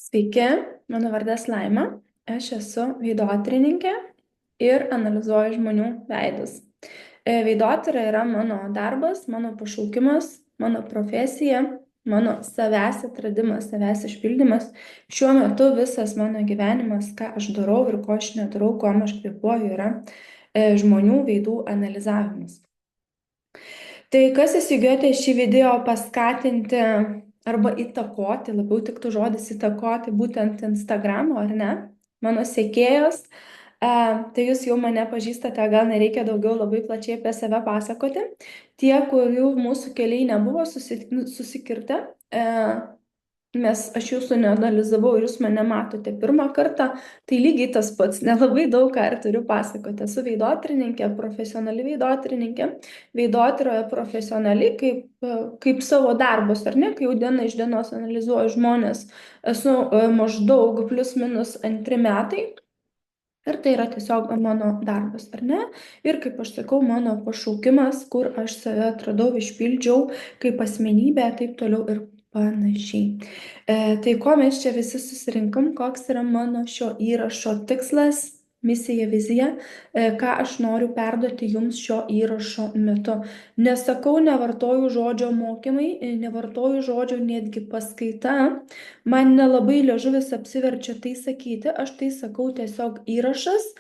Sveiki, mano vardas Laima, aš esu veidotyrininkė ir analizuoju žmonių veidus. Veidotyra yra mano darbas, mano pašaukimas, mano profesija, mano savęs atradimas, savęs išpildymas. Šiuo metu visas mano gyvenimas, ką aš darau ir ko aš nedarau, kuom aš kvėpuoju, yra žmonių veidų analizavimas. Tai kas įsigijote šį video paskatinti arba įtakoti, labiau tiktų žodis įtakoti būtent Instagramo, ar ne? Mano sekėjos, tai jūs jau mane pažįstate, gal nereikia daugiau labai plačiai apie save pasakoti. Tie, kurių mūsų keliai nebuvo susikirtę, nes aš jūsų neanalizavau ir jūs mane matote pirmą kartą, tai lygiai tas pats, nelabai daug ką ir turiu pasakoti. Esu veidotyrininkė, profesionali veidotyrininkė, veidotyroje profesionaliai kaip savo darbus, ar ne, kai jau diena iš dienos analizuoju žmonės, esu maždaug plius minus 2 metai. Ir tai yra tiesiog mano darbas, ar ne? Ir kaip aš sakau, mano pašaukimas, kur aš save atradau, išpildžiau kaip asmenybę, taip toliau ir panašiai. Tai ko mes čia visi susirinkam, koks yra mano šio įrašo tikslas, misija, vizija, ką aš noriu perduoti jums šio įrašo metu. Nesakau, nevartoju žodžio mokymai, nevartoju žodžio netgi paskaita. Man nelabai liežuvis apsiverčia tai sakyti, aš tai sakau tiesiog įrašas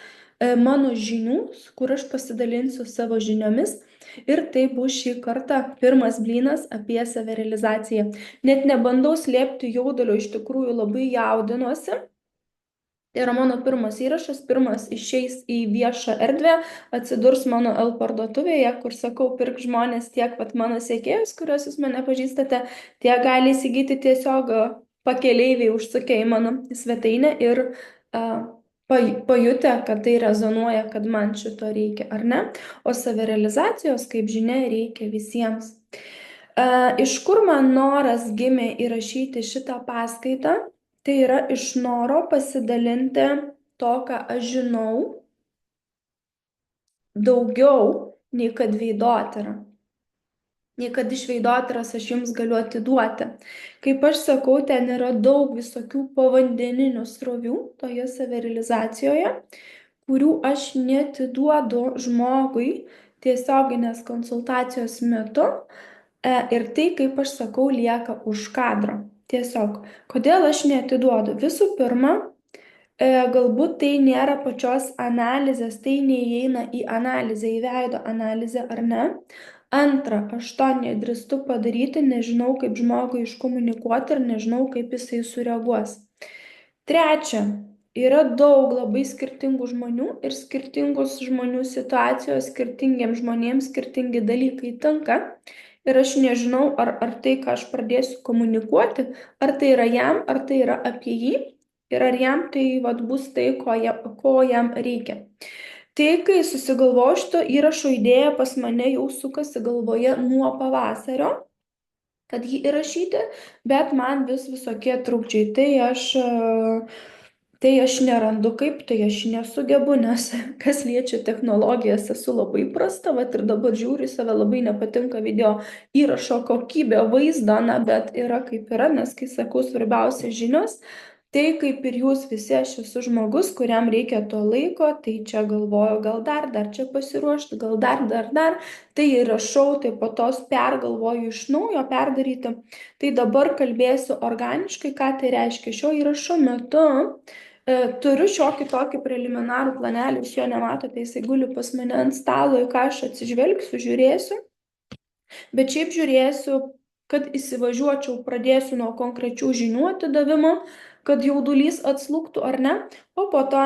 mano žinių, kur aš pasidalinsiu savo žiniomis. Ir tai bus šį kartą pirmas blynas apie savirealizaciją. Net nebandau slėpti jaudulio, iš tikrųjų labai jaudinuosi. Tai yra mano pirmas įrašas, pirmas išeis į viešą erdvę, atsidurs mano L parduotuvėje, kur sakau, pirk žmonės tiek pat mano sekėjus, kuriuos jūs mane pažįstate, tiek gali įsigyti tiesiog pakeleiviai užsukę į mano svetainę ir pajutę, kad tai rezonuoja, kad man šito reikia, ar ne? O savirealizacijos, kaip žinia, reikia visiems. Iš kur man noras gimė įrašyti šitą paskaitą? Tai yra iš noro pasidalinti to, ką aš žinau, daugiau nei kad veidotyra. Nei kad iš veidotyros aš jums galiu atiduoti. Kaip aš sakau, ten yra daug visokių povandeninių srovių toje savirealizacijoje, kurių aš neatiduodu žmogui tiesioginės konsultacijos metu. Ir tai, kaip aš sakau, lieka už kadro. Tiesiog, kodėl aš neatiduodu? Visų pirma, galbūt tai nėra pačios analizės, tai neįeina į analizę, į veido analizę ar ne. Antra, aš to nedrįstu padaryti, nežinau, kaip žmogui iškomunikuoti ir nežinau, kaip jisai sureaguos. Trečia, yra daug labai skirtingų žmonių ir skirtingos žmonių situacijos, skirtingiems žmonėms skirtingi dalykai tinka. Ir aš nežinau, ar tai, ką aš pradėsiu komunikuoti, ar tai yra jam, ar tai yra apie jį. Ir ar jam tai bus tai, ko jam reikia. Tai, kai susigalvoju šito įrašo idėją, pas mane jau sukasi galvoje nuo pavasario, kad jį įrašyti, bet man vis visokie trukdžiai. Tai aš nerandu kaip, tai aš nesugebu, nes kas liečia technologijas, esu labai prasta, ir dabar žiūriu į save, labai nepatinka video įrašo kokybė, vaizdo, bet yra kaip yra, nes kai sakau svarbiausia žinios, tai kaip ir jūs visi, aš esu žmogus, kuriam reikia to laiko, tai čia galvoju, gal dar čia pasiruošti, gal dar, tai įrašau, tai po tos pergalvoju iš naujo perdaryti. Tai dabar kalbėsiu organiškai, ką tai reiškia. Šio įrašo metu turiu šiokį tokį preliminarų planelį, jūs jo nematote, jisai guli pas mane ant stalo, į ką aš atsižvelgsiu, žiūrėsiu. Bet šiaip žiūrėsiu, kad įsivažiuočiau, pradėsiu nuo konkrečių žinių atidavimo, kad jaudulys atslūgtų ar ne, o po to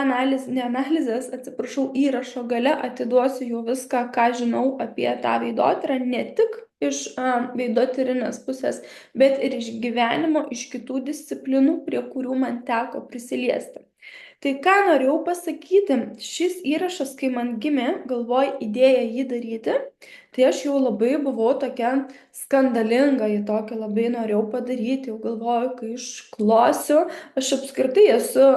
įrašo gale atiduosiu jau viską, ką žinau apie tą veidotyrą, ne tik iš veidotyrinės pusės, bet ir iš gyvenimo, iš kitų disciplinų, prie kurių man teko prisiliesti. Tai ką norėjau pasakyti, šis įrašas, kai man gimė, galvoju idėją jį daryti, tai aš jau labai buvau tokia skandalinga, į tokį labai norėjau padaryti, jau galvoju, kai išklosiu, aš apskritai esu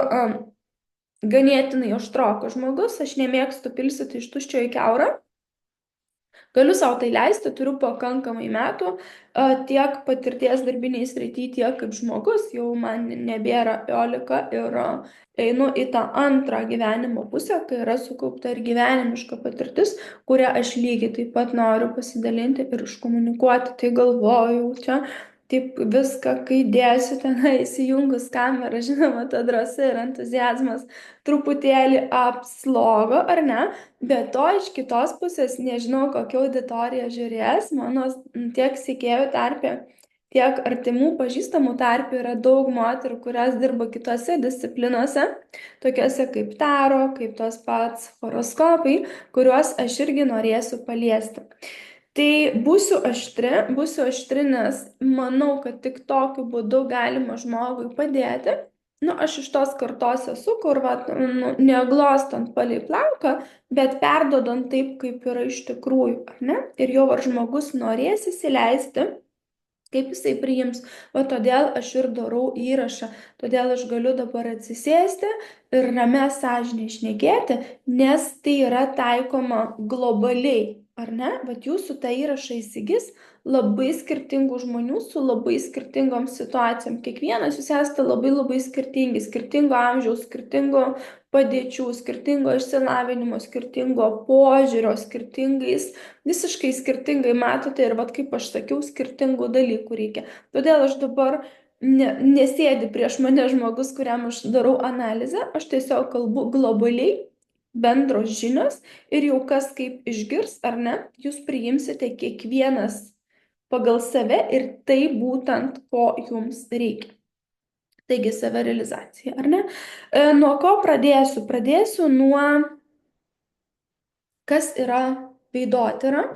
ganėtinai aštroko žmogus, aš nemėgstu pilstyti iš tuščio į kiaurą. Galiu sau tai leisti, turiu pakankamai metų, tiek patirties darbiniai srity, tiek kaip žmogus, jau man nebėra 15 ir einu į tą antrą gyvenimo pusę, kai yra sukaupta ir gyvenimiška patirtis, kurią aš lygiai taip pat noriu pasidalinti ir iškomunikuoti. Tai galvojau, čia taip viską, kai dėsiu tenai įsijungus kamerą, žinoma, ta drąsa ir entuzijazmas truputėlį apslogo, ar ne? Be to, iš kitos pusės, nežinau, kokia auditorija žiūrės, mano tiek sekėjų tarpe, tiek artimų pažįstamų tarpe yra daug moterų, kurios dirba kitose disciplinose, tokiose kaip taro, kaip tos pats horoskopai, kuriuos aš irgi norėsiu paliesti. Tai būsiu aštri, nes manau, kad tik tokiu būdu galima žmogui padėti. Nu, aš iš tos kartos esu, kur neglostant palei plauką, bet perdodant taip, kaip yra iš tikrųjų, ar ne? Ir jau ar žmogus norės įsileisti, kaip jisai priims. O todėl aš ir darau įrašą, todėl aš galiu dabar atsisėsti ir ramia sąžinė šnekėti, nes tai yra taikoma globaliai, ar ne? Vat jūsų tą įrašą įsigis labai skirtingų žmonių su labai skirtingom situacijom. Kiekvienas jūs esate labai labai skirtingi, skirtingo amžiaus, skirtingo padėčių, skirtingo išsilavinimo, skirtingo požiūrio, visiškai skirtingai matote ir, vat, kaip aš sakiau, skirtingų dalykų reikia. Todėl aš dabar nesėdi prieš mane žmogus, kuriam aš darau analizę, aš tiesiog kalbu globaliai, bendros žinios ir jau kas kaip išgirs ar ne, jūs priimsite kiekvienas pagal save ir tai būtent, ko jums reikia. Taigi, savirealizacija, ar ne? Nuo ko pradėsiu? Pradėsiu nuo, kas yra veidotyra,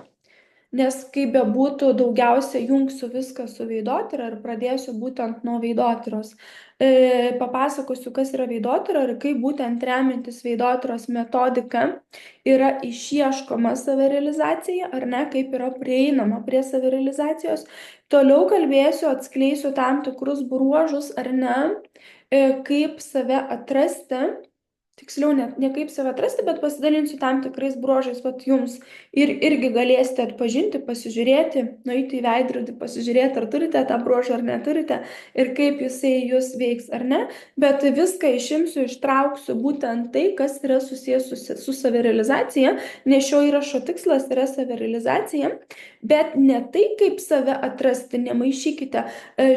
nes kaip bebūtų, daugiausia jungsiu viską su veidotyra ir pradėsiu būtent nuo veidotyros. Papasakosiu, kas yra veidotyra ir kaip būtent remiantis veidotyros metodika yra išieškoma savirealizacija, ar ne, kaip yra prieinama prie savirealizacijos. Toliau kalbėsiu, atskleisiu tam tikrus bruožus, ar ne, kaip save atrasti. Tiksliau, ne kaip save atrasti, bet pasidalinsiu tam tikrais bruožais, vat jums ir irgi galėsite atpažinti, pasižiūrėti, nueiti į veidrodį, pasižiūrėti, ar turite tą bruožą, ar neturite, ir kaip jisai jūs veiks, ar ne. Bet viską išimsiu, ištrauksiu būtent tai, kas yra susijęs su savirealizacija, nes šio įrašo tikslas yra savirealizacija, bet ne tai, kaip save atrasti, nemaišykite.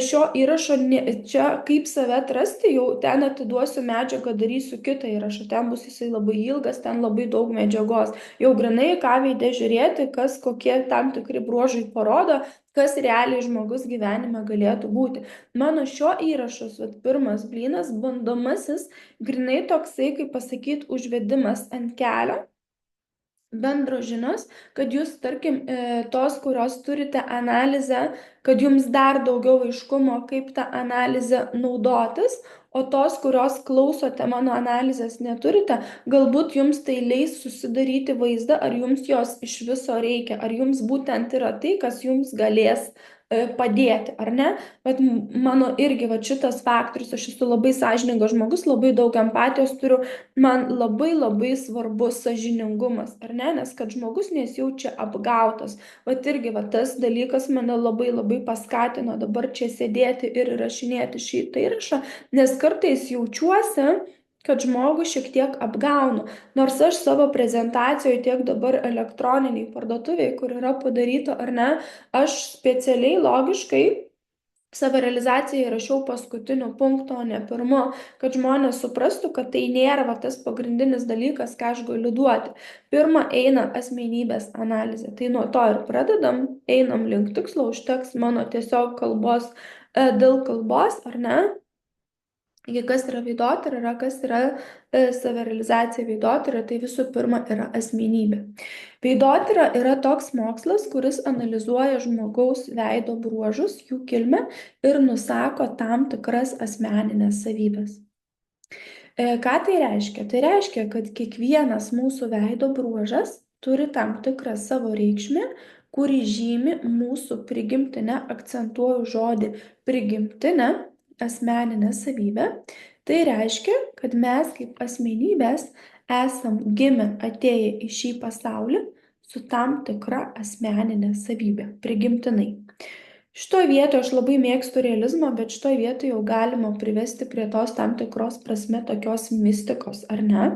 Šio įrašo čia kaip save atrasti, jau ten atiduosiu medžiagą, darysiu kitą įrašą. Ten bus jisai labai ilgas, ten labai daug medžiagos. Jau grinai ką veidė žiūrėti, kas kokie tam tikri bruožai parodo, kas realiai žmogus gyvenime galėtų būti. Mano šio įrašos, pirmas blynas, bandomasis, grinai toksai, kaip pasakyti, užvedimas ant kelio. Bendros žinios, kad jūs, tarkim, tos, kurios turite analizę, kad jums dar daugiau aiškumo, kaip tą analizę naudotis, o tos, kurios klausote mano analizės neturite, galbūt jums tai leis susidaryti vaizdą, ar jums jos iš viso reikia, ar jums būtent yra tai, kas jums galės padėti, ar ne? Bet mano irgi šitas faktorius, aš esu labai sąžiningas žmogus, labai daug empatijos turiu, man labai labai svarbus sąžiningumas, ar ne? Nes kad žmogus nesijaučia apgautas. Vat irgi tas dalykas mane labai labai paskatino dabar čia sėdėti ir rašinėti šitą įrašą, nes kartais jaučiuosi, kad žmogų šiek tiek apgaunu. Nors aš savo prezentacijoje tiek dabar elektroniniai parduotuviai, kur yra padaryta, ar ne, aš specialiai logiškai savirealizaciją įrašiau paskutiniu punktu, o ne pirmu, kad žmonės suprastų, kad tai nėra tas pagrindinis dalykas, ką aš galiu duoti. Pirma eina asmenybės analizė. Tai nuo to ir pradedam, einam link tikslo, užteks mano tiesiog kalbos dėl kalbos, ar ne? Kas yra veidotyra, kas yra savirealizacija veidotyra, tai visų pirma yra asmenybė. Veidotyra yra toks mokslas, kuris analizuoja žmogaus veido bruožus, jų kilmę ir nusako tam tikras asmeninės savybės. Ką tai reiškia? Tai reiškia, kad kiekvienas mūsų veido bruožas turi tam tikrą savo reikšmę, kuri žymi mūsų prigimtinę, akcentuoju žodį prigimtinę, asmeninę savybę. Tai reiškia, kad mes kaip asmenybės esam gimę atėję į šį pasaulį su tam tikra asmeninė savybė, prigimtinai. Šitoje vietoje aš labai mėgstu realizmą, bet šitoje vietoje jau galima privesti prie tos tam tikros prasme tokios mistikos, ar ne?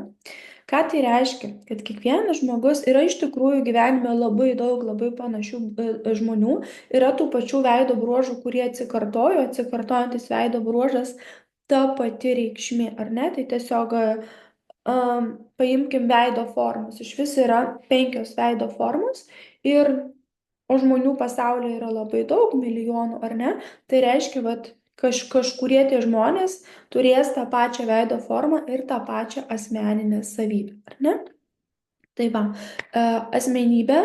Ką tai reiškia? Kad kiekvienas žmogus yra iš tikrųjų gyvenime labai daug labai panašių žmonių, yra tų pačių veido bruožų, kurie atsikartojantis veido bruožas ta pati reikšmė, ar ne? Tai tiesiog paimkim veido formas. Iš vis yra 5 veido formos ir o žmonių pasaulyje yra labai daug, milijonų, ar ne? Tai reiškia, kad kažkurie tie žmonės turės tą pačią veido formą ir tą pačią asmeninę savybę, ar ne? Tai va, asmenybė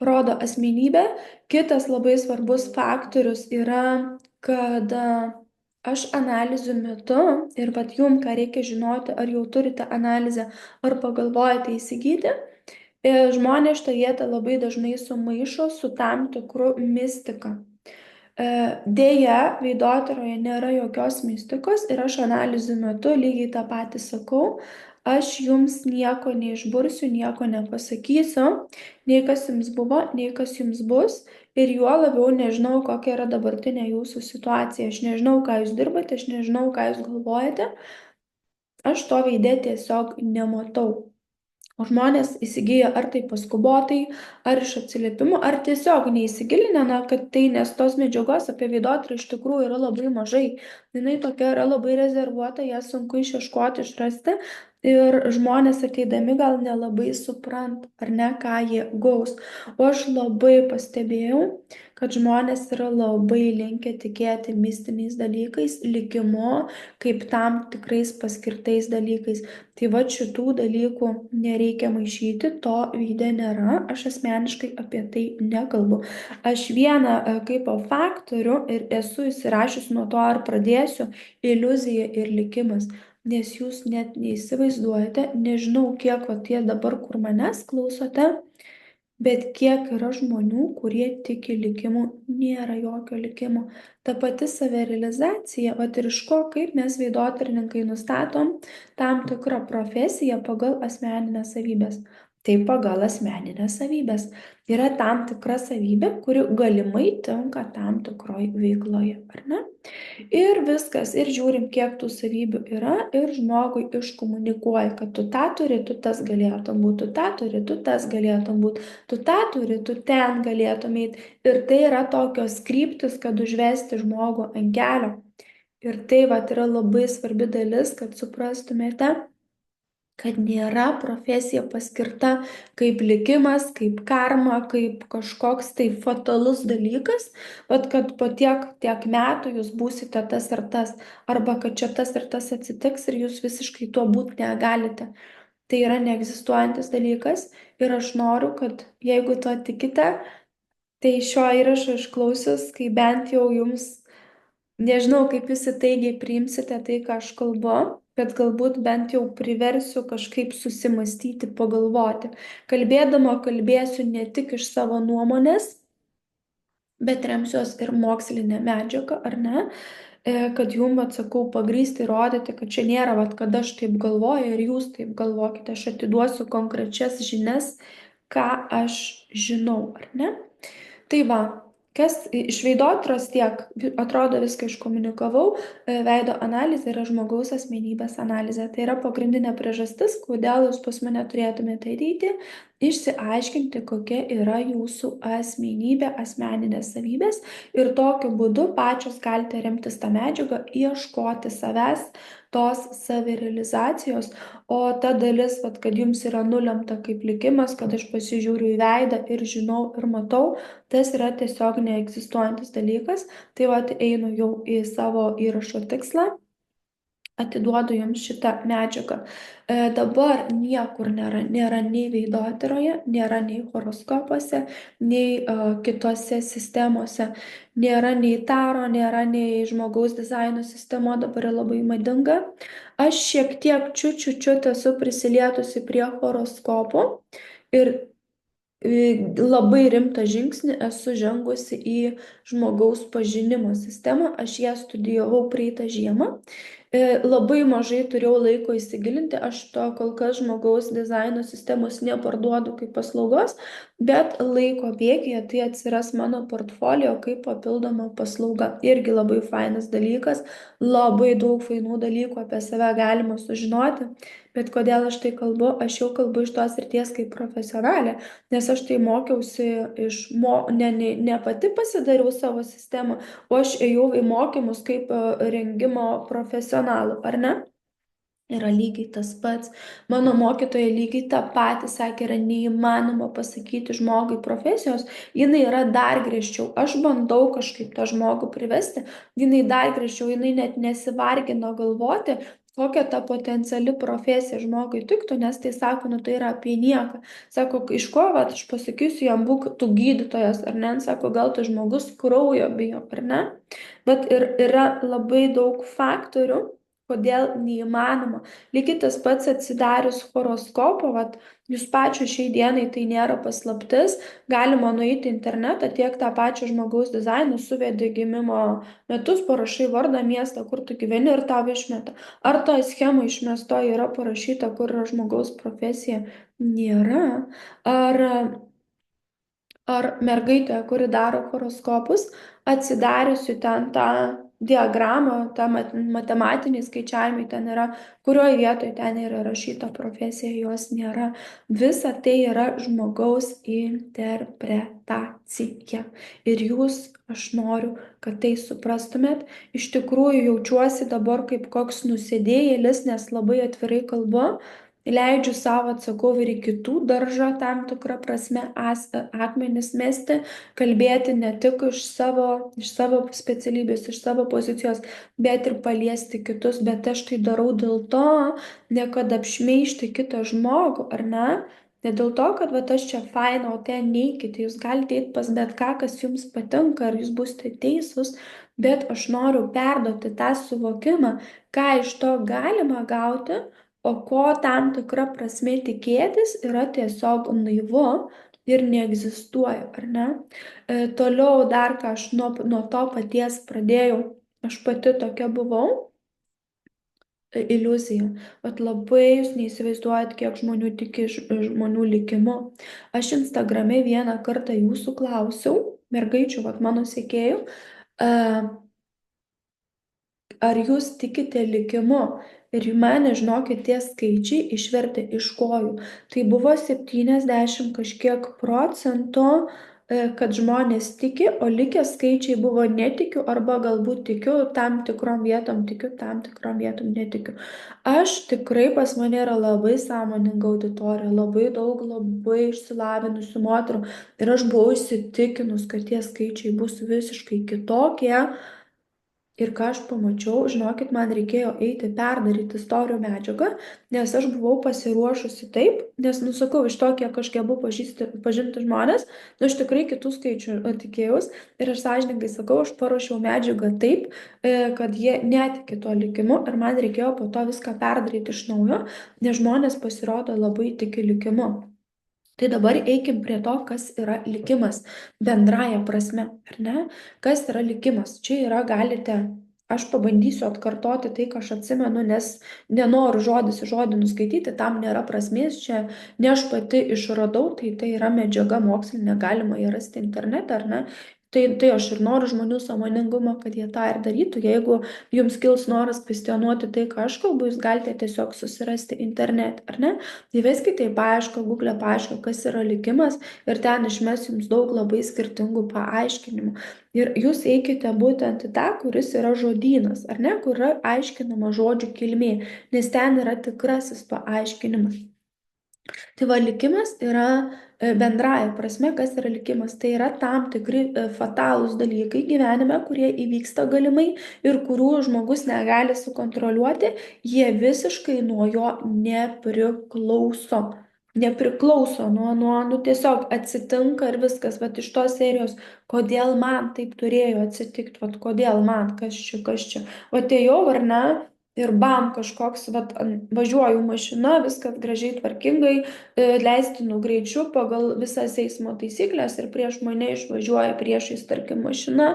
rodo asmenybę. Kitas labai svarbus faktorius yra, kad aš analizių metu ir vat jum, ką reikia žinoti, ar jau turite analizę, ar pagalvojate įsigyti, žmonės šitą vietą labai dažnai sumaišo su tam tikru mistika. Deja, veidotyroje nėra jokios mistikos ir aš analizių metu lygiai tą patį sakau, aš jums nieko neišbursiu, nieko nepasakysiu, nei kas jums buvo, nei kas jums bus ir juo labiau nežinau, kokia yra dabartinė jūsų situacija, aš nežinau, ką jūs dirbate, aš nežinau, ką jūs galvojate, aš to veide tiesiog nematau. O žmonės įsigyja ar tai paskubotai, ar iš atsiliepimų, ar tiesiog neįsigilinę, kad tai, nes tos medžiagos apie veidotyrą iš tikrųjų yra labai mažai. Jinai tokia yra labai rezervuota, ją sunku išieškoti, išrasti. Ir žmonės ateidami gal nelabai supranta, ar ne, ką jie gaus. O aš labai pastebėjau, kad žmonės yra labai linkę tikėti mistiniais dalykais, likimu, kaip tam tikrais paskirtais dalykais. Tai va šitų dalykų nereikia maišyti, to veide nėra, aš asmeniškai apie tai nekalbu. Aš vieną kaip faktorių ir esu įsirašius nuo to, ar pradėsiu, iliuzija ir likimas, nes jūs net neįsivaizduojate, nežinau, kiek va tie dabar, kur manęs klausote, bet kiek yra žmonių, kurie tiki likimu, nėra jokio likimo. Ta pati savirealizacija, vat ir iš ko, kaip mes veidotyrininkai nustatom tam tikrą profesiją pagal asmeninės savybės. Tai pagal asmeninės savybės. Yra tam tikra savybė, kuri galimai tinka tam tikroj veikloje, ar ne? Ir viskas, ir žiūrim, kiek tų savybių yra, ir žmogui iškomunikuoja, kad tu tą turi, tu tas galėtum būti, tu tą turi, tu tas galėtum būti, tu tą turi, tu ten galėtum eiti. Ir tai yra tokios kryptis, kad užvesti žmogų ant kelio. Ir tai vat yra labai svarbi dalis, kad suprastumėte, kad nėra profesija paskirta kaip likimas, kaip karma, kaip kažkoks tai fatalus dalykas, bet kad po tiek metų jūs būsite tas ir tas, arba kad čia tas ir tas atsitiks ir jūs visiškai tuo būti negalite. Tai yra neegzistuojantis dalykas ir aš noriu, kad jeigu to tikite, tai šio įrašo išklausius, kai bent jau jums, nežinau, kaip jūs įtaigiai priimsite tai, ką aš kalbu, bet galbūt bent jau priversiu kažkaip susimastyti, pagalvoti. Kalbėdama kalbėsiu ne tik iš savo nuomonės, bet remsiuos ir mokslinę medžiagą, ar ne? Kad jums atsakau pagrįsti, įrodyti, kad čia nėra, kad aš taip galvoju ir jūs taip galvokite. Aš atiduosiu konkrečias žinias, ką aš žinau, ar ne? Tai va, kas iš veidotyros tiek, atrodo viską iškomunikavau, veido analizė yra žmogaus asmenybės analizė. Tai yra pagrindinė priežastis, kodėl jūs pas mane turėtumėte ateiti, išsiaiškinti, kokia yra jūsų asmenybė, asmeninės savybės ir tokiu būdu pačios galite remtis tą medžiagą, ieškoti savęs, tos savirealizacijos, o ta dalis, kad jums yra nulemta kaip likimas, kad aš pasižiūriu į veidą ir žinau ir matau, tas yra tiesiog neegzistuojantis dalykas. Tai einu jau į savo įrašo tikslą, atiduodu jums šitą medžiagą. Dabar niekur nėra nei veidotyroje, nėra nei horoskopuose, nei kitose sistemose, nėra nei taro, nėra nei žmogaus dizaino sistema, dabar yra labai madinga. Aš šiek tiek čiut esu prisilietusi prie horoskopų ir labai rimtą žingsnį esu žengusi į žmogaus pažinimo sistemą. Aš ją studijavau praeitą žiemą Labai mažai turėjau laiko įsigilinti, aš to kol kas žmogaus dizaino sistemos neparduodu kaip paslaugos, bet laiko bėgyje tai atsiras mano portfolio kaip papildoma paslauga. Irgi labai fainas dalykas, labai daug fainų dalykų apie save galima sužinoti, bet kodėl aš tai kalbu, aš jau kalbu iš tos srities kaip profesionalė, nes aš tai mokiausi ne pati pasidariau savo sistemą, o aš ėjau į mokymus kaip rengimo profesionalų, ar ne? Yra lygiai tas pats. Mano mokytoja lygiai tą patį sakė, yra neįmanoma pasakyti žmogui profesijos, jinai yra dar griežčiau. Aš bandau kažkaip tą žmogų privesti, jinai dar griežčiau, jinai net nesivargino galvoti, kokia ta potenciali profesija žmogui tiktų, nes tai sako, nu tai yra apie nieką. Sako, iš ko, vat, aš pasakysiu jam, būk tu gydytojas, ar ne? Sako, gal tas žmogus kraujo bijo, ar ne? Bet ir yra labai daug faktorių, kodėl neįmanoma. Lygiai tas pats atsidarius horoskopą, vat, jūs pačios šiai dienai tai nėra paslaptis, galima nueiti į internetą, tiek tą pačią žmogaus dizainą, suvedi gimimo metus, parašai vardą, miestą, kur tu gyveni ir tau išmeta. Ar toje schemoje išmestoje yra parašyta, kur yra žmogaus profesija? Nėra. Ar mergaitė, kuri daro horoskopus, atsidariusi ten tą diagramą, tą matematiniai skaičiavimai ten yra, kurioje vietoje ten yra rašyta profesija, jos nėra. Visa tai yra žmogaus interpretacija. Ir jūs, aš noriu, kad tai suprastumėt. Iš tikrųjų jaučiuosi dabar kaip koks nusidėjėlis, nes labai atvirai kalbu. Leidžiu savo, atsakau, ir į kitų daržą tam tikrą prasme akmenis mesti, kalbėti ne tik iš savo specialybės, iš savo pozicijos, bet ir paliesti kitus. Bet aš tai darau dėl to, ne kad apšmeižti kitą žmogų, ar ne? Ne dėl to, kad va, aš čia faina, o ten neikite, jūs galite eiti pas bet ką, kas jums patinka, ar jūs būsite teisūs, bet aš noriu perduoti tą suvokimą, ką iš to galima gauti, o ko tam tikra prasme tikėtis yra tiesiog naivu ir neegzistuoja, ar ne? Toliau dar, ką aš nuo to paties pradėjau, aš pati tokia buvau, iliuzija. Vat labai jūs neįsivaizduojat, kiek žmonių tiki žmonių likimu. Aš Instagrame vieną kartą jūsų klausiau, mergaičių, vat mano sekėjų, ar jūs tikite likimu? Ir mane, žinokit, tie skaičiai išvertė iš kojų. Tai buvo 70 kažkiek procentų, kad žmonės tiki, o likę skaičiai buvo netikiu arba galbūt tikiu, tam tikrom vietom tikiu, tam tikrom vietom netikiu. Aš tikrai, pas mane yra labai sąmoninga auditorija, labai daug labai išsilavinusių moterų ir aš buvau įsitikinus, kad tie skaičiai bus visiškai kitokie. Ir ką aš pamačiau, žinokit, man reikėjo eiti perdaryti istorijų medžiagą, nes aš buvau pasiruošusi taip, nes, nusakau, iš to, kiek aš gebu pažinti žmonės, aš tikrai kitų skaičių tikėjaus ir aš sąžininkai sakau, aš paruošiau medžiagą taip, kad jie netiki to likimu ir man reikėjo po to viską perdaryti iš naujo, nes žmonės pasirodo labai tiki likimu. Tai dabar eikim prie to, kas yra likimas bendraja prasme, ar ne? Kas yra likimas? Čia yra, galite, aš pabandysiu atkartoti tai, ką aš atsimenu, nes nenoriu žodis į žodį nuskaityti, tam nėra prasmės, čia ne aš pati išradau, tai yra medžiaga mokslinė, galima ją rasti internete, ar ne? Tai aš ir noriu žmonių sąmoningumo, kad jie tą ir darytų. Jeigu jums kils noras kvestionuoti tai, ką aš kalbu, jūs galite tiesiog susirasti internete, ar ne? Įveskite į paiešką, Google paiešką, kas yra likimas ir ten išmes jums daug labai skirtingų paaiškinimų. Ir jūs eikite būtent į tą, kuris yra žodynas, ar ne, kur yra aiškinama žodžių kilmė, nes ten yra tikrasis paaiškinimas. Tai va, likimas yra bendraja prasme, kas yra likimas. Tai yra tam tikri fatalūs dalykai gyvenime, kurie įvyksta galimai ir kurių žmogus negali sukontroliuoti, jie visiškai nuo jo nepriklauso. Nepriklauso nu tiesiog atsitinka ir viskas, bet iš tos serijos, kodėl man taip turėjo atsitikti, vat kodėl man, kas čia. O tai jau, ar ne, ir bam, kažkoks, vat, važiuoju mašina, viskas gražiai tvarkingai, leistinu greičiu pagal visas eismo taisyklės ir prieš mane išvažiuoja priešais, tarkim, mašina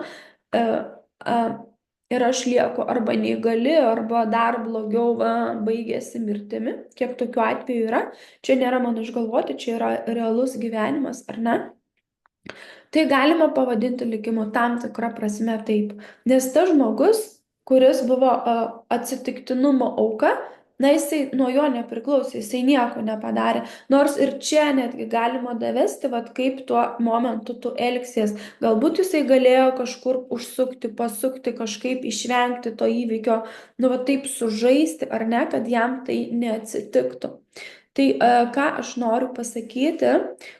ir aš lieku arba neįgali, arba dar blogiau baigėsi mirtimi, kiek tokių atvejų yra, čia nėra mano išgalvoti, čia yra realus gyvenimas, ar ne? Tai galima pavadinti likimu tam tikrą prasme taip, nes tas žmogus, kuris buvo atsitiktinumo auka, na jisai nuo jo nepriklausė, jisai nieko nepadarė. Nors ir čia netgi galima davesti, vat, kaip tuo momentu tu elgsies. Galbūt jisai galėjo kažkur užsukti, pasukti, kažkaip išvengti to įvykio, nu va taip sužaisti, ar ne, kad jam tai neatsitiktų. Tai ką aš noriu pasakyti,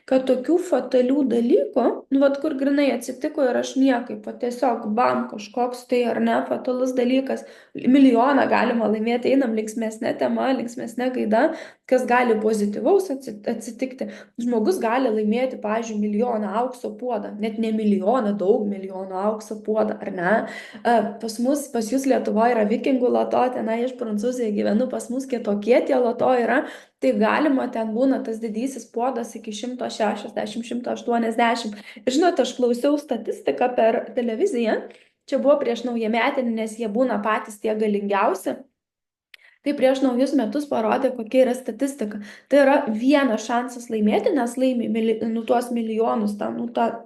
kad tokių fatalių dalykų, nu, vat, kur grinai atsitiko ir aš niekaip, o tiesiog bam, kažkoks tai ar ne fatalus dalykas, milijoną galima laimėti, einam linksmesnė tema, linksmesnė gaida, kas gali pozityvaus atsitikti. Žmogus gali laimėti, pavyzdžiui, milijoną aukso puodą, net ne milijoną, daug milijonų aukso puodą, ar ne? Pas jūs Lietuvoje yra vikingų loto, tenai iš Prancūzijoje gyvenu, pas mus kitokie tie loto yra. Tai galima, ten būna tas didysis puodas iki 160, 180. Ir žinote, aš klausiau statistiką per televiziją, čia buvo prieš naujametinį, nes jie būna patys tie galingiausi. Tai prieš naujus metus parodė, kokia yra statistika. Tai yra vienas šansas laimėti, nes laimi tuos milijonus,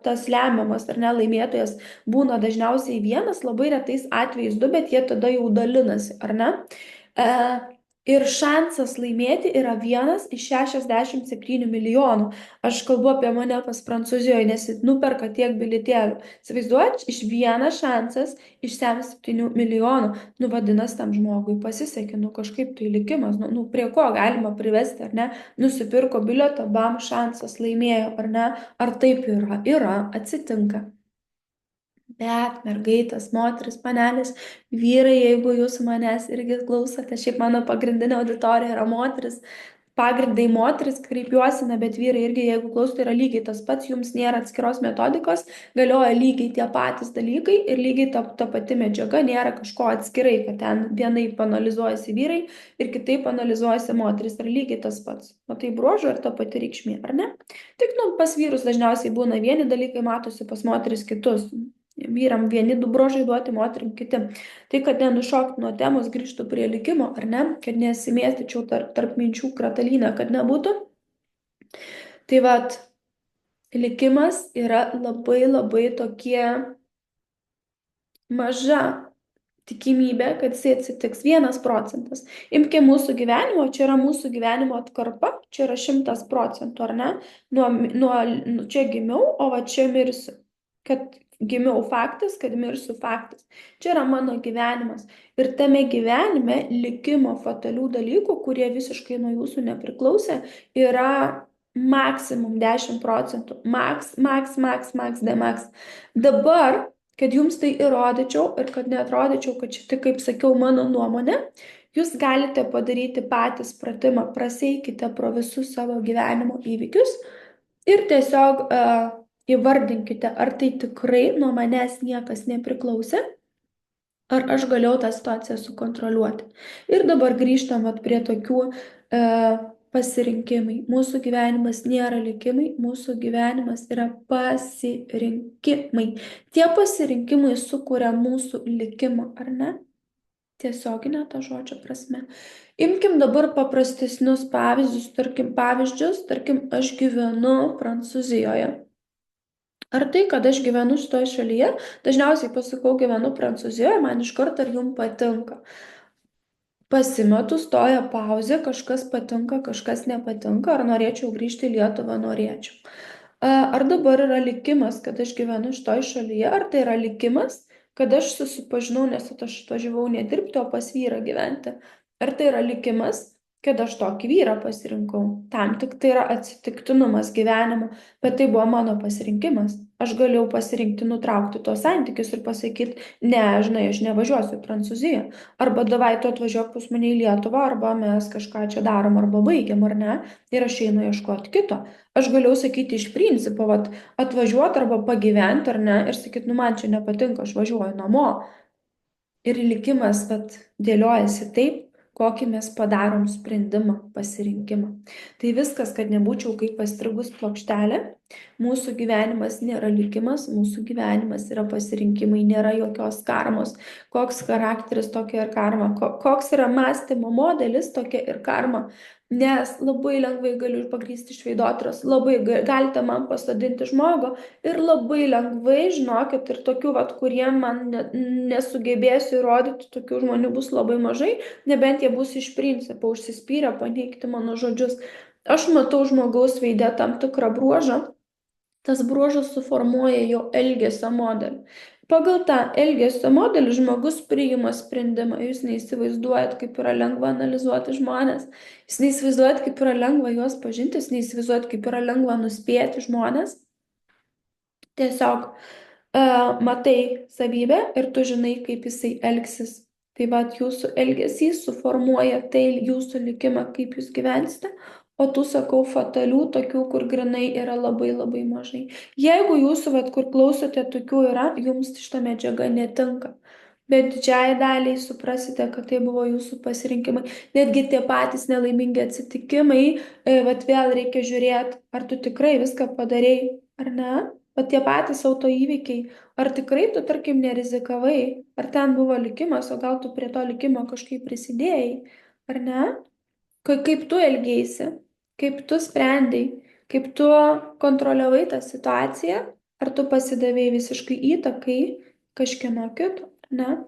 tas lemiamas ar ne laimėtojas būna dažniausiai vienas, labai retais atvejais du, bet jie tada jau dalinasi, ar ne? Ir šansas laimėti yra 1 iš 67 milijonų. Aš kalbu apie mane pas Prancūzijoje, nes nuperka tiek bilietėlių. Įsivaizduojat, iš 1 šansas iš 7 milijonų. Nu, vadinasi, tam žmogui pasisekė, nu kažkaip tai likimas, nu prie ko galima privesti, ar ne? Nusipirko bilietą, bam, šansas laimėjo, ar ne? Ar taip yra? Yra, atsitinka. Bet mergaitės, moteris, panelės, vyrai, jeigu jūs manęs irgi klausote, šiaip mano pagrindinė auditorija yra moteris, pagrindai moteris kreipiuosi, bet vyrai irgi, jeigu klausote, yra lygiai tas pats, jums nėra atskiros metodikos, galioja lygiai tie patys dalykai ir lygiai ta pati medžiaga, nėra kažko atskirai, kad ten vienaip analizuojasi vyrai ir kitaip analizuojasi moteris, yra lygiai tas pats. O tai bruožo ir ta pati reikšmė, ar ne? Tik pas vyrus dažniausiai būna vieni dalykai, matosi pas moteris kitus. Vyram vieni du bruožai duoti, moterim kiti. Tai, kad nenušokti nuo temos, grįžtų prie likimo, ar ne? Kad nesimėstyčiau tarp minčių kratalynę, kad nebūtų. Tai vat, likimas yra labai labai tokie maža tikimybė, kad jisai atsitiks 1%. Imkime mūsų gyvenimo, čia yra mūsų gyvenimo atkarpa, čia yra 100%, ar ne? Čia gimiau, o va čia mirsiu. Kad gimiau faktas, kad mirsiu faktas. Čia yra mano gyvenimas. Ir tame gyvenime likimo fatalių dalykų, kurie visiškai nuo jūsų nepriklausė, yra maksimum 10%. Max, de max. Dabar, kad jums tai įrodyčiau ir kad neatrodyčiau, kad čia tik, kaip sakiau, mano nuomonė, jūs galite padaryti patys pratimą, praseikite pro visus savo gyvenimo įvykius ir tiesiog įvardinkite, ar tai tikrai nuo manęs niekas nepriklausė, ar aš galėjau tą situaciją sukontroliuoti. Ir dabar grįžtam prie tokių pasirinkimai. Mūsų gyvenimas nėra likimai, mūsų gyvenimas yra pasirinkimai. Tie pasirinkimai sukuria mūsų likimą, ar ne? Tiesioginė ta žodžio prasme. Imkim dabar paprastesnius pavyzdžius, tarkim, aš gyvenu Prancūzijoje. Ar tai, kad aš gyvenu šitoje šalyje, dažniausiai pasakau, gyvenu Prancūzijoje, man iš karto ar jums patinka. Pasimetu, stoja pauzė, kažkas patinka, kažkas nepatinka, ar norėčiau grįžti į Lietuvą, norėčiau. Ar dabar yra likimas, kad aš gyvenu šitoje šalyje, ar tai yra likimas, kad aš susipažinau, nes aš važiavau nedirbti, o pas vyrą gyventi. Ar tai yra likimas, kad aš tokį vyrą pasirinkau. Tam tik tai yra atsitiktinumas gyvenimo, bet tai buvo mano pasirinkimas. Aš galėjau pasirinkti nutraukti tos santykius ir pasakyti, ne, žinai, aš nevažiuosiu į Prancūziją. Arba davai tu atvažiuok pas mane į Lietuvą, arba mes kažką čia darom, arba baigiam, ar ne. Ir aš einu ieškoti kito. Aš galėjau sakyti iš principo, atvažiuoti arba pagyventi, ar ne, ir sakyti, nu man čia nepatinka, aš važiuoju namo. Ir likimas dėliojasi taip, kokį mes padarom sprendimą, pasirinkimą. Tai viskas, kad nebūčiau kaip pastrigus plokštelė. Mūsų gyvenimas nėra likimas, mūsų gyvenimas yra pasirinkimai, nėra jokios karmos. Koks charakteris, tokia ir karma. Koks yra mąstymo modelis, tokia ir karma. Nes labai lengvai galiu pagrįsti iš veidotyros, labai galite man pasodinti žmogų ir labai lengvai, žinokit, ir tokių, vat, kurie man nesugebėsiu įrodyti, tokių žmonių bus labai mažai, nebent jie bus iš principo užsispyrę paneigti mano žodžius. Aš matau žmogaus veide tam tikrą bruožą, tas bruožas suformuoja jo elgesio modelį. Pagal tą elgesio modelį žmogus priima sprendimą. Jūs neįsivaizduojat, kaip yra lengva analizuoti žmonės. Jūs neįsivaizduojat, kaip yra lengva juos pažinti. Jūs neįsivaizduojat, kaip yra lengva nuspėti žmonės. Tiesiog matai savybę ir tu žinai, kaip jisai elgsis. Tai va, jūsų elgesys suformuoja tai jūsų likimą, kaip jūs gyvensite, o tų, sakau, fatalių, tokių, kur grinai yra labai labai mažai. Jeigu jūsų, va, kur klausote, tokių yra, jums šita medžiaga netinka. Bet didžiai daliai suprasite, kad tai buvo jūsų pasirinkimai. Netgi tie patys nelaimingi atsitikimai, vat vėl reikia žiūrėti, ar tu tikrai viską padarėjai, ar ne? O tie patys autoįvykiai, ar tikrai tu, tarkim, nerizikavai, ar ten buvo likimas, o gal tu prie to likimo kažkaip prisidėjai, ar ne? Kaip tu elgėsi, kaip tu sprendei, kaip tu kontroliavai tą situaciją, ar tu pasidavėjai visiškai įtakai kažkieno kito, ne?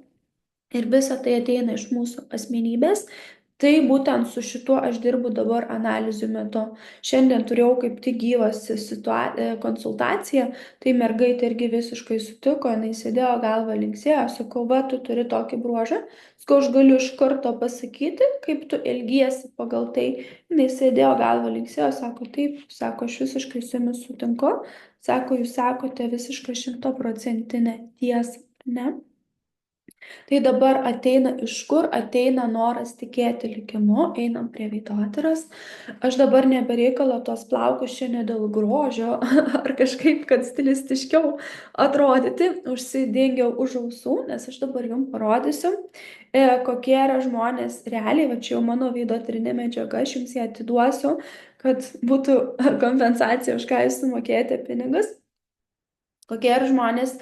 Ir visa tai ateina iš mūsų asmenybės. Tai būtent su šituo aš dirbu dabar analizių metu. Šiandien turėjau kaip tik gyvas konsultaciją, tai mergaitė irgi visiškai sutiko, jinai sėdėjo galvą linksėjo, sakau, va, tu turi tokį bruožą, sakau, aš galiu iš karto pasakyti, kaip tu elgiesi pagal tai. Jinai sėdėjo galvą linksėjo, sako, taip, sako, aš visiškai su jumis sutinku, sako, jūs sakote visiškai 100% tiesą, ne? Tai dabar ateina iš kur? Ateina noras tikėti likimu, einam prie veidotyros. Aš dabar nebereikalo tos plaukus čia ne dėl grožio ar kažkaip, kad stilistiškiau atrodyti, užsidengiau už ausų, nes aš dabar jums parodysiu, kokie yra žmonės realiai, va čia jau mano veidotyrinė medžiaga, aš jums ją atiduosiu, kad būtų kompensacija už ką jūs sumokėjote pinigus. Kokie yra žmonės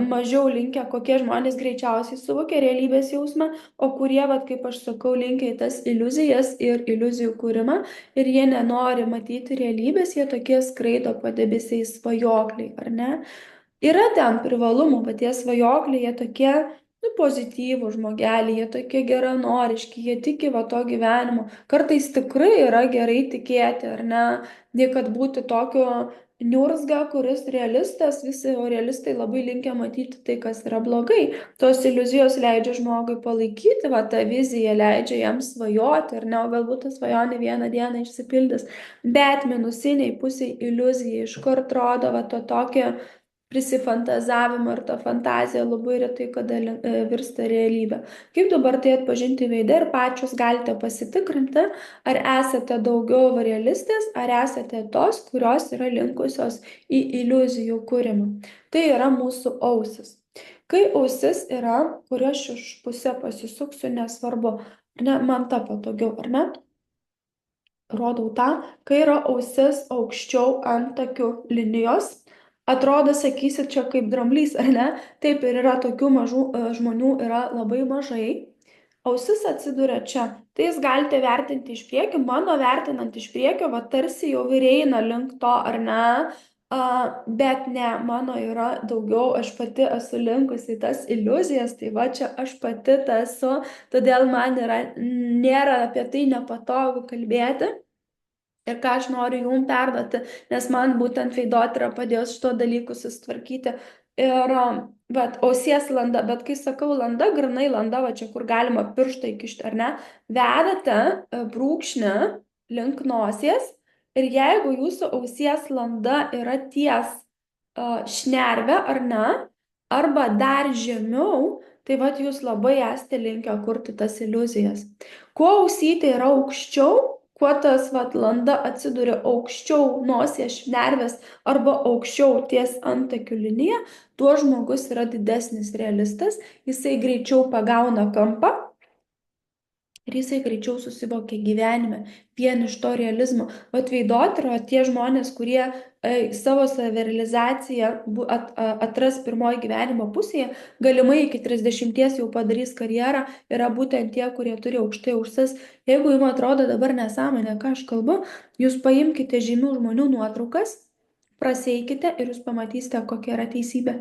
mažiau linkę, kokie žmonės greičiausiai suvokia realybės jausmą, o kurie, vat, kaip aš sakau, linkia į tas iliuzijas ir iliuzijų kūrimą ir jie nenori matyti realybės, jie tokie skraido padebesiais svajokliai, ar ne? Yra ten privalumų, bet tie svajokliai, jie tokie pozityvų žmogeliai, jie tokie geranoriški, jie tiki va to gyvenimu. Kartais tikrai yra gerai tikėti, ar ne, nei kad būti tokiu niurzga, kuris realistas, visi realistai labai linkę matyti tai, kas yra blogai. Tos iliuzijos leidžia žmogui palaikyti, va tą viziją leidžia jam svajoti, ar ne, o galbūt ta svajonė vieną dieną išsipildys. Bet minusiniai pusiai iliuzija iš karto rodo va to tokį prisifantazavimą ir ta fantazija labai retai kada virsta realybė. Kaip dabar tai atpažinti veide ir pačios galite pasitikrinti, ar esate daugiau realistės, ar esate tos, kurios yra linkusios į iliuzijų kūrimą. Tai yra mūsų ausis. Kai ausis yra, kur aš iš pusę pasisuksiu, nesvarbu, ne, man ta patogiau, ar ne? Rodau tą, kai yra ausis aukščiau antakių linijos, atrodo, sakysit, čia kaip dramblys, ar ne? Taip ir yra tokių mažų žmonių yra labai mažai. Ausis atsiduria čia. Tai jūs galite vertinti iš priekio, mano vertinant iš priekio, va tarsi jau ir eina link to, ar ne? Bet ne, mano yra daugiau, aš pati esu linkusi į tas iliuzijas, tai va čia aš pati tas esu, todėl man nėra apie tai nepatogu kalbėti. Ir ką aš noriu jums perduoti, nes man būtent veidotyra padėjo šito dalyku susitvarkyti. Ir, bet ausies landa, bet kai sakau landa, grinai landa, va čia kur galima pirštą įkišti, ar ne, vedate brūkšnį link nosies ir jeigu jūsų ausies landa yra ties šnervė, ar ne, arba dar žemiau, tai va jūs labai esate linkę kurti tas iliuzijas. Kuo ausytė yra aukščiau, kuo tas landa atsiduria aukščiau nosies šnervės arba aukščiau ties antakių linija, tuo žmogus yra didesnis realistas, jisai greičiau pagauna kampą ir jisai greičiau susivokia gyvenime, vien iš to realizmo. Vat veidotyra, tie žmonės, kurie savo savirealizaciją atras pirmoji gyvenimo pusėje, galimai iki 30 jau padarys karjerą, yra būtent tie, kurie turi aukštai ausis. Jeigu jums atrodo dabar nesąmonė, ką aš kalbu, jūs paimkite žymių žmonių nuotraukas, praseikite ir jūs pamatysite, kokia yra teisybė.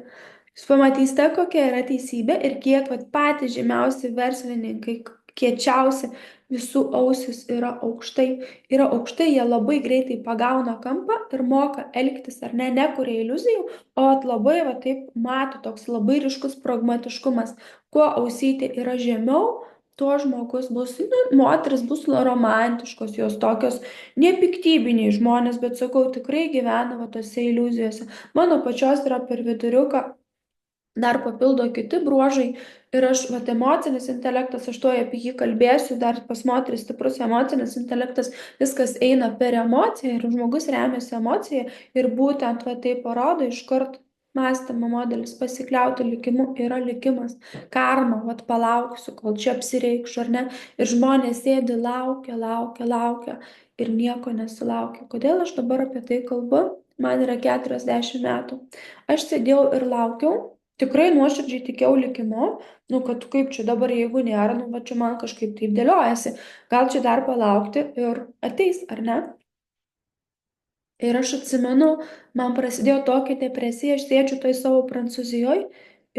Jūs pamatysite, kokia yra teisybė ir kiek vat, patys žymiausi verslininkai, kiečiausi, visų ausis yra aukštai. Yra aukštai, jie labai greitai pagauna kampą ir moka elgtis, ar ne, nekuria iliuzijų, o labai va, taip mato toks labai ryškus pragmatiškumas. Kuo ausytė yra žemiau, tuo žmogus bus, nu, moteris bus romantiškos, jos tokios nepiktybiniai žmonės, bet sakau, tikrai gyvena va, tose iliuzijose. Mano pačios yra per viduriuką dar papildo kiti bruožai ir aš, vat, emocinis intelektas, aš to apie jį kalbėsiu, dar pas moteris stiprus emocinis intelektas, viskas eina per emociją ir žmogus remiasi emociją ir būtent va, tai parodo iškart mąstymo modelis pasikliauti likimu yra likimas, karma, vat, palauksiu, kol čia apsireikš ar ne, ir žmonės sėdi, laukia, laukia, laukia ir nieko nesulaukia. Kodėl aš dabar apie tai kalbu? Man yra 40 metų. Aš sėdėjau ir laukiau, tikrai nuoširdžiai tikėjau likimu, nu, kad kaip čia dabar, jeigu nėra, nu, va čia man kažkaip taip dėliojasi, gal čia dar palaukti ir ateis, ar ne? Ir aš atsimenu, man prasidėjo tokia depresija, aš sėdžiu toj savo Prancūzijoje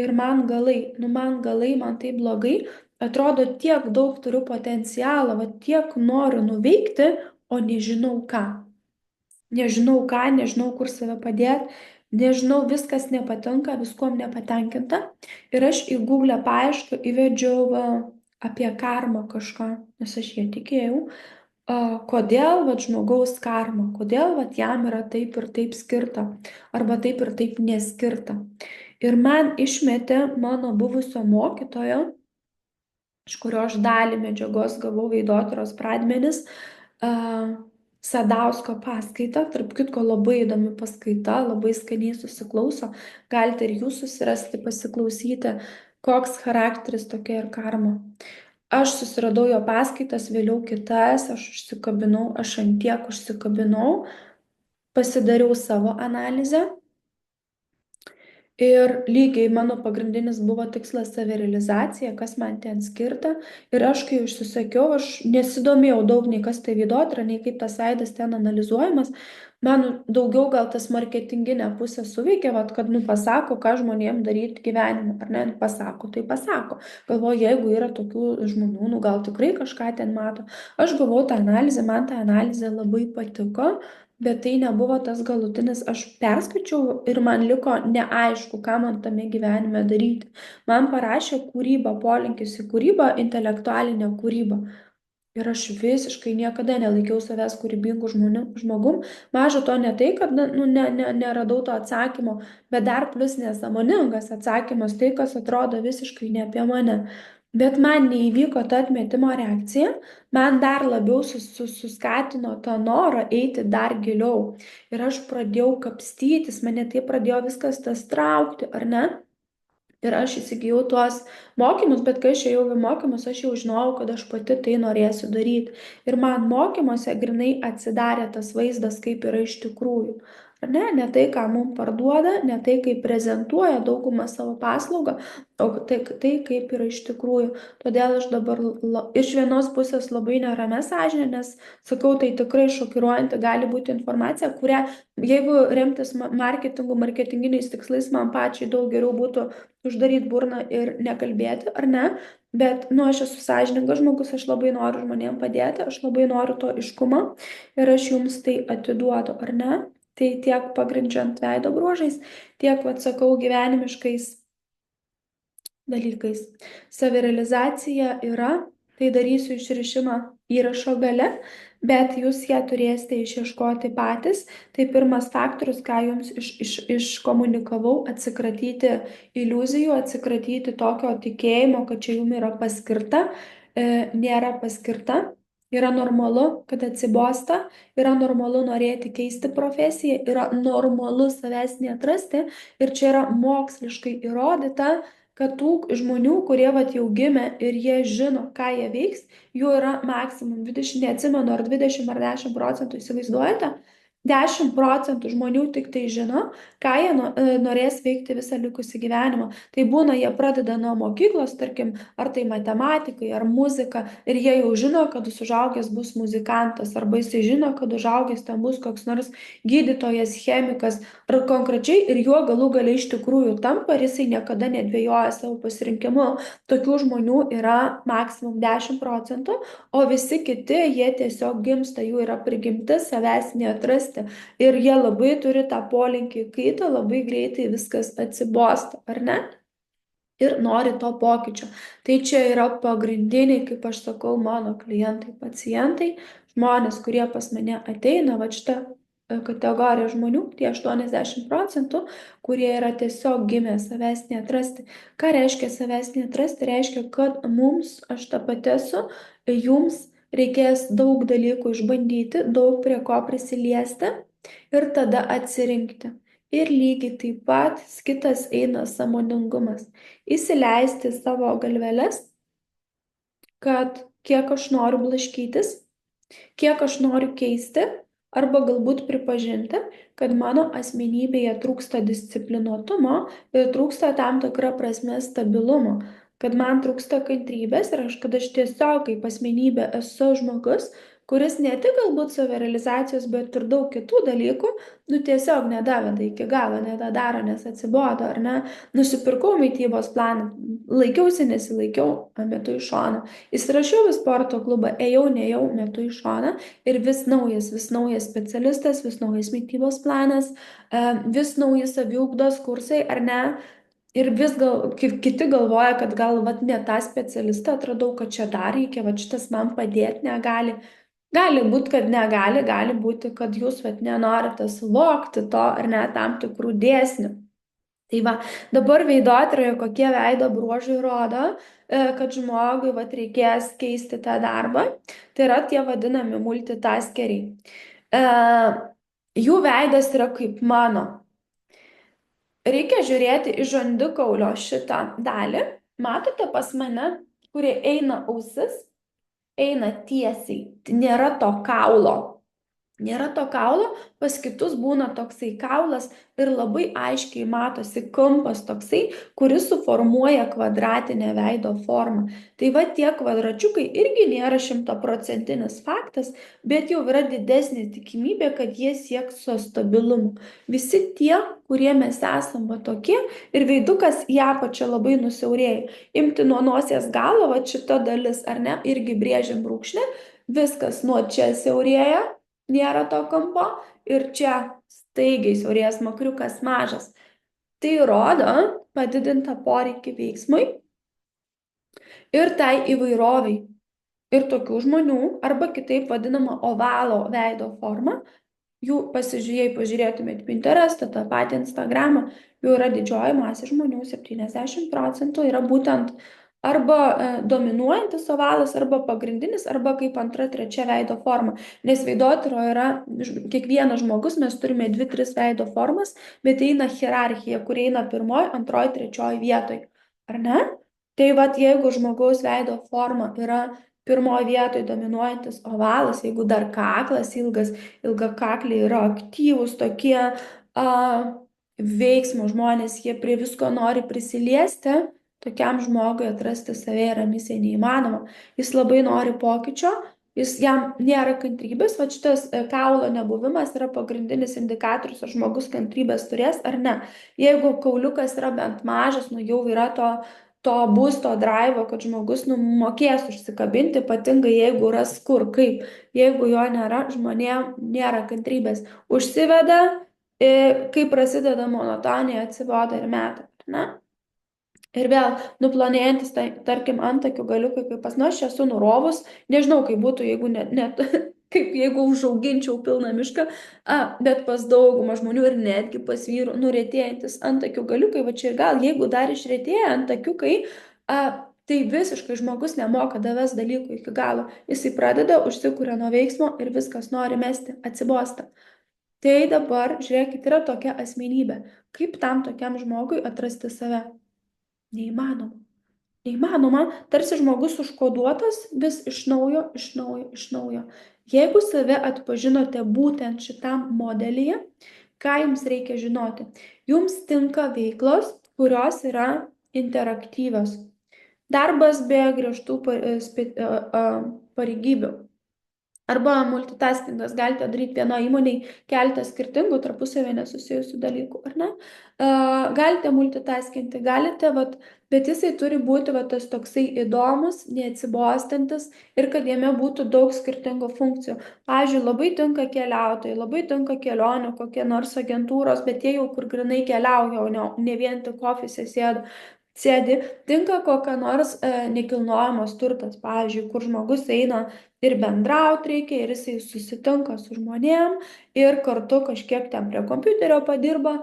ir man galai, man taip blogai, atrodo tiek daug turiu potencialą, va tiek noriu nuveikti, o nežinau ką. Nežinau ką, nežinau kur save padėti, nežinau, viskas nepatinka, viskuom nepatenkinta. Ir aš į Google paiešką įvedžiau apie karmą kažką, nes aš ją tikėjau. Kodėl vat, žmogaus karma, kodėl vat, jam yra taip ir taip skirta, arba taip ir taip neskirta. Ir man išmetė mano buvusio mokytojo, iš kurio aš dalį medžiagos gavau veidotyros pradmenis, Sadausko paskaitą, tarp kitko labai įdomi paskaita, labai skaniai susiklauso, galite ir jūs susirasti, pasiklausyti, koks charakteris tokia ir karma. Aš susiradau jo paskaitas, vėliau kitas, aš užsikabinau, aš antiek užsikabinau, pasidariau savo analizę. Ir lygiai mano pagrindinis buvo tikslas savirealizacija, kas man ten skirta. Ir aš, kai užsisakiau, aš nesidomėjau daug nei kas tai veidotyra, nei kaip tas veidas ten analizuojamas. Man daugiau gal tas marketinginė pusė suveikė, vat, kad pasako, ką žmonėm daryti gyvenime, ar ne, pasako, tai pasako. Galvoju, jeigu yra tokių žmonių, gal tikrai kažką ten mato. Aš gavau tą analizę, man ta analizė labai patiko. Bet tai nebuvo tas galutinis, aš perskaičiau ir man liko neaišku, ką man tame gyvenime daryti. Man parašė kūryba, polinkis į kūrybą, intelektualinę kūrybą. Ir aš visiškai niekada nelaikiau savęs kūrybingų žmogum. Maža to ne tai, kad neradau to atsakymo, bet dar plus nesąmoningas atsakymas, tai, kas atrodo visiškai ne apie mane. Bet man neįvyko ta atmetimo reakcija, man dar labiau suskatino tą norą eiti dar giliau. Ir aš pradėjau kapstytis, mane tai pradėjo viskas tas traukti, ar ne? Ir aš įsigijau tuos mokymus, bet kai aš ėjau į mokymus, aš jau žinojau, kad aš pati tai norėsiu daryti. Ir man mokymuose grinai atsidarė tas vaizdas, kaip yra iš tikrųjų. Ar ne? Ne tai, ką mums parduoda, ne tai, kaip prezentuoja daugumą savo paslaugą, o tai, kaip yra iš tikrųjų. Todėl aš dabar iš vienos pusės labai neramia sąžinė, nes sakau, tai tikrai šokiruojanti gali būti informacija, kurią, jeigu remtis marketinginiais tikslais, man pačiai daug geriau būtų uždaryti burną ir nekalbėti, ar ne? Bet, nu, aš esu sąžiningas žmogus, aš labai noriu žmonėm padėti, aš labai noriu to aiškumo ir aš jums tai atiduodu, ar ne? Tai tiek pagrindžiant veido bruožais, tiek, atsakau, gyvenimiškais dalykais. Savirealizacija yra, tai darysiu išrišimą įrašo gale, bet jūs ją turėsite išieškoti patys. Tai pirmas faktorius, ką jums iškomunikavau, atsikratyti iliuzijų, atsikratyti tokio tikėjimo, kad čia jums yra paskirta, nėra paskirta. Yra normalu, kad atsibosta, yra normalu norėti keisti profesiją, yra normalu savęs neatrasti ir čia yra moksliškai įrodyta, kad tų žmonių, kurie vat jau gimė ir jie žino, ką jie veiks, jų yra maksimum 20, neatsimenu, ar 20 ar 10 procentų, įsivaizduojate? 10 procentų žmonių tik tai žino, ką jie norės veikti visą likusį gyvenimą. Tai būna, jie pradeda nuo mokyklos, tarkim, ar tai matematikai, ar muzika, ir jie jau žino, kad užaugęs bus muzikantas, arba jisai žino, kad užaugęs ten bus koks nors gydytojas, chemikas, ar konkrečiai ir juo galų gale iš tikrųjų tampa, ir jisai niekada nedvėjoja savo pasirinkimu. Tokių žmonių yra maksimum 10 procentų, o visi kiti, jie tiesiog gimsta, jų yra prigimtis savęs neatrasti. Ir jie labai turi tą polinkį į kaitą, labai greitai viskas atsibosta, ar ne? Ir nori to pokyčio. Tai čia yra pagrindiniai, kaip aš sakau, mano klientai, pacientai, žmonės, kurie pas mane ateina, va šitą kategoriją žmonių, tie 80 procentų, kurie yra tiesiog gimę savęs neatrasti. Ką reiškia savęs neatrasti? Reiškia, kad mums, aš tą pati esu, jums reikės daug dalykų išbandyti, daug prie ko prisiliesti ir tada atsirinkti. Ir lygiai taip pat kitas eina sąmoningumas. Įsileisti savo galveles, kad kiek aš noriu blaškytis, kiek aš noriu keisti, arba galbūt pripažinti, kad mano asmenybėje trūksta disciplinuotumo ir trūksta tam tikra prasme stabilumo, kad man trūksta kantrybės ir kad aš tiesiog kaip asmenybė esu žmogus, kuris ne tik galbūt savirealizacijos, bet ir daug kitų dalykų, tiesiog nedaveda iki galo, nedadaro, nes atsibodo, ar ne? Nusipirkau mitybos planą, laikiausi, nesilaikiau, metu į šoną. Įsirašiau į sporto klubą, ėjau, nejau, metu į šoną ir vis naujas specialistas, vis naujas mitybos planas, vis nauji saviugdos kursai, ar ne? Ir vis kiti galvoja, kad gal vat, ne tą specialistą atradau, kad čia dar reikia, vat šitas man padėti negali. Gali būti, kad negali, gali būti, kad jūs vat, nenorite suvokti to ar ne tam tikrų dėsnių. Tai va, dabar veidotyroje kokie veido bruožai rodo, kad žmogui vat, reikės keisti tą darbą. Tai yra tie vadinami multitaskeriai. Jų veidas yra kaip mano. Reikia žiūrėti į žandikaulio šitą dalį. Matote pas mane, kurie eina ausis, eina tiesiai. Nėra to kaulo. Nėra to kaulo, pas kitus būna toksai kaulas ir labai aiškiai matosi kampas toksai, kuris suformuoja kvadratinę veido formą. Tai va tie kvadračiukai irgi nėra 100% faktas, bet jau yra didesnė tikimybė, kad jie sieks su stabilumu. Visi tie, kurie mes esam va tokie ir veidukas į apačią labai nusiaurėja. Imti nuo nosies galo, va šita dalis, ar ne, irgi brėžiam brūkšnį, viskas nuo čia siaurėja. Nėra to kampo ir čia staigiai siaurės makriukas mažas. Tai rodo padidintą poreikį veiksmui ir tai įvairoviai. Ir tokių žmonių, arba kitaip vadinama ovalo veido forma, jų pažiūrėtumėt Pinterestą, tą patį Instagramą, jų yra didžioji masė žmonių, 70% yra būtent arba dominuojantis ovalas, arba pagrindinis, arba kaip antra, trečia veido forma. Nes veidotyroje yra kiekvienas žmogus, mes turime 2-3 veido formas, bet eina hierarchija, kur eina pirmoji, antroji, trečioji vietoj. Ar ne? Tai vat, jeigu žmogaus veido forma yra pirmoje vietoje dominuojantis ovalas, jeigu dar kaklas ilgas, ilgakakliai yra aktyvūs tokie veiksmo žmonės, jie prie visko nori prisiliesti, tokiam žmogui atrasti save yra misija neįmanoma. Jis labai nori pokyčio, jam nėra kantrybės, va šitas kaulo nebuvimas yra pagrindinis indikatorius, ar žmogus kantrybės turės ar ne. Jeigu kauliukas yra bent mažas, jau yra to būsto drivo, kad žmogus mokės užsikabinti, ypatingai jeigu ras kur, kaip. Jeigu jo nėra, žmonėm nėra kantrybės. Užsiveda, kai prasideda monotonija, atsiboda ir meta, ne? Ir vėl nuplonėjantis, tarkim, antakių galiukai, kaip pas aš esu nurovus, nežinau, kaip būtų, jeigu net kaip jeigu užauginčiau pilną mišką, bet pas daugumą žmonių ir netgi pas vyrų nuretėjantis antakių galiukai, va čia ir gal, jeigu dar išretėja antakiukai, tai visiškai žmogus nemoka davės dalykų iki galo. Jisai pradeda, užsikuria nuo veiksmo ir viskas nori mesti, atsibosta. Tai dabar, žiūrėkit, yra tokia asmenybė. Kaip tam tokiam žmogui atrasti save? Neįmanoma. Neįmanoma, tarsi žmogus užkoduotas vis iš naujo, iš naujo, iš naujo. Jeigu save atpažinote būtent šitam modelyje, ką jums reikia žinoti? Jums tinka veiklos, kurios yra interaktyvios. Darbas be griežtų pareigybių. Arba multitaskingas, galite daryti vienoje įmonėje keletą skirtingų tarpusavį nesusijusių dalykų, ar ne? Galite multitaskinti, galite, bet jisai turi būti tas toksai įdomus, neatsibostantis ir kad jame būtų daug skirtingų funkcijų. Pavyzdžiui, labai tinka keliautojai, labai tinka kelionė, kokie nors agentūros, bet jie jau kur grinai keliauja, o ne vien tik ofise sėdi, tinka kokia nors nekilnojamas turtas, pavyzdžiui, kur žmogus eina ir bendrauti reikia, ir jisai susitinka su žmonėm, ir kartu kažkiek ten prie kompiuterio padirba,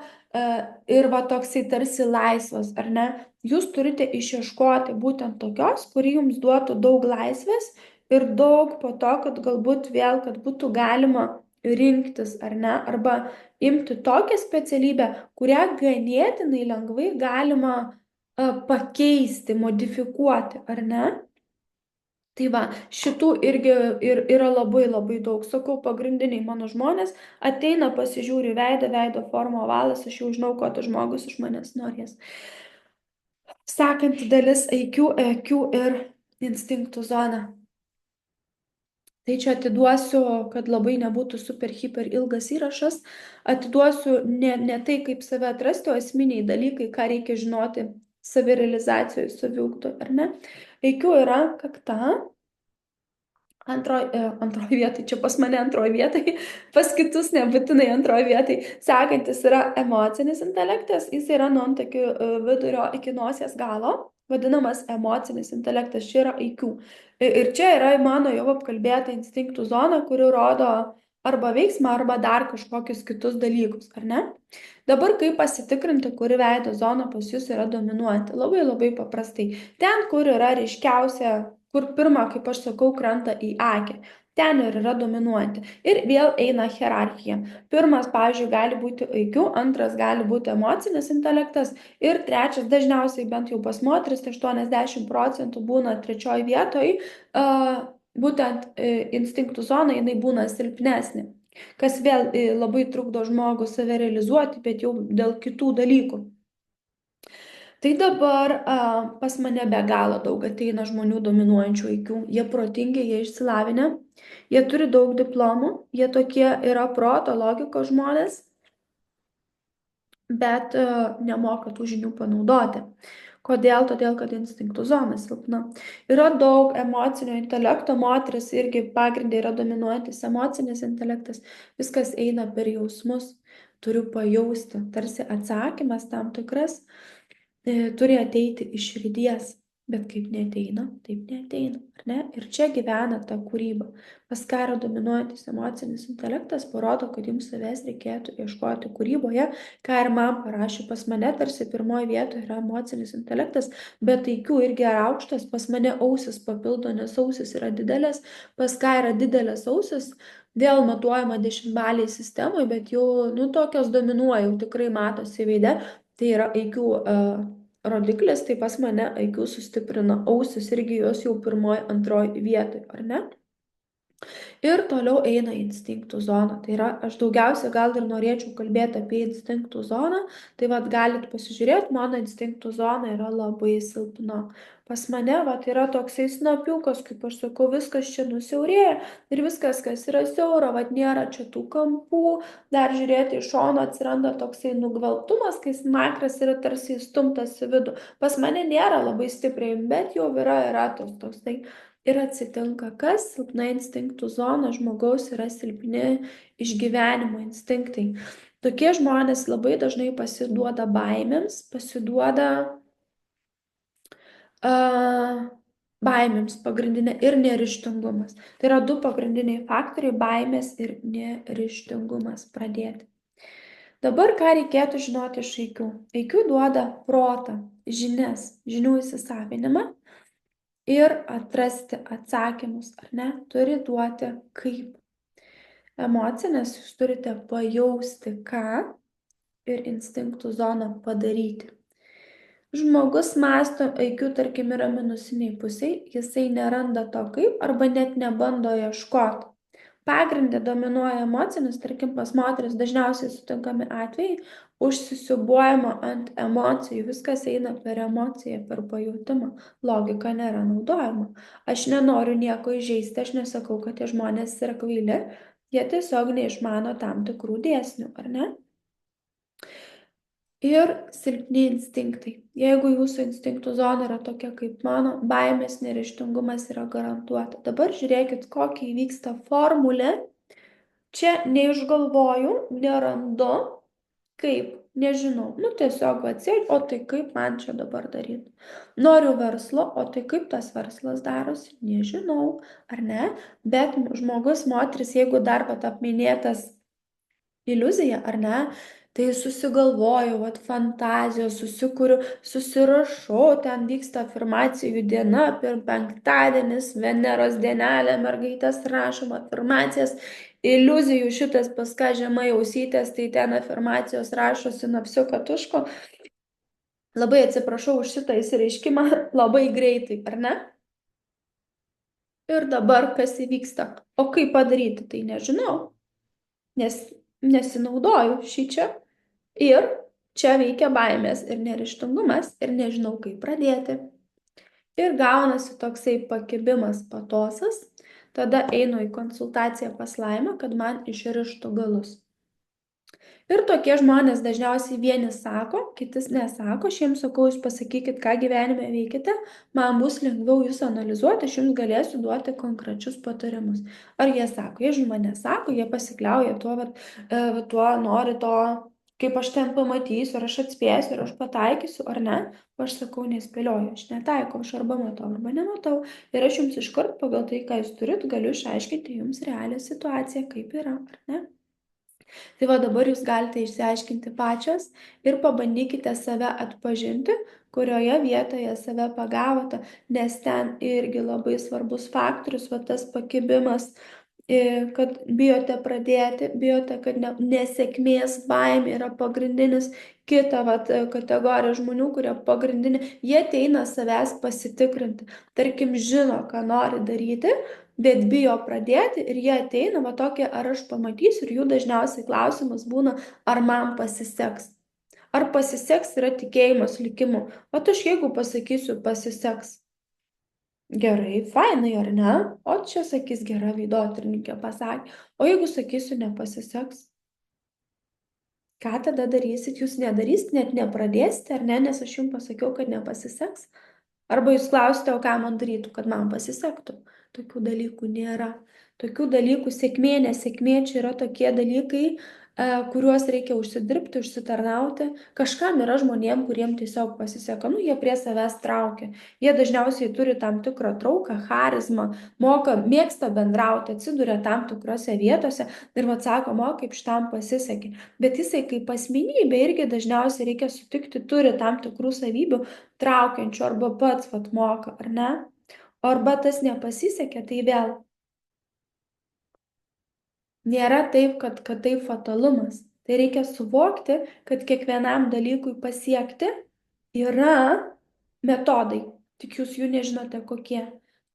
ir toksai tarsi laisvas, ar ne? Jūs turite išieškoti būtent tokios, kuri jums duotų daug laisvės ir daug po to, kad galbūt vėl, kad būtų galima rinktis, ar ne? Arba imti tokią specialybę, kurią ganėtinai lengvai galima pakeisti, modifikuoti, ar ne? Tai va, šitų irgi yra labai labai daug. Sakau, pagrindiniai mano žmonės ateina, pasižiūri veidą, veido formą, ovalas, aš jau žinau, ko tas žmogus iš manęs norės. Sekanti dalis IQ, EQ ir instinktų zona. Tai čia atiduosiu, kad labai nebūtų super hiper ilgas įrašas, atiduosiu ne tai, kaip save atrasti, o esminiai dalykai, ką reikia žinoti savirealizacijoje, saviugdo, ar ne? IQ yra kakta, antroj vietoj, čia pas mane antroj vietoj, pas kitus nebūtinai antroj vietoj. Sekantis yra emocinis intelektas, jis yra nuo antakių vidurio iki nosies galo, vadinamas emocinis intelektas, čia yra IQ. Ir čia yra mano jau apkalbėta instinktų zona, kuri rodo arba veiksmą, arba dar kažkokius kitus dalykus, ar ne? Dabar kaip pasitikrinti, kuri veido zona pas jūs yra dominuojanti? Labai labai paprastai. Ten, kur yra ryškiausia, kur pirmą, kaip aš sakau, krenta į akį. Ten ir yra dominuojanti. Ir vėl eina hierarchija. Pirmas, pavyzdžiui, gali būti IQ, antras gali būti emocinis intelektas ir trečias, dažniausiai bent jau pas moteris, 80% būna trečioj vietoj, būtent instinktų zona, jinai būna silpnesnė. Kas vėl labai trukdo žmogų save realizuoti, bet jau dėl kitų dalykų. Tai dabar pas mane be galo daug ateina žmonių dominuojančių IQ. Jie protingi, jie išsilavinę, jie turi daug diplomų, jie tokie yra proto, logikos žmonės, bet nemoka tų žinių panaudoti. Kodėl? Todėl, kad instinktų zona silpna. Yra daug emocinio intelekto, moteris irgi pagrindai yra dominuojantis emocinis intelektas, viskas eina per jausmus, turiu pajausti, tarsi atsakymas tam tikras turi ateiti iš širdies, bet kaip neateina, taip neateina, ar ne? Ir čia gyvena ta kūryba. Pas ką yra dominuojantis emocinis intelektas, parodo, kad jums savęs reikėtų ieškoti kūryboje, ką ir man parašė. Pas mane tarsi pirmoje vietoje yra emocinis intelektas, bet IQ irgi yra aukštas, pas mane ausis papildo, nes ausis yra didelės, pas ką yra didelės ausis, vėl matuojama 10-balėj sistemoje, bet jau, tokios dominuoja, jau tikrai matosi veide, tai yra IQ rodiklis, tai pas mane IQ sustiprina ausis, irgi jos jau pirmoji, antroji vietoj, ar ne? Ir toliau eina instinktų zona. Tai yra, aš daugiausia gal ir norėčiau kalbėti apie instinktų zoną, tai galit pasižiūrėti, mano instinktų zona yra labai silpna. Pas mane yra toksai snapiukas, kaip aš sakau, viskas čia nusiaurėja ir viskas, kas yra siaura, nėra čia tų kampų, dar žiūrėti iš šono atsiranda toksai nugvelbtumas, kai smakras yra tarsi įstumtas į vidų. Pas mane nėra labai stipriai, bet jau yra toksai. Ir atsitinka, kas silpna instinktų zona žmogaus yra silpni išgyvenimo instinktai. Tokie žmonės labai dažnai pasiduoda baimėms, baimėms pagrindinė ir neryžtingumas. Tai yra du pagrindiniai faktoriai - baimės ir neryžtingumas pradėti. Dabar ką reikėtų žinoti iš IQ? IQ duoda protą, žinias, žinių įsisavinimą ir atrasti atsakymus, ar ne? Turi duoti kaip. Emocinės jūs turite pajausti, ką ir instinktų zoną padaryti. Žmogus mąsto, IQ tarkim yra minusiniai pusiai, jisai neranda to kaip arba net nebando ieškoti. Pagrindė dominuoja emocinis, tarkim pas moteris dažniausiai sutinkami atvejai, užsisiubuojama ant emocijų, viskas eina per emociją, per pajūtimą, logika nėra naudojama. Aš nenoriu nieko įžeisti, aš nesakau, kad tie žmonės yra kvaili, jie tiesiog neišmano tam tikrų dėsnių, ar ne? Ir silpni instinktai. Jeigu jūsų instinktų zona yra tokia kaip mano, baimės neryžtingumas yra garantuota. Dabar žiūrėkit, kokia įvyksta formulė. Čia neišgalvoju, nerandu, kaip, nežinau. Nu tiesiog atsėdžiu, o tai kaip man čia dabar daryti. Noriu verslo, o tai kaip tas verslas darosi, nežinau, ar ne. Bet žmogus, moteris, jeigu dar pat apminėtas iliuzija, ar ne? Tai susigalvoju, vat fantazijos, susikuriu, susirašau, ten vyksta afirmacijų diena, penktadienis, Veneros dienelė, mergaitės rašom afirmacijas, iliuzijų šitas pas ką žemai ausytės, tai ten afirmacijos rašosi nuo psichokatuško. Labai atsiprašau už šitą įsireiškimą, labai greitai, ar ne? Ir dabar kas įvyksta? O kaip padaryti, tai nežinau, nes nesinaudoju šičia. Ir čia veikia baimės ir neryžtingumas ir nežinau, kaip pradėti. Ir gaunasi toksai pakibimas patosas, tada einu į konsultaciją pas Laimą, kad man išrištų galus. Ir tokie žmonės dažniausiai vieni sako, kitis nesako, aš jiems sakau, jūs pasakykit, ką gyvenime veikite, man bus lengviau jūs analizuoti, aš jums galėsiu duoti konkrečius patarimus. Ar jie sako, jie žinoma nesako, jie pasikliauja tuo, tuo nori to, kaip aš ten pamatysiu, ar aš atspėsiu, ar aš pataikysiu, ar ne. Aš sakau, nespėlioju, aš netaikau, aš arba matau, arba nematau. Ir aš jums iškart pagal tai, ką jūs turit, galiu išaiškinti jums realią situaciją, kaip yra, ar ne. Tai va dabar jūs galite išsiaiškinti pačios ir pabandykite save atpažinti, kurioje vietoje save pagavote, nes ten irgi labai svarbus faktorius, va tas pakibimas, kad bijote pradėti, bijote, kad nesėkmės baimė yra pagrindinis. Kita kategorija žmonių, kurie pagrindinė, jie ateina savęs pasitikrinti, tarkim žino, ką nori daryti, bet bijo pradėti ir jie ateina, va tokie, ar aš pamatysiu, ir jų dažniausiai klausimas būna, ar man pasiseks. Ar pasiseks yra tikėjimas likimu. O aš jeigu pasakysiu pasiseks, gerai, fainai, ar ne? O čia sakys gera veidotyrininkė pasakė. O jeigu sakysiu nepasiseks, ką tada darysit? Jūs nedarysit, net nepradėsite, ar ne? Nes aš jums pasakiau, kad nepasiseks. Arba jūs klausite, o ką man darytų, kad man pasisektų. Tokių dalykų nėra. Tokių dalykų sėkmė, nesėkmė, čia yra tokie dalykai, kuriuos reikia užsidirbti, užsitarnauti. Kažkam yra žmonėm, kuriem tiesiog pasiseka, nu, jie prie savęs traukia. Jie dažniausiai turi tam tikrą trauką, charizmą, mėgsta bendrauti, atsiduria tam tikrose vietose ir atsako, kaip šitam pasisekė. Bet jisai kaip asmenybė irgi dažniausiai reikia sutikti, turi tam tikrų savybių traukiančių arba pats moka, ar ne? Arba tas nepasisekė, tai vėl nėra taip, kad tai fatalumas. Tai reikia suvokti, kad kiekvienam dalykui pasiekti yra metodai, tik jūs jų nežinote kokie.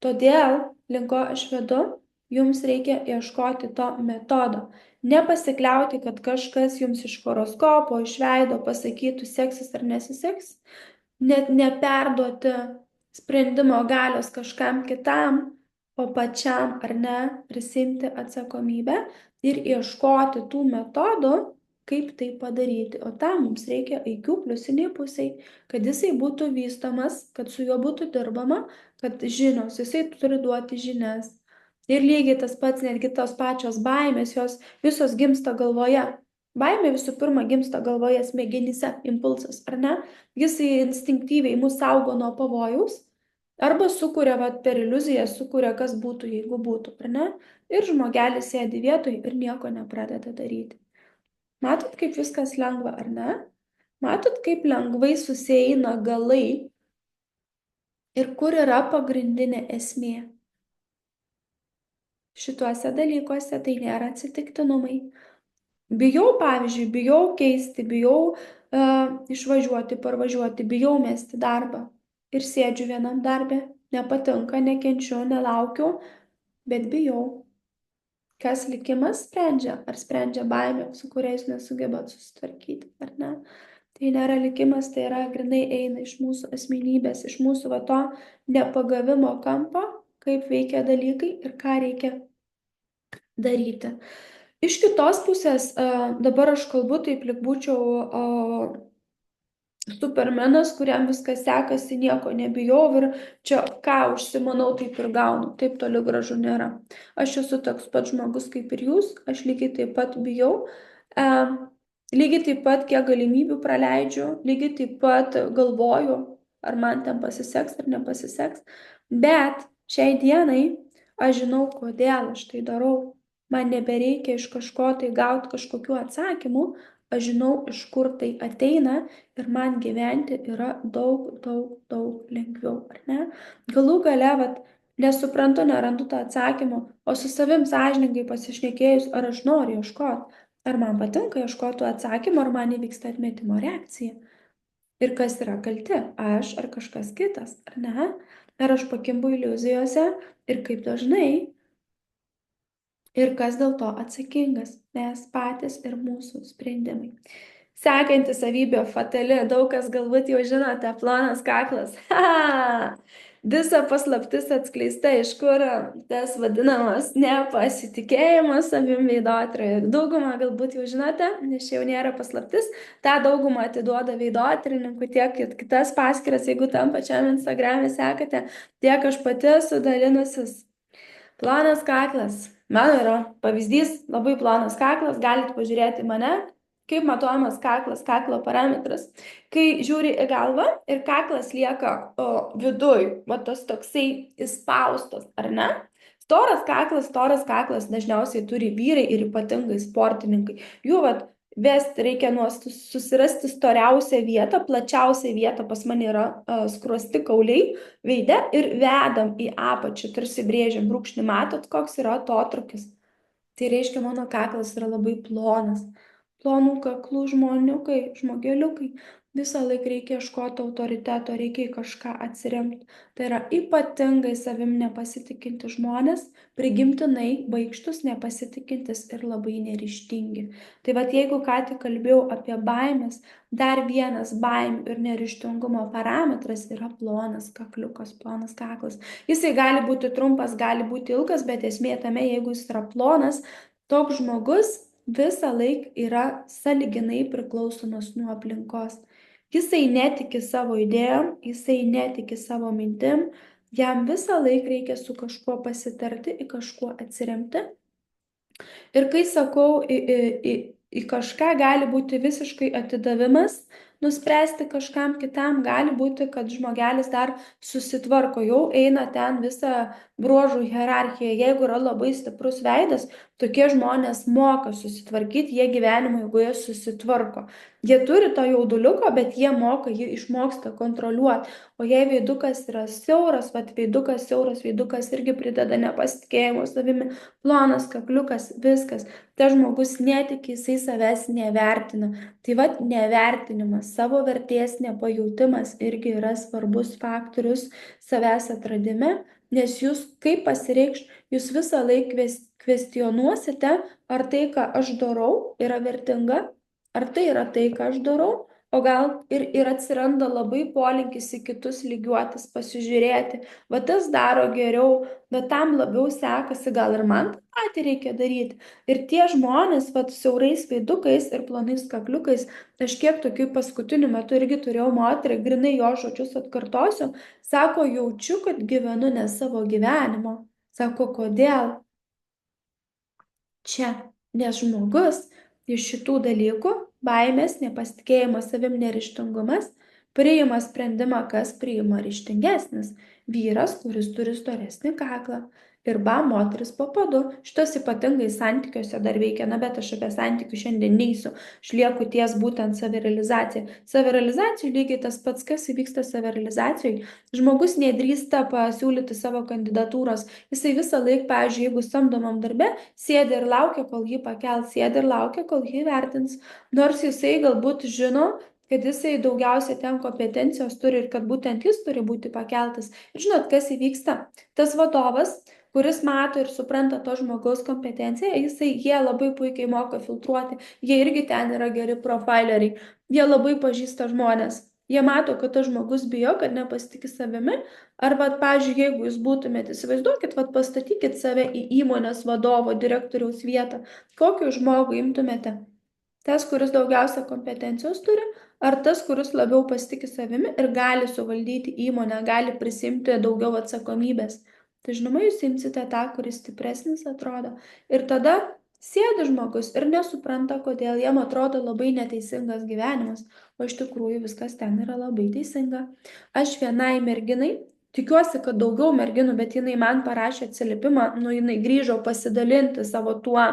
Todėl, link ko aš vedu, jums reikia ieškoti to metodo. Nepasikliauti, kad kažkas jums iš horoskopo, iš veido pasakytų seksis ar nesiseks. Net neperduoti sprendimo galios kažkam kitam, o pačiam ar ne prisimti atsakomybę ir ieškoti tų metodų, kaip tai padaryti. O tam mums reikia IQ pliusiniai pusiai, kad jisai būtų vystomas, kad su juo būtų dirbama, kad žinios, jisai turi duoti žinias. Ir lygiai tas pats, netgi tos pačios baimės, jos visos gimsta galvoje. Baimė visų pirma gimsta galvoje, smegenyse, impulsas, ar ne? Jisai instinktyviai mus saugo nuo pavojaus, arba sukuria, per iliuziją sukuria, kas būtų, jeigu būtų, ar ne? Ir žmogelis sėdi vietoj ir nieko nepradeda daryti. Matot, kaip viskas lengva, ar ne? Matot, kaip lengvai susieina galai ir kur yra pagrindinė esmė. Šituose dalykuose tai nėra atsitiktinumai. Bijau, pavyzdžiui, bijau keisti, bijau išvažiuoti, parvažiuoti, bijau mesti darbą ir sėdžiu vienam darbe, nepatinka, nekenčiu, nelaukiu, bet bijau. Kas likimas sprendžia? Ar sprendžia baimė, su kuria jūs nesugebat susitvarkyti, ar ne? Tai nėra likimas, tai yra grinai eina iš mūsų asmenybės, iš mūsų va to nepagavimo kampo, kaip veikia dalykai ir ką reikia daryti. Iš kitos pusės, dabar aš kalbu taip, lyg būčiau supermenas, kuriam viskas sekasi, nieko nebijau ir čia ką užsimanau, taip ir gaunu. Taip toli gražu nėra. Aš esu toks pat žmogus kaip ir jūs, aš lygiai taip pat bijau. Lygiai taip pat, kiek galimybių praleidžiu, lygiai taip pat galvoju, ar man ten pasiseks ar nepasiseks. Bet šiai dienai aš žinau, kodėl aš tai darau. Man nebereikia iš kažko tai gauti kažkokių atsakymų, aš žinau, iš kur tai ateina ir man gyventi yra daug lengviau, ar ne? Galų gale, vat, nesuprantu, nerandu tą atsakymą, o su savim sąžiningai pasišnekėjus, ar aš noriu ieškoti, ar man patinka ieškoti atsakymą, ar man įvyksta atmetimo reakcija. Ir kas yra kalti, aš ar kažkas kitas, ar ne? Ar aš pakimbu iliuzijose ir kaip dažnai. Ir kas dėl to atsakingas? Mes patys ir mūsų sprendimai. Sekanti savybė fatali, daug kas galbūt jau žinote, plonas kaklas. Visa paslaptis atskleista, iš kur tas vadinamas nepasitikėjimas savim veidotyroje. Daugumą galbūt jau žinote, nes čia jau nėra paslaptis. Ta daugumą atiduoda veidotyrininkų tiek kitas paskiras, jeigu tam pačiam Instagram'e sekate, tiek aš pati esu dalinusis. Plonas kaklas. Mano yra pavyzdys, labai plonas kaklas, galite pažiūrėti mane, kaip matuojamas kaklas, kaklo parametras. Kai žiūri į galvą ir kaklas lieka viduj, va tas toksai įspaustas, ar ne? Storas kaklas dažniausiai turi vyrai ir ypatingai sportininkai. Jų vat vesti reikia susirasti storiausią vietą, plačiausią vietą, pas mane yra skruosti kauliai veide ir vedam į apačią, tarsi brėžiam brūkšnį, matot, koks yra atotrūkis. Tai reiškia, mano kaklas yra labai plonas. Plonų kaklų žmoniukai, žmogeliukai, visą laiką reikia ieškoti autoriteto, reikia į kažką atsiremti. Tai yra ypatingai savim nepasitikinti žmonės, prigimtinai baikštus, nepasitikintis ir labai neryžtingi. Tai vat jeigu ką tik kalbėjau apie baimės, dar vienas baimių ir neryžtingumo parametras yra plonas kakliukas, plonas kaklas. Jisai gali būti trumpas, gali būti ilgas, bet esmė tame, jeigu jis yra plonas, toks žmogus visą laiką yra sąlyginai priklausomas nuo aplinkos. Jisai netiki savo idėjom, jisai netiki savo mintim, jam visą laiką reikia su kažkuo pasitarti, į kažkuo atsiremti. Ir kai sakau, į kažką gali būti visiškai atidavimas, nuspręsti kažkam kitam, gali būti, kad žmogelis dar susitvarko, jau eina ten visą bruožų hierarchiją. Jeigu yra labai stiprus veidas, tokie žmonės moka susitvarkyti, jie gyvenimo eigoje susitvarko. Jie turi to jauduliuko, bet jie moka, jie išmoksta kontroliuoti. O jei veidukas yra siauras, siauras veidukas irgi prideda nepasitikėjimo savimi, plonas kakliukas, viskas. Tas žmogus netiki, jisai savęs nevertina. Tai vat nevertinimas, savo vertės nepajautimas irgi yra svarbus faktorius savęs atradime, nes jūs kaip pasireikš, jūs visą laiką kvestionuosite, ar tai, ką aš darau, yra vertinga, ar tai yra tai, ką aš darau, o gal ir atsiranda labai polinkis į kitus lygiuotis, pasižiūrėti, va tas daro geriau, bet tam labiau sekasi, gal ir man tą patį reikia daryti. Ir tie žmonės, va, siaurais veidukais ir plonais kakliukais, aš kiek tokių paskutiniu metu irgi turėjau moterį, grinai jo žodžius atkartosiu, sako, jaučiu, kad gyvenu ne savo gyvenimo. Sako, kodėl? Čia, nes žmogus iš šitų dalykų, baimės, nepasitikėjimas savim, neryžtingumas, priima sprendimą, kas priima ryžtingesnis. Vyras, kuris turi storesnį kaklą. Ir moteris po padu. Šitas ypatingai santykiuose dar veikia, na, bet aš apie santykių šiandien neisiu. Aš lieku ties būtent savirealizacija. Savirealizacijų lygiai tas pats, kas įvyksta savirealizacijai. Žmogus nedrįsta pasiūlyti savo kandidatūros. Jisai visą laiką, pavyzdžiui, jeigu samdomam darbe, sėdi ir laukia, kol jį pakels, sėdi ir laukia, kol jį vertins. Nors jisai galbūt žino, kad jisai daugiausiai ten kompetencijos turi ir kad būtent jis turi būti pakeltas. Ir žinot, kas įvyksta? Tas vadovas, kuris mato ir supranta to žmogaus kompetenciją, jie labai puikiai moka filtruoti, jie irgi ten yra geri profileriai, jie labai pažįsta žmonės. Jie mato, kad tas žmogus bijo, kad nepasitikė savimi. Arba, pavyzdžiui, jeigu jūs būtumėte, įsivaizduokit, pastatykit save į įmonės vadovo, direktoriaus vietą. Kokį žmogų imtumėte? Tas, kuris daugiausia kompetencijos turi, ar tas, kuris labiau pasitikė savimi ir gali suvaldyti įmonę, gali prisimti daugiau atsakomybės. Tai žinoma, jūs imsite tą, kuris stipresnis atrodo. Ir tada sėdi žmogus ir nesupranta, kodėl jam atrodo labai neteisingas gyvenimas, o iš tikrųjų viskas ten yra labai teisinga. Aš vienai merginai, tikiuosi, kad daugiau merginų, bet jinai man parašė atsiliepimą, jinai grįžo pasidalinti savo tuo,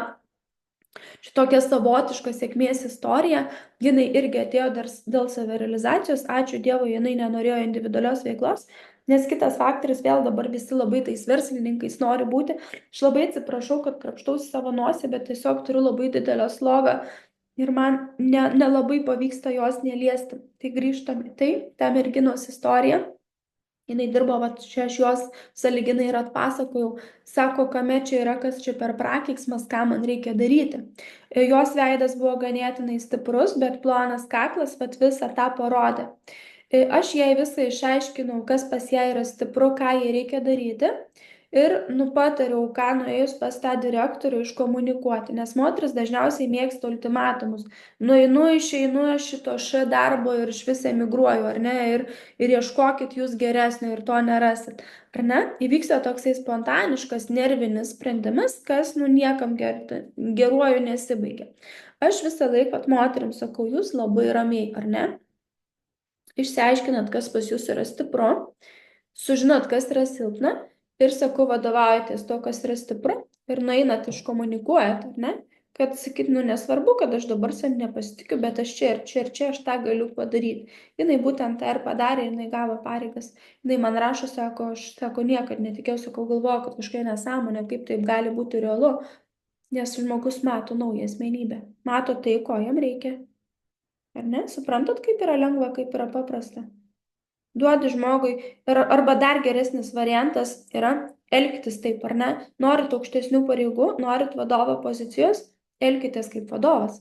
šitokia savotiška sėkmės istorija, jinai irgi atėjo dėl savirealizacijos, ačiū Dievui, jinai nenorėjo individualios veiklos, nes kitas faktorius, vėl dabar visi labai tais verslininkais nori būti. Aš labai atsiprašau, kad krapštausi savo nosį, bet tiesiog turiu labai didelę slogą ir man nelabai pavyksta jos neliesti. Tai grįžtame. Tai ta merginos istorija. Jinai dirbo, čia aš jos sąlyginai ir atpasakojau, sako, kame čia yra, kas čia per prakeiksmas, ką man reikia daryti. Jos veidas buvo ganėtinai stiprus, bet plonas kaklas visą tą parodė. Aš jai visą išaiškinau, kas pas ją yra stipru, ką jai reikia daryti. Ir patariau, ką nuėjus pas tą direktorių iškomunikuoti, nes moteris dažniausiai mėgsta ultimatumus. Nueinu, išeinu iš šito darbo ir iš vis emigruoju, ar ne, ir ieškokit jūs geresnio ir to nerasit. Ar ne? Įvyksta toksai spontaniškas, nervinis sprendimas, kas niekam geruoju nesibaigia. Aš visą laiką moterim sakau, jūs labai ramiai, ar ne? Išsiaiškinat, kas pas jūs yra stipru, sužinot, kas yra silpna ir sakau, vadovaujatės to, kas yra stipru ir nueinat iškomunikuojat, ar ne? Kad sakyt, nesvarbu, kad aš dabar savim nepasitikiu, bet aš čia ir čia ir čia aš tą galiu padaryti. Jinai būtent tą ir padarė, jinai gavo pareigas. Jinai man rašo, sako, aš niekad netikėjau, sakau, galvoju, kad kažkokia nesąmonė, kaip taip gali būti realu, nes žmogus mato naują asmenybę, mato tai, ko jam reikia. Ar ne? Suprantat, kaip yra lengva, kaip yra paprasta. Duodi žmogui, arba dar geresnis variantas yra elgtis taip, ar ne? Norit aukštesnių pareigų, norit vadovo pozicijos, elkitės kaip vadovas.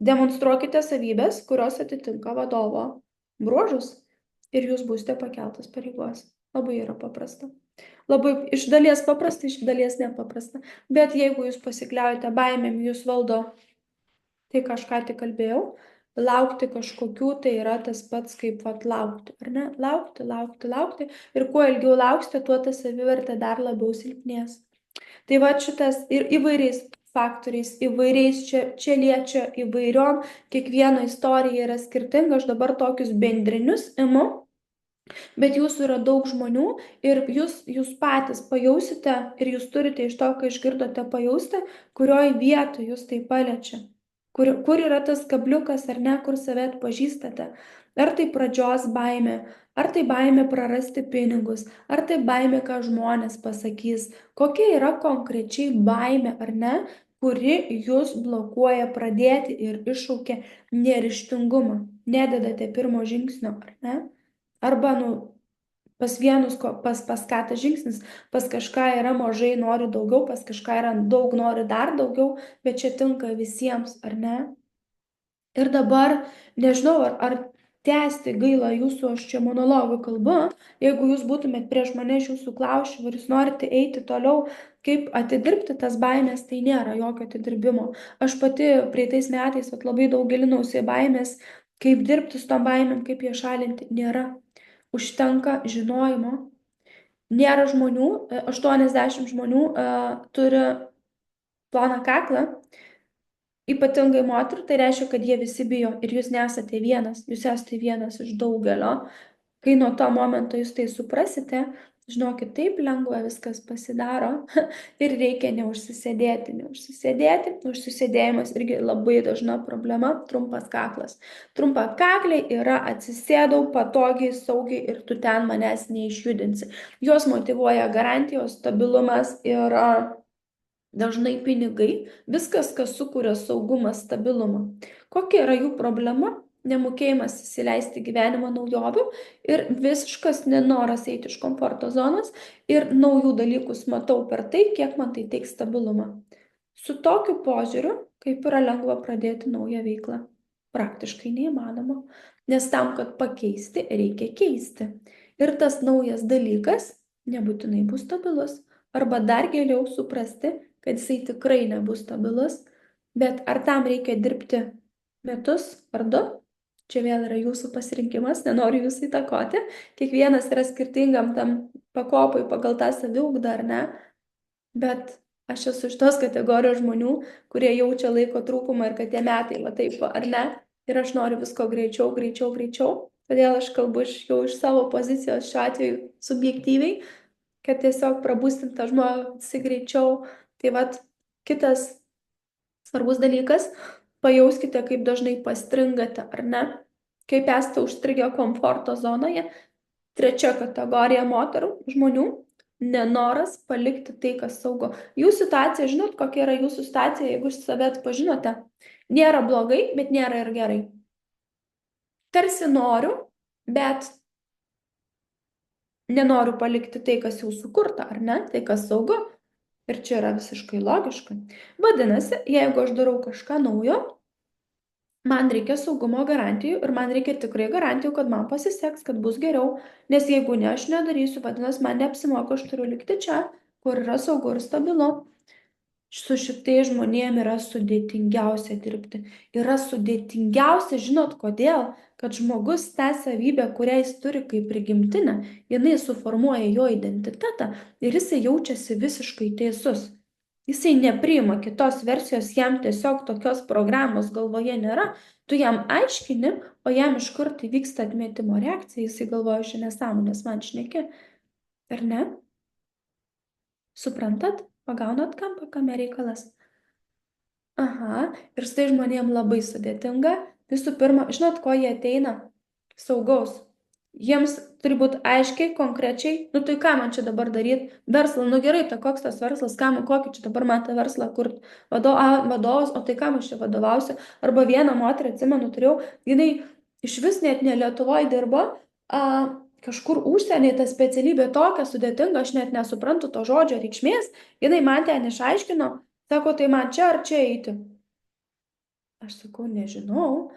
Demonstruokite savybės, kurios atitinka vadovo bruožus ir jūs būsite pakeltas pareigos. Labai yra paprasta. Labai iš dalies paprasta, iš dalies nepaprasta. Bet jeigu jūs pasikliaujate baimėm, jūs valdo, tai kažką tik kalbėjau, laukti kažkokių, tai yra tas pats kaip laukti, ar ne? Laukti. Ir kuo ilgiau lauksite, tuo ta savivertė dar labiau silpnės. Tai šitas ir įvairiais faktoriais, įvairiais čia liečia įvairiom, kiekviena istorija yra skirtinga, aš dabar tokius bendrinius imu, bet jūsų yra daug žmonių ir jūs patys pajausite ir jūs turite iš to, ką išgirdote, pajausti, kurioj vietoj jūs tai paliečia. Kur yra tas kabliukas ar ne, kur save atpažįstate. Ar tai pradžios baimė, ar tai baimė prarasti pinigus, ar tai baimė, ką žmonės pasakys. Kokia yra konkrečiai baimė ar ne, kuri jūs blokuoja pradėti ir iššaukia neryžtingumą. Nededate pirmo žingsnio, ar ne? Arba, pas vienus, pas ką tas žingsnis, pas kažką yra mažai, nori daugiau, pas kažką yra daug, nori dar daugiau, bet čia tinka visiems, ar ne? Ir dabar, nežinau, ar tęsti gaila jūsų, aš čia monologų kalbu, jeigu jūs būtumėt prieš mane iš jūsų klausimų ir jūs norite eiti toliau, kaip atidirbti tas baimės, tai nėra jokio atidirbimo. Aš pati praeitais metais labai daug gilinausi į baimės, kaip dirbti su tom baimėm, kaip ją šalinti, nėra. Užtenka žinojimo. Nėra žmonių, 80 žmonių turi ploną kaklą, ypatingai moterų, tai reiškia, kad jie visi bijo ir jūs nesate vienas, jūs esate vienas iš daugelio. Kai nuo to momento jūs tai suprasite, žinokit, taip lengva viskas pasidaro ir reikia neužsisėdėti. Užsisėdėjimas irgi labai dažna problema, trumpas kaklas. Trumpa kakliai yra atsisėdau patogiai, saugiai ir tu ten manęs neišjudinsi. Jos motyvuoja garantijos, stabilumas ir dažnai pinigai, viskas, kas sukuria saugumą, stabilumą. Kokia yra jų problema? nemokėjimas įsileisti gyvenimo naujovių ir visiškas nenoras eiti iš komforto zonos ir naujų dalykus matau per tai, kiek man tai teiks stabilumą. Su tokiu požiūriu, kaip yra lengva pradėti naują veiklą. Praktiškai neįmanoma, nes tam, kad pakeisti, reikia keisti. Ir tas naujas dalykas nebūtinai bus stabilus, arba dar geriau suprasti, kad jisai tikrai nebus stabilus, bet ar tam reikia dirbti metus ar 2? Čia vėl yra jūsų pasirinkimas, nenoriu jūsų įtakoti. Kiekvienas yra skirtingam tam pakopui pagal tą saviugdą, ar ne? Bet aš esu iš tos kategorijos žmonių, kurie jaučia laiko trūkumą ir kad tie metai va taip, ar ne? Ir aš noriu visko greičiau, greičiau, greičiau. Todėl aš kalbu jau iš savo pozicijos šiuo atveju subjektyviai, kad tiesiog prabūstinti tą žmogų greičiau. Tai vat kitas svarbus dalykas, pajauskite, kaip dažnai pastringate, ar ne? Kaip esate užstrigę komforto zonoje. Trečia kategorija moterų, žmonių, nenoras palikti tai, kas saugu. Jūsų situacija, žinot, kokia yra jūsų situacija, jeigu iš save atpažinote, nėra blogai, bet nėra ir gerai. Tarsi noriu, bet nenoriu palikti tai, kas jau sukurta, ar ne? Tai, kas saugu. Ir čia yra visiškai logiška. Vadinasi, jeigu aš darau kažką naujo, man reikia saugumo garantijų ir man reikia tikrai garantijų, kad man pasiseks, kad bus geriau, nes jeigu ne, aš nedarysiu, vadinasi, man neapsimoka, aš turiu likti čia, kur yra saugu ir stabilu. Su šitais žmonėm yra sudėtingiausia dirbti. Yra sudėtingiausia, žinot kodėl? Kad žmogus tą savybę, kurią jis turi kaip prigimtinę, jinai suformuoja jo identitetą ir jisai jaučiasi visiškai teisus. Jisai nepriima kitos versijos, jam tiesiog tokios programos galvoje nėra. Tu jam aiškini, o jam iš karto įvyksta atmetimo reakcija, jisai galvoja, šią nesąmonės man šneki. Ar ne? Suprantat? Pagaunat kampą, kame reikalas? Aha, ir su tai žmonėm labai sudėtinga. Visų pirma, žinot, ko jie ateina? Saugaus. Jiems turi būti aiškiai, konkrečiai, nu tai ką man čia dabar daryti? Verslą, nu gerai, tai koks tas verslas, kokį čia dabar man tą verslą kurti? Vadovas, o tai kam aš čia vadovausiu? Arba vieną moterį, atsimenu, turėjau, jinai iš vis net ne Lietuvoje dirbo, kažkur užsienyje ta specialybė tokia sudėtinga, aš net nesuprantu to žodžio reikšmės, jinai man ten išaiškino, sako, tai man čia ar čia eiti? Aš sakau, nežinau.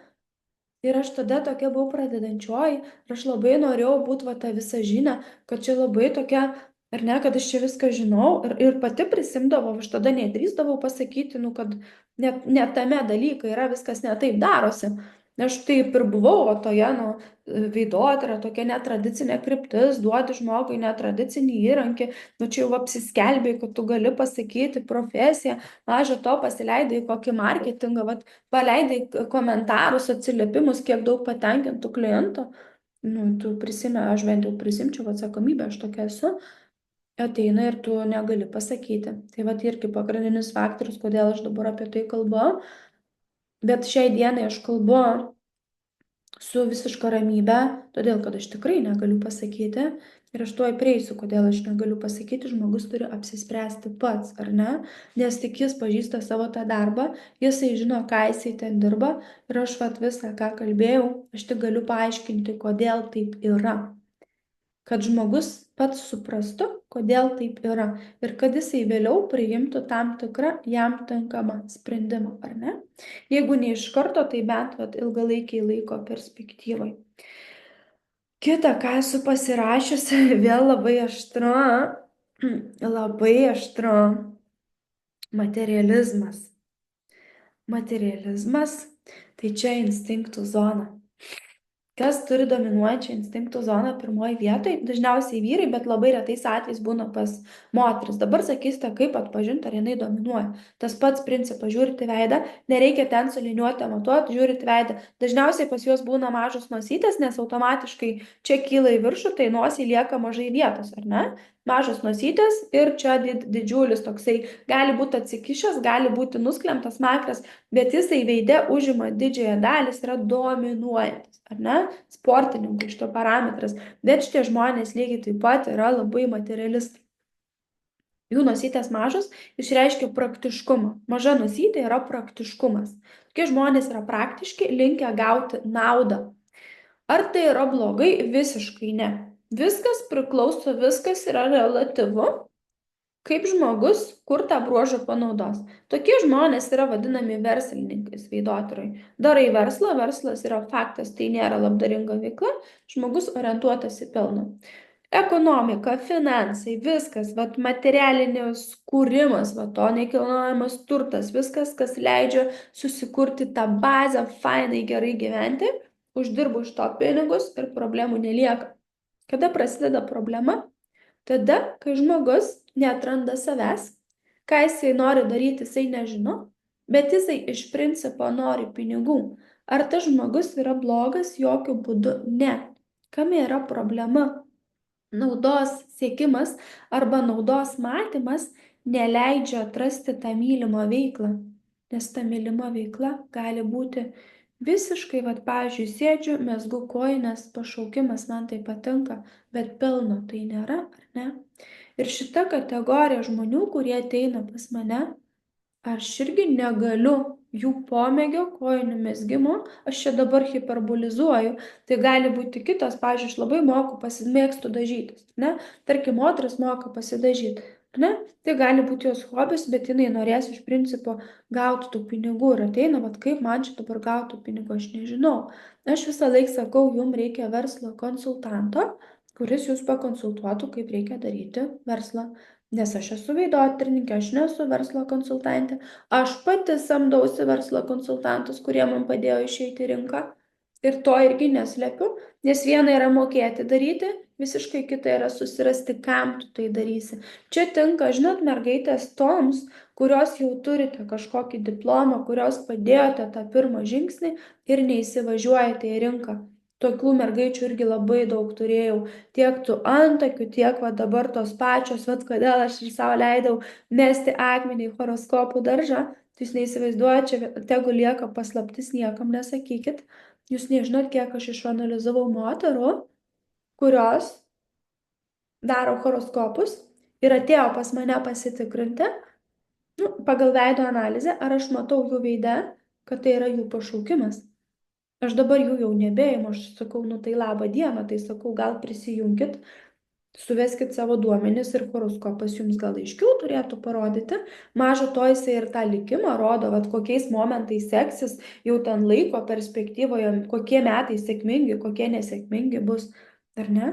Ir aš tada tokia buvau pradedančioji ir aš labai norėjau būti va tą visą žinią, kad čia labai tokia, ar ne, kad aš čia viską žinau ir pati prisimdavau, aš tada nedrįsdavau pasakyti, nu, kad net tame dalykai yra, viskas ne taip darosi. Aš taip ir buvau, o toje, nu, veidotyra, tokia netradicinė kryptis, duoti žmogui netradicinį įrankį, nu, čia jau apsiskelbėjai, kad tu gali pasakyti profesiją, maža to pasileidai kokį marketingą, vat, paleidai komentarus, atsiliepimus, kiek daug patenkintų klientų, nu, tu aš bent jau prisimčiau atsakomybę, aš tokia esu, ateina ir tu negali pasakyti. Tai vat irgi pagrindinis faktorius, kodėl aš dabar apie tai kalbu, bet šiai dienai aš kalbu su visiška ramybe, todėl, kad aš tikrai negaliu pasakyti ir aš tuoj prieisiu, kodėl aš negaliu pasakyti, žmogus turi apsispręsti pats, ar ne, nes tik jis pažįsta savo tą darbą, jisai žino, ką jisai ten dirba ir aš vat visą, ką kalbėjau, aš tik galiu paaiškinti, kodėl taip yra. Kad žmogus pats suprastų, kodėl taip yra ir kad jisai vėliau priimtų tam tikrą jam tinkamą sprendimą, ar ne? Jeigu ne iš karto, tai bent ilgalaikiai laiko perspektyvai. Kita, ką esu pasirašiusi, vėl labai aštru materializmas. Materializmas, tai čia instinktų zona. Kas turi dominuojančią instinktų zoną pirmoji vietoj? Dažniausiai vyrai, bet labai retais atvejais būna pas moteris. Dabar sakysite, kaip atpažinti, ar jinai dominuoja. Tas pats principas, žiūrite veidą, nereikia ten suliniuoti, matuoti, žiūrite veidą. Dažniausiai pas juos būna mažos nosytės, nes automatiškai čia kyla į viršų, tai nosiai lieka mažai vietos, ar ne? Mažos nosytės ir čia didžiulis toksai, gali būti atsikišęs, gali būti nusklemtas makras, bet jisai veide užima didžiąją dalį, yra dominuojantis, ar ne? Sportininkai šito parametras, bet šitie žmonės lygiai taip pat yra labai materialistai. jų nosytės mažos, išreiškia praktiškumą. Maža nosytė yra praktiškumas. Tokie žmonės yra praktiški, linkę gauti naudą. Ar tai yra blogai? Visiškai ne. Viskas priklauso, viskas yra relativu, kaip žmogus kur tą bruožą panaudos. Tokie žmonės yra vadinami verslininkais veidotyrai. Darai verslą, verslas yra faktas, tai nėra labdaringa veikla, žmogus orientuotas į pelną. Ekonomika, finansai, viskas, vat materialinis kūrimas, vat to nekilnojamas turtas, viskas, kas leidžia susikurti tą bazę, fainai gerai gyventi, uždirbu iš to pinigus ir problemų nelieka. Kada prasideda problema? Tada, kai žmogus neatranda savęs, ką jisai nori daryti, jisai nežino, bet jisai iš principo nori pinigų. Ar tas žmogus yra blogas? Jokių būdų ne. Kame yra problema? Naudos siekimas arba naudos matymas neleidžia atrasti tą mylimą veiklą, nes ta mylima veikla gali būti visiškai, vat, pavyzdžiui, sėdžiu, mezgu kojines, pašaukimas man tai patinka, bet pelno tai nėra, ar ne? Ir šita kategorija žmonių, kurie ateina pas mane, aš irgi negaliu jų pomėgio, kojinių mezgimo, aš čia dabar hiperbolizuoju, tai gali būti kitas, pavyzdžiui, aš labai moku pasimėgstu dažytis, ne? Tarkim, moteris moka pasidažyti, ne? Tai gali būti jos hobis, bet jinai norės iš principo gauti tų pinigų ir ateina, vat kaip man čia dabar gauti pinigų, aš nežinau. Aš visą laiką sakau, jums reikia verslo konsultanto, kuris jūs pakonsultuotų, kaip reikia daryti verslą. Nes aš esu veidotyrininkė, aš nesu verslo konsultantė, aš pati samdausi verslo konsultantus, kurie man padėjo išeiti į rinką. Ir to irgi neslepiu, nes viena yra mokėti daryti, visiškai kita yra susirasti, kam tu tai darysi. Čia tinka, žinot, mergaitės toms, kurios jau turite kažkokį diplomą, kurios padėjote tą pirmą žingsnį ir neįsivažiuojate į rinką. Tokių mergaičių irgi labai daug turėjau, tiek tų antakių, tiek va dabar tos pačios, va kodėl aš ir savo leidau mesti akmenį į horoskopų daržą, tai jūs neįsivaizduojate, čia tegu lieka paslaptis, niekam nesakykit, jūs nežinot, kiek aš išanalizavau moterų, kurios daro horoskopus ir atėjo pas mane pasitikrinti, pagal veido analizę, ar aš matau jų veide, kad tai yra jų pašaukimas. Aš dabar jų jau nebeimu, aš sakau, tai labą dieną, tai sakau, gal prisijungkit, suveskit savo duomenis ir horoskopas jums gal aiškiau turėtų parodyti. Maža to jisai ir tą likimą rodo, vat kokiais momentais seksis, jau ten laiko perspektyvoje, kokie metai sėkmingi, kokie nesėkmingi bus, ar ne?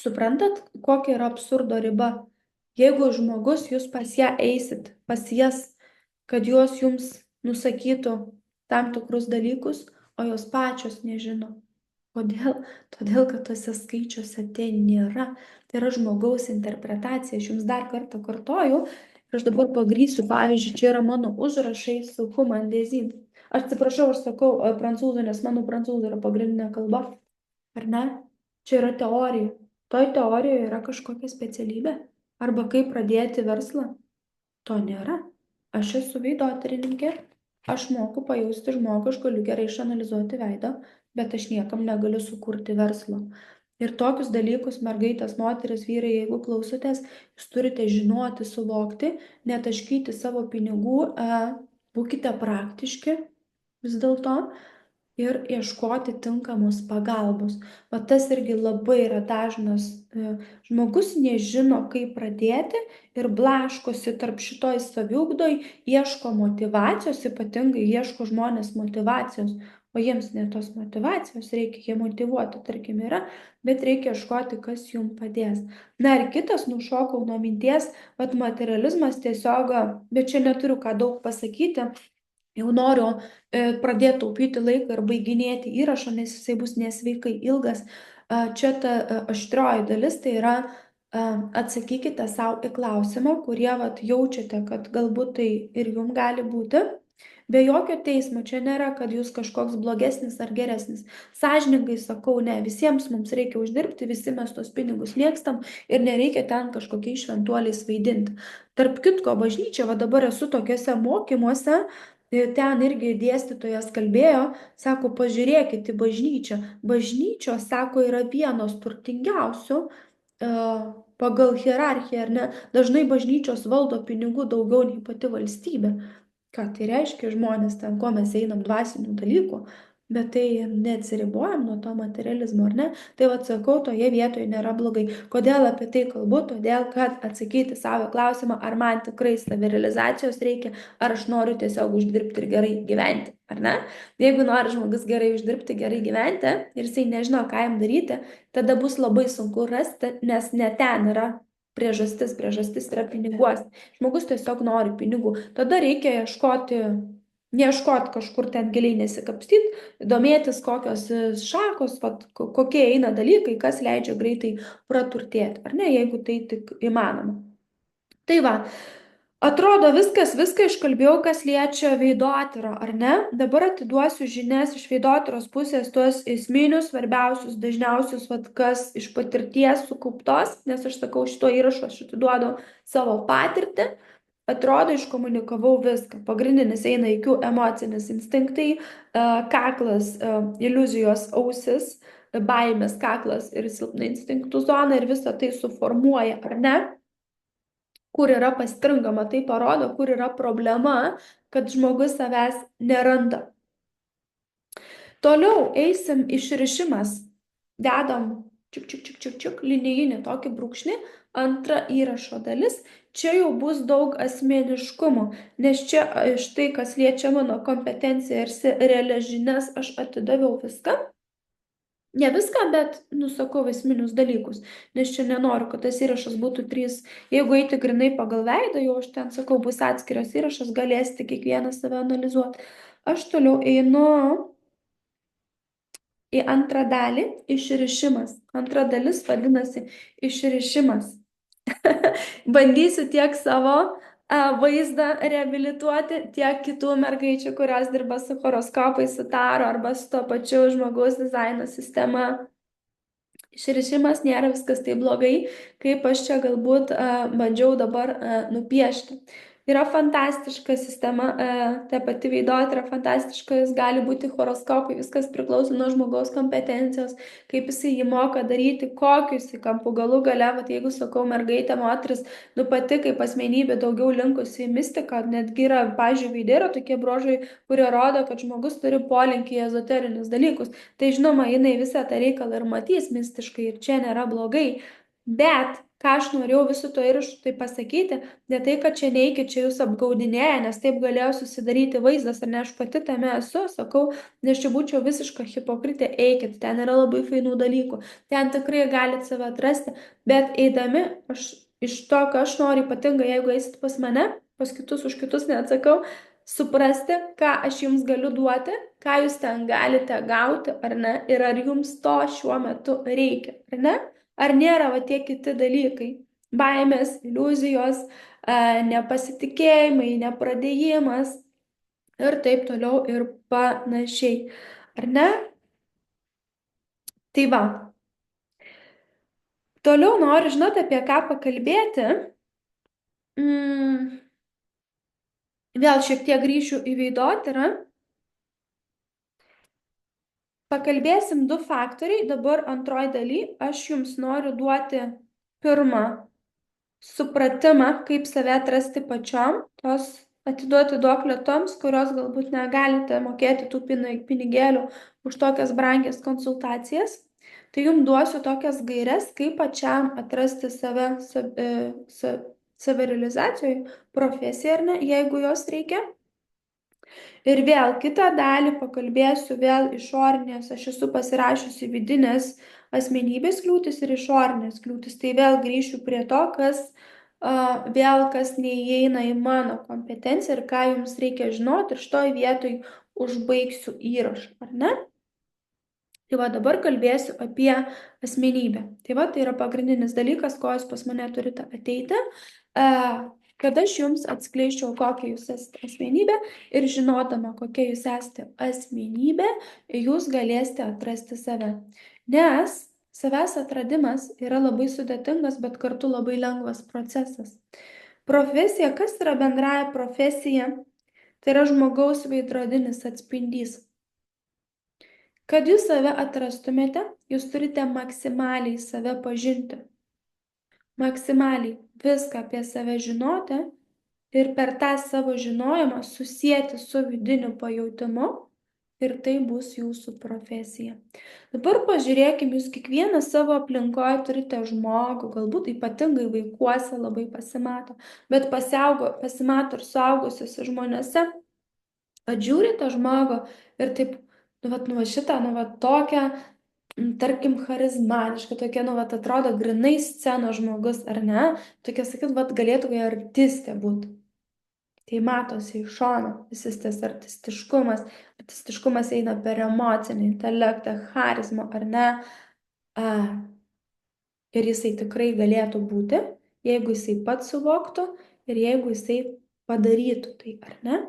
Suprantat, kokia yra absurdo riba? Jeigu žmogus jūs pas ją eisit, pas jas, kad jos jums nusakytų tam tikrus dalykus, o jos pačios nežino. Kodėl? Todėl, kad tose skaičiuose ten nėra. Tai yra žmogaus interpretacija. Aš jums dar kartą kartoju ir aš dabar pagrysiu, pavyzdžiui, čia yra mano užrašai su human design. Aš atsiprašau, aš sakau prancūzų, nes mano prancūzų yra pagrindinė kalba. Ar ne? Čia yra teorija. Toj teorijoje yra kažkokia specialybė. Arba kaip pradėti verslą. To nėra. Aš esu veidotyrininkė, aš moku pajausti žmogų, aš galiu gerai išanalizuoti veidą, bet aš niekam negaliu sukurti verslo. Ir tokius dalykus, mergaitės, moteris, vyrai, jeigu klausotės, jūs turite žinoti, suvokti, netaškyti savo pinigų, būkite praktiški vis dėlto ir ieškoti tinkamos pagalbos. O tas irgi labai yra dažnas. Žmogus nežino, kaip pradėti ir blaškosi tarp šitoj saviugdoj, ieško motivacijos, ypatingai ieško žmonės motivacijos, o jiems ne tos motivacijos reikia, jie motivuoti, tarkim, yra, bet reikia ieškoti, kas jums padės. Na ir kitas, nušokau nuo minties, vat materializmas tiesiog, bet čia neturiu ką daug pasakyti, jau noriu pradėti taupyti laiką ir baiginėti įrašą, nes jisai bus nesveikai ilgas. Čia ta aštrioji dalis, tai yra atsakykite savo į klausimą, kurie vat, jaučiate, kad galbūt tai ir jums gali būti. Be jokio teismo, čia nėra, kad jūs kažkoks blogesnis ar geresnis. Sąžiningai sakau, ne, visiems mums reikia uždirbti, visi mes tos pinigus mėgstam ir nereikia ten kažkokiais šventuoliais vaidinti. Tarp kitko, bažnyčia, va dabar esu tokiuose mokymuose, ten irgi dėstytojas kalbėjo, sako, pažiūrėkit į bažnyčią. Bažnyčios, sako, yra vienos turtingiausių pagal hierarchiją, ar ne? Dažnai bažnyčios valdo pinigų daugiau nei pati valstybė. Ką tai reiškia žmonės ten, ko mes einam dvasinių dalykų, bet tai neatsiribojam nuo to materializmo, ar ne? Tai vad sakau, toje vietoje nėra blogai. Kodėl apie tai kalbu? Todėl, kad atsakyti savo klausimą, ar man tikrai savirealizacijos reikia, ar aš noriu tiesiog uždirbti ir gerai gyventi, ar ne? Jeigu nori žmogus gerai uždirbti, gerai gyventi ir jisai nežino, ką jam daryti, tada bus labai sunku rasti, nes ne ten yra priežastis yra piniguos. Žmogus tiesiog nori pinigų. Tada reikia neieškoti kažkur ten giliai nesikapstyti, domėtis kokios šakos, vat, kokie eina dalykai, kas leidžia greitai praturtėti, ar ne, jeigu tai tik įmanoma. Tai va, atrodo viską iškalbėjau, kas liečia veidotyrą, ar ne? Dabar atiduosiu žinias iš veidotyros pusės, tuos esminius, svarbiausius, dažniausius, vat, kas iš patirties sukauptos, nes aš sakau, šito įrašo aš atiduodu savo patirtį. Atrodo, iškomunikavau viską. Pagrindinis eina IQ, emocinis instinktai, kaklas, iliuzijos ausis, baimės kaklas ir silpna instinktų zona ir visą tai suformuoja, ar ne? Kur yra pastringama, tai parodo, kur yra problema, kad žmogus savęs neranda. Toliau eisim išrišimas. Dedam linijinį tokį brūkšnį, antra įrašo dalis. Čia jau bus daug asmeniškumo, nes čia štai, kas liečia mano kompetenciją ir realias žinias, aš atidaviau viską. Ne viską, bet nusakau esminius dalykus, nes čia nenoriu, kad tas įrašas būtų 3. Jeigu eiti grinai pagal veidą, jau aš ten sakau, bus atskiras įrašas, galėsite kiekvieną save analizuoti. Aš toliau einu į antrą dalį, išrišimas. Antra dalis vadinasi išrišimas. Bandysiu tiek savo vaizdą reabilituoti, tiek kitų mergaičių, kurios dirba su horoskopais, su taro arba su to pačiu žmogaus dizaino sistema. Išrišimas nėra viskas taip blogai, kaip aš čia galbūt bandžiau dabar nupiešti. Yra fantastiška sistema, ta pati veidotyra fantastiška, jis gali būti horoskopai, viskas priklauso nuo žmogaus kompetencijos, kaip jisai jį moka daryti, kokius į kampų galų gale, vat jeigu sakau mergaitė, moteris, nu pati kaip asmenybė daugiau linkusi į mistiką, netgi yra, pavyzdžiui, veide yra tokie bruožai, kurie rodo, kad žmogus turi polinkį į ezoterinius dalykus. Tai žinoma, jinai visą tą reikalą ir matys mistiškai ir čia nėra blogai, bet ką aš norėjau visų to įrašų tai pasakyti, ne tai, kad čia neikit, čia jūs apgaudinėja, nes taip galėjo susidaryti vaizdas, ar ne aš pati tame esu, sakau, nes čia būčiau visiška hipokritė, eikit, ten yra labai fainų dalykų, ten tikrai galite save atrasti, bet eidami, aš iš to, ką aš noriu, ypatingai jeigu eisit pas mane, pas kitus už kitus neatsakau, suprasti, ką aš jums galiu duoti, ką jūs ten galite gauti, ar ne, ir ar jums to šiuo metu reikia, ar ne? Ar nėra va tie kiti dalykai? Baimės, iliuzijos, nepasitikėjimai, nepradėjimas ir taip toliau ir panašiai. Ar ne? Tai va. Toliau noriu, žinot, apie ką pakalbėti. Vėl šiek tiek grįšiu į veidotyrą. Pakalbėsim 2 faktoriai. Dabar antroj daly aš jums noriu duoti pirmą supratimą, kaip save atrasti pačiom, tos atiduoti duoklę toms, kurios galbūt negalite mokėti tų pinigėlių už tokias brangias konsultacijas. Tai jums duosiu tokias gairias, kaip pačiam atrasti save savirealizacijoje, profesiją ar ne, jeigu jos reikia. Ir vėl kitą dalį pakalbėsiu vėl išorinės, aš esu pasirašiusi vidinės asmenybės kliūtis ir išorinės kliūtis. Tai vėl grįšiu prie to, kas neįeina į mano kompetenciją ir ką jums reikia žinoti ir šitoj vietoj užbaigsiu įrašą, ar ne? Tai va dabar kalbėsiu apie asmenybę. Tai va tai yra pagrindinis dalykas, ko jūs pas mane turite ateiti. Kad aš jums atskleisčiau, kokia jūs esate asmenybė ir žinodama, kokia jūs esate asmenybė, jūs galėsite atrasti save. Nes savęs atradimas yra labai sudėtingas, bet kartu labai lengvas procesas. Profesija, kas yra bendraja profesija? Tai yra žmogaus veidrodinis atspindys. Kad jūs save atrastumėte, jūs turite maksimaliai save pažinti. maksimaliai viską apie save žinoti ir per tą savo žinojimą susijęti su vidiniu pajautimu ir tai bus jūsų profesija. Dabar pažiūrėkime, jūs kiekvienas savo aplinkoje turite žmogų, galbūt ypatingai vaikuose labai pasimato, bet pasimato ir suaugusiuose žmonėse, atžiūri tą žmogų ir taip, nu, šitą, tokią, tarkim, charizmatiška, tokia, atrodo grinai scenos žmogus, ar ne? Tokia, sakyt, galėtų kai artistė būti. Tai matosi iš šono, visas tas artistiškumas eina per emocinį intelektą, charizmą, ar ne? Ir jisai tikrai galėtų būti, jeigu jisai pats suvoktų ir jeigu jisai padarytų tai, ar ne?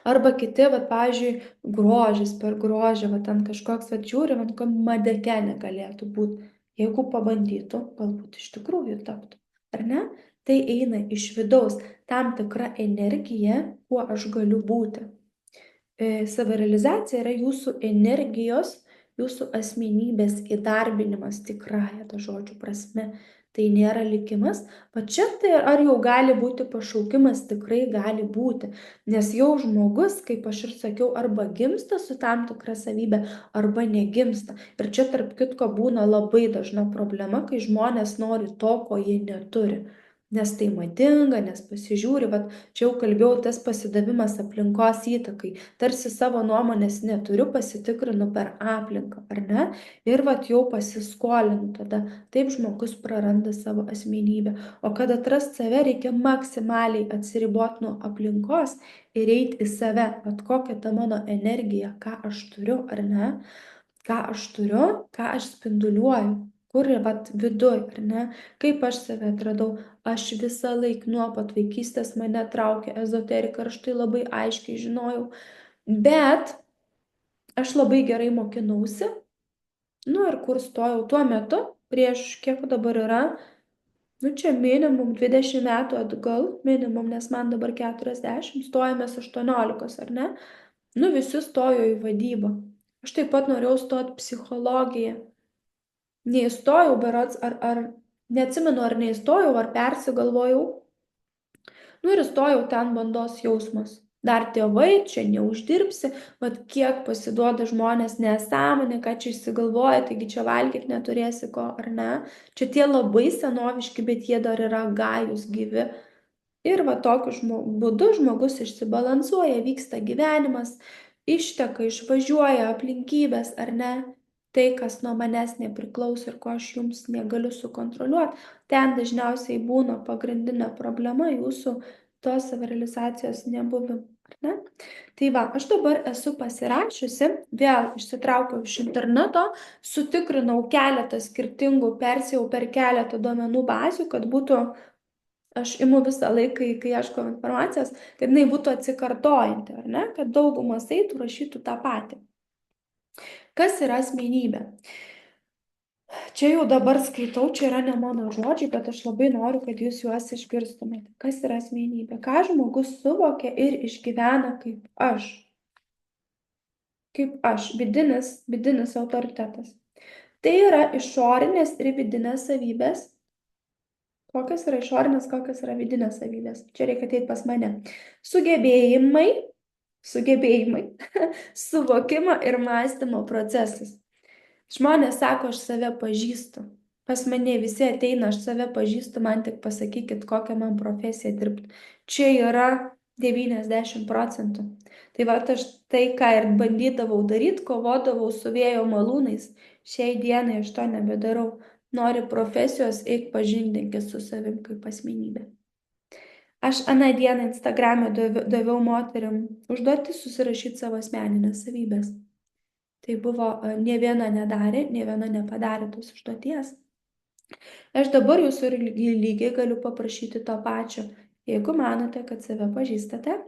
Arba kiti, pavyzdžiui, grožis per grožį, ten kažkoks, žiūri, madekenė galėtų būti. Jeigu pabandytų, galbūt iš tikrųjų taptų, ar ne? Tai eina iš vidaus, tam tikra energija, kuo aš galiu būti. Savirealizacija yra jūsų energijos, jūsų asmenybės įdarbinimas tikrąja to žodžio prasme. Tai nėra likimas, va čia tai ar jau gali būti pašaukimas, tikrai gali būti, nes jau žmogus, kaip aš ir sakiau, arba gimsta su tam tikra savybė, arba negimsta. Ir čia tarp kitko būna labai dažna problema, kai žmonės nori to, ko jie neturi. Nes tai madinga, nes pasižiūri, čia jau kalbėjau, tas pasidavimas aplinkos įtakai. Tarsi savo nuomonės neturiu, pasitikrinu per aplinką, ar ne? Ir jau pasiskolinu tada. Taip žmogus praranda savo asmenybę. O kad atrast save, reikia maksimaliai atsiriboti nuo aplinkos ir eiti į save. Kokia ta mano energija, ką aš turiu, ar ne? Ką aš turiu, ką aš spinduliuoju. Kur viduj, ar ne? Kaip aš save atradau? Aš visą laiką nuo pat vaikystės mane traukė ezoterika ir aš tai labai aiškiai žinojau. Bet aš labai gerai mokinausi. Ir kur stojau tuo metu, prieš kiek dabar yra, čia minimum 20 metų atgal, minimum, nes man dabar 40, stojamės 18, ar ne? Visi stojo į vadybą. Aš taip pat norėjau stoti psichologiją. Neįstojau, berods, neatsimenu, ar neįstojau, ar persigalvojau. Ir įstojau ten bandos jausmas. Dar tėvai, čia neuždirbsi, kiek pasiduoda žmonės nesąmonė, ką čia išsigalvoja, taigi čia valgyti neturėsi ko, ar ne. Čia tie labai senoviški, bet jie dar yra gajus gyvi. Ir tokiu būdu žmogus išsibalansuoja, vyksta gyvenimas, išteka, išvažiuoja aplinkybės, ar ne. Tai, kas nuo manęs nepriklauso ir ko aš jums negaliu sukontroliuoti, ten dažniausiai būna pagrindinė problema jūsų tos savirealizacijos nebuvimo, ar ne? Tai aš dabar esu pasirašiusi, vėl išsitraukiau iš interneto, sutikrinau keletą skirtingų, persėjau per keletą duomenų bazių, kad būtų, aš imu visą laiką, kai ieškau informacijos, kad jinai būtų atsikartojanti, ar ne? Kad daugumas eitų, rašytų tą patį. Kas yra asmenybė? Čia jau dabar skaitau, čia yra ne mano žodžiai, bet aš labai noriu, kad jūs juos išgirstumėte. Kas yra asmenybė? Ką žmogus suvokia ir išgyvena kaip aš? Kaip aš, vidinis autoritetas. Tai yra išorinės ir vidinės savybės. Kokios yra išorinės, kokios yra vidinės savybės? Čia reikia ateiti pas mane. Sugebėjimai, suvokimo ir mąstymo procesas. Žmonės sako, aš save pažįstu. Pas mane visi ateina, aš save pažįstu, man tik pasakykit, kokią man profesiją dirbti. Čia yra 90%. Tai aš tai, ką ir bandydavau daryti, kovodavau su vėjo malūnais. Šiai dienai aš to nebedarau. Nori profesijos, eik pažindinkis su savim kaip asmenybė. Aš aną dieną Instagram'e daviau moterim užduoti susirašyti savo asmeninės savybės. Tai buvo, ne viena nedarė, ne viena nepadarė tos užduoties. Aš dabar jūsų lygiai galiu paprašyti to pačio. Jeigu manote, kad save pažįstate,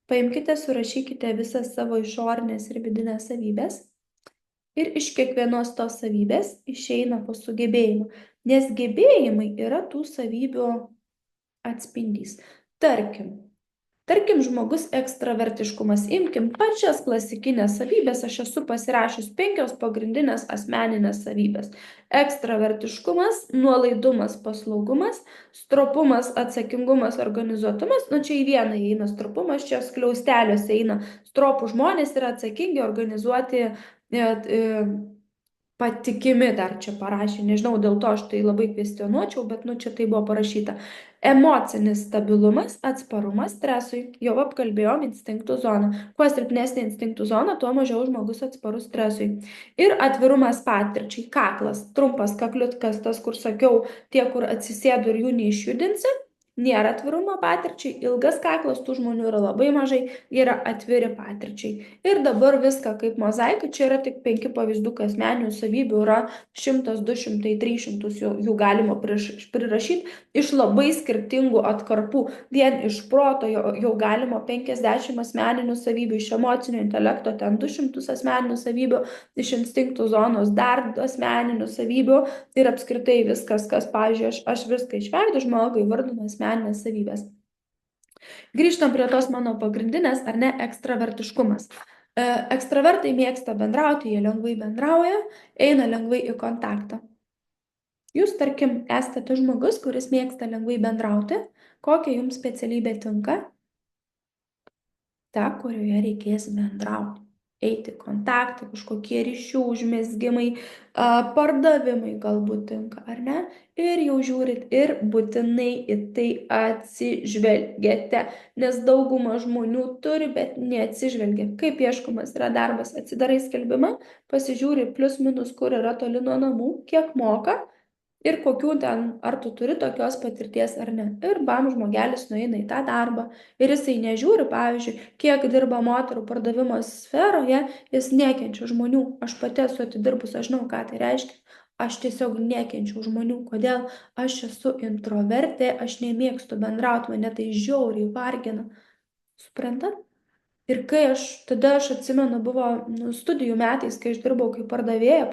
paimkite, surašykite visas savo išorinės ir vidinės savybės ir iš kiekvienos tos savybės išeina po sugebėjimų, nes gebėjimai yra tų savybių atspindys. Tarkim, Tarkim, žmogus ekstravertiškumas. Imkim pačias klasikinės savybės. Aš esu pasirašius 5 pagrindinės asmeninės savybės. Ekstravertiškumas, nuolaidumas, paslaugumas, stropumas, atsakingumas, organizuotumas. Nu, čia į vieną įeina stropumas, čia skliausteliuose įeina stropų žmonės yra atsakingi, organizuoti, patikimi dar čia parašė, nežinau, dėl to aš tai labai kvestionuočiau, bet nu čia tai buvo parašyta. Emocinis stabilumas, atsparumas stresui, jau apkalbėjom instinktų zoną. Kuo silpnesnė instinktų zona, tuo mažiau žmogus atsparus stresui. Ir atvirumas patirčiai, kaklas, trumpas kakliutkas, tas, kur sakiau, tie, kur atsisėdu ir jų neišjudinsi. Nėra atvirumo patirčiai, ilgas kaklas, tų žmonių yra labai mažai, jie yra atviri patirčiai. Ir dabar viską kaip mozaika, čia yra tik 5 pavyzdukai asmeninių savybių, yra 100, 200, 300 jų galima prirašyti iš labai skirtingų atkarpų. Vien iš proto jau galima 50 asmeninių savybių, iš emocinio intelekto ten 200 asmeninių savybių, iš instinktų zonos dar asmeninių savybių ir apskritai viskas, kas, pavyzdžiui, aš viską išveidu žmogui, vardinu asmeninės savybės. Grįžtam prie tos mano pagrindinės, ar ne, ekstravertiškumas. Ekstravertai mėgsta bendrauti, jie lengvai bendrauja, eina lengvai į kontaktą. Jūs, tarkim, esate tas žmogus, kuris mėgsta lengvai bendrauti. Kokia jums specialybė tinka? Ta, kurioje reikės bendrauti. Eiti kontaktą, kažkokie ryšių užmezgimai, pardavimai galbūt tinka, ar ne? Ir jau žiūrit ir būtinai į tai atsižvelgiate, nes dauguma žmonių turi, bet neatsižvelgia. Kaip ieškomas yra darbas? Atsidarai skelbimą, pasižiūri plius minus, kur yra toli nuo namų, kiek moka ir kokių ten, ar tu turi tokios patirties ar ne. Ir bam, žmogelis nueina į tą darbą ir jisai nežiūri, pavyzdžiui, kiek dirba moterų pardavimo sferoje, jis nekenčia žmonių. Aš pati esu atidirbus, aš žinau, ką tai reiškia. Aš tiesiog nekenčiu žmonių. Kodėl? Aš esu introvertė, aš nemėgstu bendrauti, mane tai žiauriai vargina. Suprantat? Ir kai tada aš atsimenu, buvo studijų metais, kai aš dirbau kaip padavėja,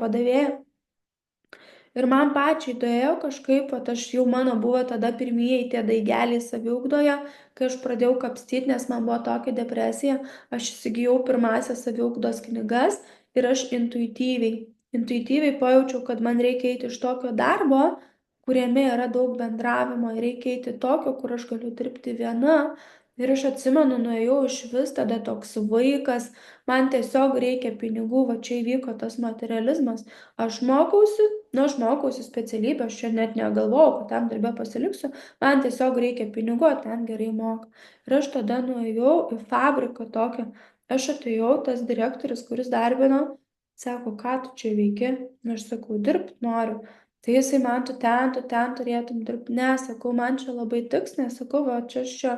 ir man pačiai daėjo kažkaip, aš jau mano buvo tada pirmieji tie daigeliai saviugdoje, kai aš pradėjau kapstyti, nes man buvo tokia depresija, aš įsigijau pirmąsias saviugdos knygas ir aš intuityviai pajaučiau, kad man reikia eiti iš tokio darbo, kuriame yra daug bendravimo, ir reikia eiti tokio, kur aš galiu dirbti viena. Ir aš atsimenu, nuėjau iš vis tada toks vaikas, man tiesiog reikia pinigų, va čia įvyko tas materializmas. Aš mokausi specialybę, aš čia net negalvojau, kad tam darbę pasiliksiu, man tiesiog reikia pinigų, ten gerai moka. Ir aš tada nuėjau į fabriką tokią, aš atėjau, tas direktorius, kuris darbino, sako, ką tu čia veiki, aš sakau, dirbti noriu. Tai jisai man, tu ten turėtum dirbti, nesakau, man čia labai tiks, nesakau, va čia aš čia.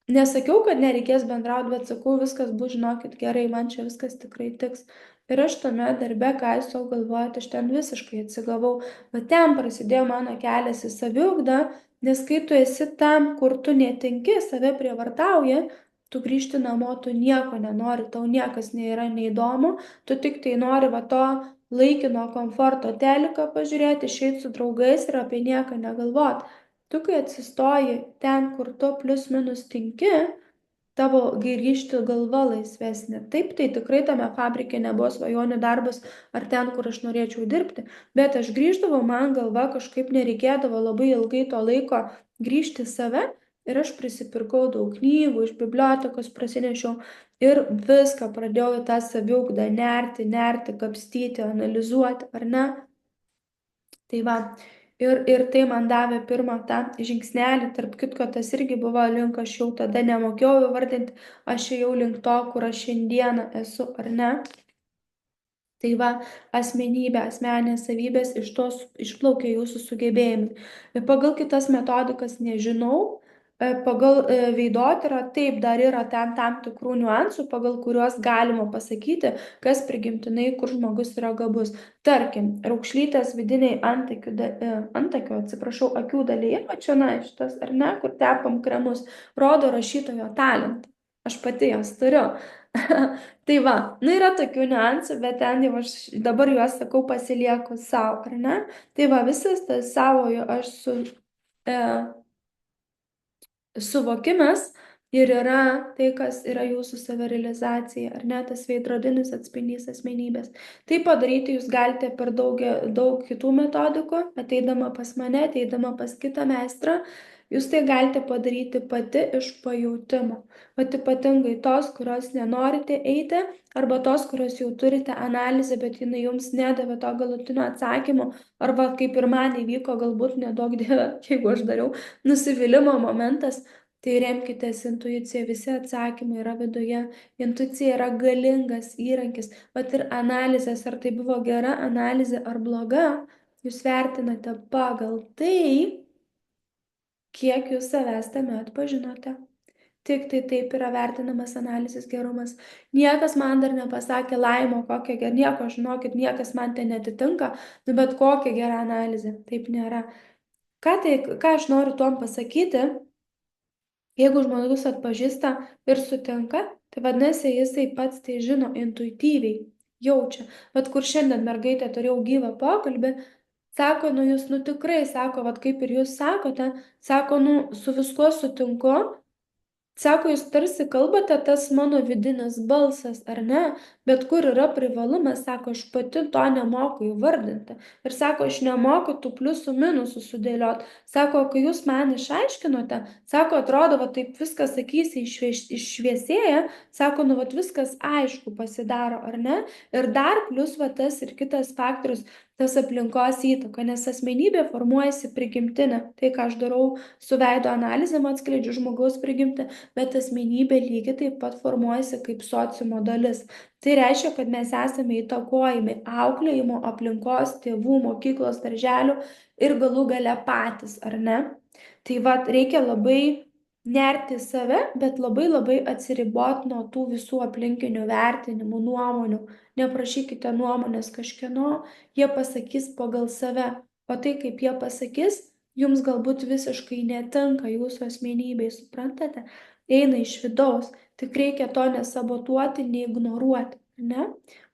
Nesakiau, kad nereikės bendrauti, bet sakau, viskas bus, žinokit, gerai, man čia viskas tikrai tiks. Ir aš tame darbe, ką jūs sau galvojate, aš ten visiškai atsigavau. Va ten prasidėjo mano kelias į saviugdą, nes kai tu esi tam, kur tu netinki, save prievartauji, tu grįžti namo, tu nieko nenori, tau niekas nėra neįdomu, tu tik tai nori va to laikino komforto teliką pažiūrėti, išeiti su draugais ir apie nieką negalvoti. Tu, kai atsistoji ten, kur tu plius minus tinki, tavo grįžti galva laisvesnė. Taip, tai tikrai tame fabrike nebuvo svajonių darbas ar ten, kur aš norėčiau dirbti, bet aš grįždavau, man galva kažkaip nereikėdavo labai ilgai to laiko grįžti į save ir aš prisipirkau daug knygų, iš bibliotekos prasinešiau ir viską pradėjau į tą saviugdą nerti, kapstyti, analizuoti, ar ne? Tai va, ir tai man davė pirmą tą žingsnelį, tarp kitko tas irgi buvo link, aš jau tada nemokėjau įvardinti, aš jau link to, kur aš šiandieną esu, ar ne? Tai va, asmenybė, asmeninės savybės iš tos išplaukia jūsų sugebėjimai. Ir pagal kitas metodikas nežinau, pagal veidotyrą taip dar yra ten tam tikrų niuansų, pagal kuriuos galima pasakyti, kas prigimtinai, kur žmogus yra gabus. Tarkim, raukšlytės vidiniai akių dalyje, va čia šitas, ar ne, kur tepam kremus, rodo rašytojo talentą. Aš pati jas turiu. Tai va, nu yra tokių niuansų, bet ten jau aš dabar juos sakau pasilieku savo, ar ne? Tai va, visas tas savojo aš suvokimas ir yra tai, kas yra jūsų savirealizacija, ar ne, tas veidrodinis atspindys asmenybės. Tai padaryti jūs galite per daug kitų metodikų, ateidama pas mane, ateidama pas kitą meistrą. Jūs tai galite padaryti pati iš pajautimo. Vat ypatingai tos, kurios nenorite eiti, arba tos, kurios jau turite analizę, bet jinai jums nedavė to galutinio atsakymo, arba kaip ir man įvyko, galbūt nedaug dieve, jeigu aš dariau, nusivylimo momentas. Tai remkitės intuicija, visi atsakymai yra viduje. Intuicija yra galingas įrankis, bet ir analizės, ar tai buvo gera analizė ar bloga, jūs vertinate pagal tai, kiek jūs savęs tame atpažinote. Tik tai taip yra vertinamas analizės gerumas. Niekas man dar nepasakė laimo, kokia gera, nieko, žinokit, niekas man ten netitinka, nu bet kokia gera analizė. Taip nėra. Ką aš noriu tuom pasakyti? Jeigu žmogus atpažįsta ir sutinka, tai vadinasi, jisai pats tai žino intuityviai, jaučia. Bet kur šiandien mergaitė turėjau gyvą pokalbį, sako, nu jūs, nu tikrai, sako, vat kaip ir jūs sakote, sako, nu su viskuo sutinku, sako, jūs tarsi kalbate tas mano vidinis balsas, ar ne? Bet kur yra privalumas, sako, aš pati to nemoku įvardinti. Ir sako, aš nemoku tų pliusų minusų sudėlioti. Sako, kai jūs man išaiškinote, sako, atrodo, va taip viskas, sakysi, iššviesėja, sako, nu va viskas aišku pasidaro, ar ne? Ir dar plus va tas ir kitas faktorius, tas aplinkos įtaka, nes asmenybė formuojasi prigimtinė. Tai, ką aš darau su veido analizėm, atskleidžiu žmogaus prigimtį, bet asmenybė lygiai taip pat formuojasi kaip sociumo dalis. Tai reiškia, kad mes esame įtakojami auklėjimo, aplinkos, tėvų, mokyklos, darželių ir galų gale patys, ar ne? Tai va, reikia labai nerti į save, bet labai atsiriboti nuo tų visų aplinkinių vertinimų, nuomonių. Neprašykite nuomonės kažkieno, jie pasakys pagal save. O tai, kaip jie pasakys, jums galbūt visiškai netinka jūsų asmenybei, suprantate? Eina iš vidaus, tik reikia to nesabotuoti, neignoruoti, ne?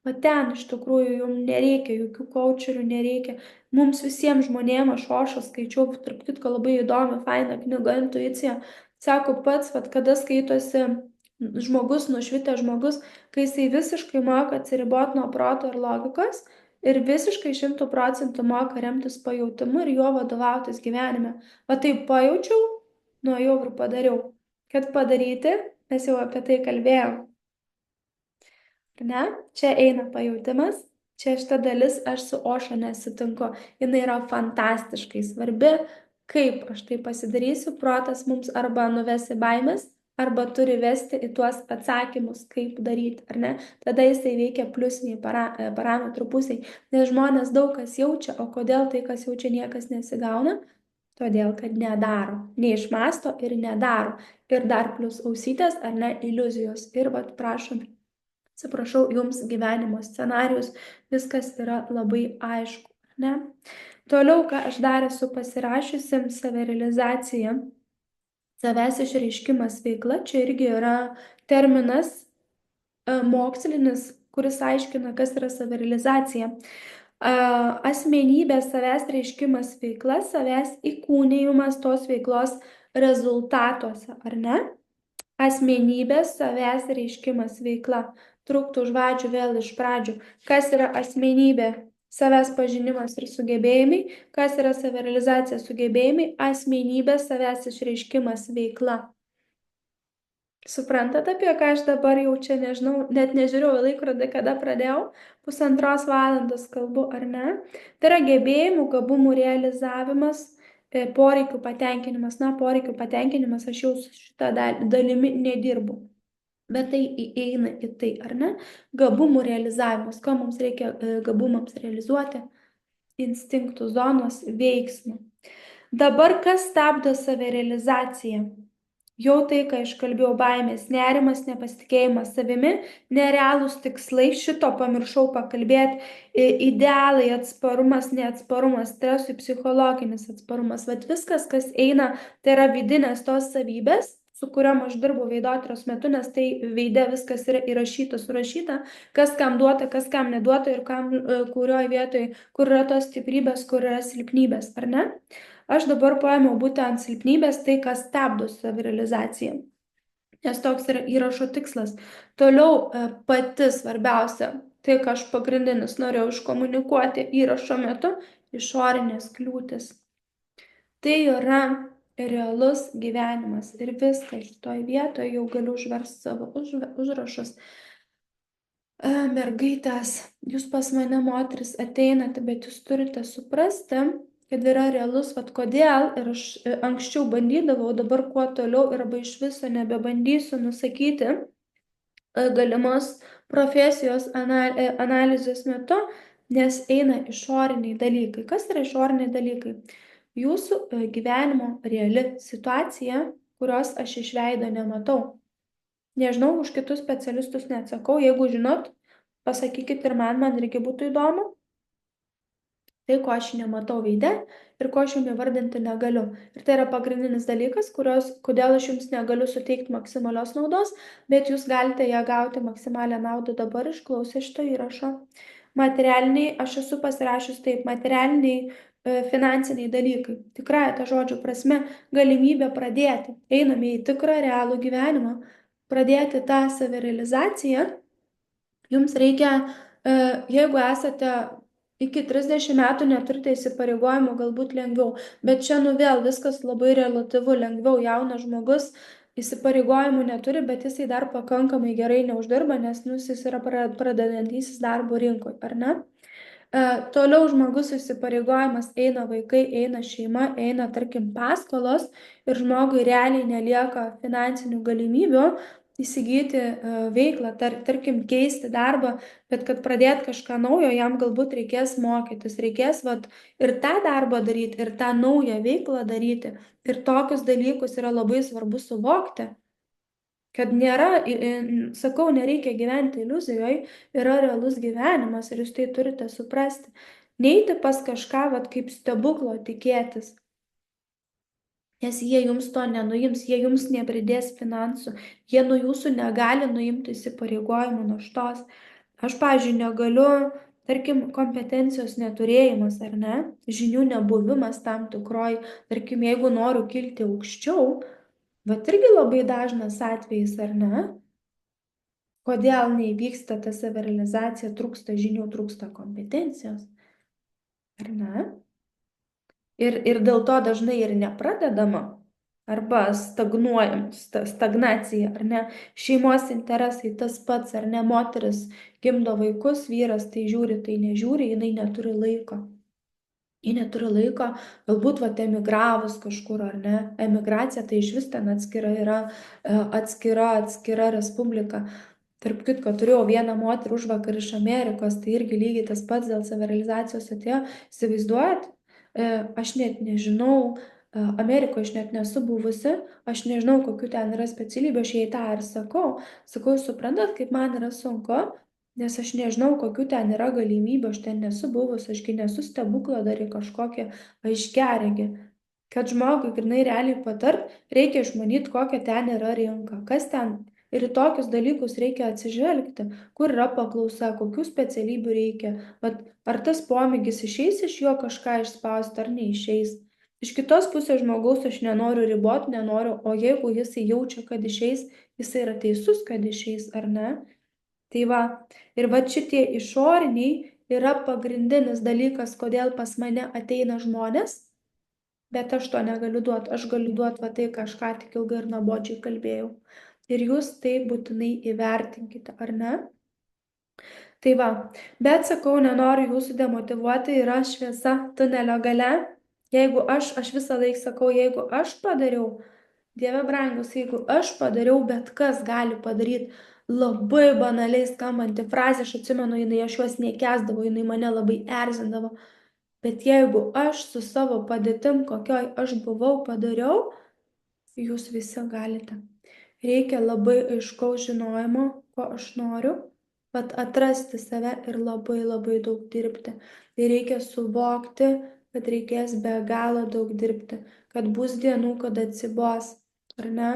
O ten iš tikrųjų jums nereikia jokių coacherių, nereikia. Mums visiems žmonėms, aš Ošą skaičiau, tarp kitko labai įdomi, faina knyga Intuicija. Sako pats, vat, kada skaitosi žmogus, nušvitęs žmogus, kai jisai visiškai moka atsiriboti nuo proto ir logikos ir visiškai 100% moka remtis pajautimu ir juo vadovautis gyvenime. O tai pajaučiau, nuėjau ir padariau. Kad padaryti, mes jau apie tai kalbėjom. Ne? Čia eina pajautimas, čia šita dalis aš su Oša nesutinku. Jis yra fantastiškai svarbi. Kaip aš tai pasidarysiu, protas mums arba nuvesi baimės, arba turi vesti į tuos atsakymus, kaip daryti, ar ne? Tada jisai veikia pliusiniai parametrų pusiai, nes žmonės daug kas jaučia, o kodėl tai, kas jaučia, niekas nesigauna? Todėl, kad nedaro, neišmasto ir nedaro. Ir dar plus ausytės, ar ne, iliuzijos. Ir vat prašom, atsiprašau, jums gyvenimo scenarius, viskas yra labai aišku, ne? Toliau, ką aš dar esu pasirašiusi, savirealizacija, savęs išreiškimas veikla, čia irgi yra terminas mokslinis, kuris aiškina, kas yra savirealizacija. Asmenybės savęs reiškimas veikla, savęs įkūnijimas tos veiklos rezultatuose, ar ne? Asmenybės savęs reiškimas veikla. Truktų už vadžių vėl iš pradžių. Kas yra asmenybė? Savęs pažinimas ir sugebėjimai. Kas yra savirealizacija sugebėjimai? Asmenybė savęs išreiškimas veikla. Suprantat, apie ką aš dabar jau čia nežinau, net nežiūrėjau į laikrodį, kada pradėjau, 1,5 valandos kalbu, ar ne? Tai yra gebėjimų, gabumų realizavimas, poreikių patenkinimas. Na, poreikių patenkinimas, aš jau su šitą dalimi nedirbu. Bet tai įeina į tai, ar ne? Gabumų realizavimas. Ko mums reikia gabumams realizuoti? Instinktų zonos veiksmų. Dabar kas stabdo savirealizaciją? Jau tai, ką iškalbėjau, baimės, nerimas, nepasitikėjimas savimi, nerealūs tikslai, šito pamiršau pakalbėti, idealai, atsparumas, neatsparumas, stresui, psichologinis atsparumas. Vat viskas, kas eina, tai yra vidinės tos savybės, su kuriuom aš dirbu veidotyros metu, nes tai veide viskas yra įrašyta, surašyta, kas kam duota, kas kam neduota ir kam, kurioje vietoje, kur yra tos stiprybės, kur yra silpnybės, ar ne? Aš dabar paėmiau būtent silpnybės, tai kas stabdo savirealizaciją. nes toks yra įrašo tikslas. Toliau pati svarbiausia, tai ką aš pagrindinis norėjau iškomunikuoti įrašo metu, išorinės kliūtis. Tai yra realus gyvenimas ir viskas. Šitoj vietoje jau galiu užversti savo užrašus. Mergaitės, jūs pas mane moteris ateinate, bet jūs turite suprasti, kad yra realus, vat kodėl, ir aš anksčiau bandydavau, dabar kuo toliau ir arba iš viso nebebandysiu nusakyti galimos profesijos analizės metu, nes eina išoriniai dalykai. Kas yra išoriniai dalykai? Jūsų gyvenimo reali situacija, kurios aš iš veido nematau. Nežinau, už kitus specialistus neatsakau, jeigu žinot, pasakykit ir man irgi būtų įdomu. Tai, ko aš nematau veide ir ko aš jums įvardinti negaliu. Ir tai yra pagrindinis dalykas, kodėl aš jums negaliu suteikti maksimalios naudos, bet jūs galite ją gauti maksimalią naudą dabar išklausę šito įrašo. Materialiniai, aš esu pasirašius taip, materialiniai, finansiniai dalykai. Tikrąja ta žodžio prasme, galimybė pradėti. Einame į tikrą realų gyvenimą. Pradėti tą savirealizaciją. Jums reikia, jeigu esate iki 30 metų neturite įsipareigojimų, galbūt lengviau, bet čia vėl viskas labai relatyvu, lengviau jaunas žmogus įsipareigojimų neturi, bet jisai dar pakankamai gerai neuždirba, nes jis yra pradedantysis darbo rinkoje, ar ne? Toliau žmogus įsipareigojimas eina vaikai, eina šeima, eina, tarkim, paskolos ir žmogui realiai nelieka finansinių galimybių įsigyti veiklą, tarkim, keisti darbą, bet kad pradėti kažką naujo, jam galbūt reikės mokytis, reikės ir tą darbą daryti, ir tą naują veiklą daryti. Ir tokius dalykus yra labai svarbu suvokti. Kad nėra, sakau, nereikia gyventi iliuzijoje, yra realus gyvenimas ir jūs tai turite suprasti. Neiti pas kažką, kaip stebuklo tikėtis. Nes jie jums to nenuims, jie jums nepridės finansų, jie nuo jūsų negali nuimti įsipareigojimų naštos. Aš, pavyzdžiui, negaliu, tarkim, kompetencijos neturėjimas, ar ne, žinių nebuvimas tam tikroj, tarkim, jeigu noriu kilti aukščiau, bet irgi labai dažnas atvejis, ar ne? Kodėl neįvyksta ta savirealizacija, trūksta žinių, trūksta kompetencijos, ar ne? Ir dėl to dažnai ir nepradedama, arba stagnacija, ar ne? Šeimos interesai tas pats, ar ne? Moteris gimdo vaikus, vyras tai žiūri, tai nežiūri, jinai neturi laiko. Ji neturi laiko, galbūt emigravus kažkur, ar ne? Emigracija tai iš vis ten atskira yra, atskira respublika. Tarp kitko, turėjau vieną moterį užvakar iš Amerikos, tai irgi lygiai tas pats dėl savirealizacijos atėjo. Įsivaizduojat, aš net nežinau, Amerikoje aš net nesu buvusi, aš nežinau, kokiu ten yra specialybė, aš jai tą ir sakau, suprantat, kaip man yra sunku, nes aš nežinau, kokiu ten yra galimybė, aš ten nesu buvus, ašgi nesu stebukladarė kažkokia aiškiaregė. Kad žmogui grinai realiai patart, reikia išmanyti, kokia ten yra rinka, kas ten. Ir į tokius dalykus reikia atsižvelgti, kur yra paklausa, kokių specialybių reikia, ar tas pomėgis išeis iš jo kažką išspausti, ar neišeis. Iš kitos pusės žmogaus aš nenoriu riboti, o jeigu jisai jaučia, kad išeis, jisai yra teisus, kad išeis, ar ne? Tai ir šitie išoriniai yra pagrindinis dalykas, kodėl pas mane ateina žmonės, bet aš to negaliu duoti, aš galiu duoti tai, ką aš ką tik ilgai ir nuobodžiai kalbėjau. Ir jūs tai būtinai įvertinkite, ar ne? Tai bet sakau, nenoriu jūsų demotyvuoti, yra šviesa tunelio gale. Jeigu aš visą laiką sakau, jeigu aš padariau, Dieve brangus, jeigu aš padariau, bet kas gali padaryti. Labai banaliai skambanti frazė, aš atsimenu, aš juos nekęsdavau, jinai mane labai erzindavo. Bet jeigu aš su savo padėtim, kokioj aš buvau, padariau, jūs visi galite. Reikia labai aiškaus žinojimo, ko aš noriu, bet atrasti save ir labai labai daug dirbti. Tai reikia suvokti, kad reikės be galo daug dirbti, kad bus dienų, kad atsibos, ar ne?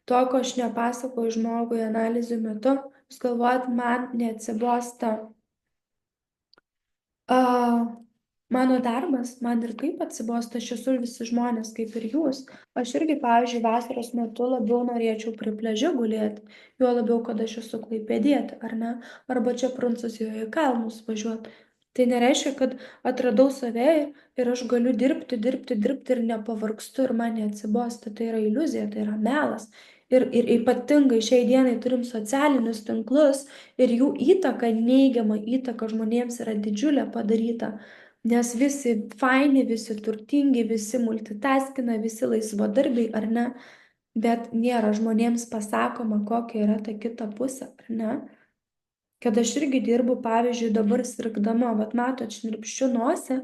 To, ko aš nepasakoju žmogui analizių metu, jūs galvojat, man neatsibosta Mano darbas, man ir taip atsibosta, aš esu visi žmonės kaip ir jūs. Aš irgi, pavyzdžiui, vasaros metu labiau norėčiau prie pliaže gulėti, juo labiau, kad aš esu klaipėdietė, ar ne? Arba čia Prancūzijoje į kalnus važiuoti. Tai nereiškia, kad atradau save ir aš galiu dirbti ir nepavargstu ir man neatsibosta. Tai yra iliuzija, tai yra melas. Ir ypatingai šiai dienai turim socialinius tinklus ir jų įtaka, neigiama įtaka žmonėms yra didžiulė padaryta. Nes visi faini, visi turtingi, visi multitaskina, visi laisvadarbiai, ar ne? Bet nėra žmonėms pasakoma, kokia yra ta kita pusė, ar ne? Kad aš irgi dirbu, pavyzdžiui, dabar sirgdama, vat matot, šnirpščiu nosį,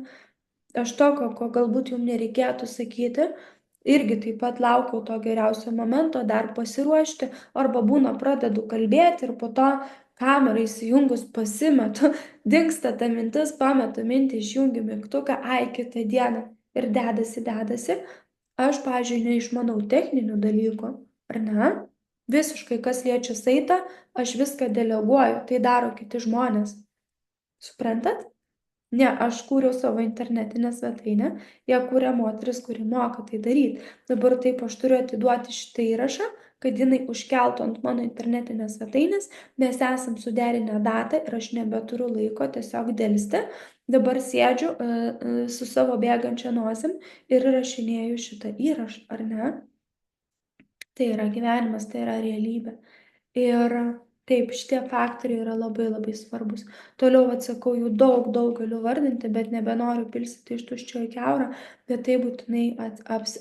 aš to, ko galbūt jums nereikėtų sakyti, irgi taip pat laukiau to geriausio momento, dar pasiruošti, arba būna pradedu kalbėti ir po to kamerą įsijungus pasimetu, dingsta ta mintis, pametu mintį, išjungiu mygtuką, ai, kitą dieną ir dedasi. Aš, pavyzdžiui, neišmanau techninių dalykų, ar ne? Visiškai, kas liečia saitą, aš viską deleguoju, tai daro kiti žmonės. Suprantat? Ne, aš kūriau savo internetinę svetainę, ją kūrė moteris, kuri moka tai daryti. Dabar taip aš turiu atiduoti šitą įrašą, kad jinai užkeltų ant mano internetinės svetainės, mes esam suderinę datą ir aš nebeturiu laiko tiesiog dėlsti. Dabar sėdžiu su savo bėgančia nosim ir rašinėju šitą įrašą, ar ne? Tai yra gyvenimas, tai yra realybė. Ir taip, šitie faktoriai yra labai labai svarbus. Toliau atsakau, jų daug galiu vardinti, bet nebenoriu pilstyti iš tuščio į kiaurą, bet tai būtinai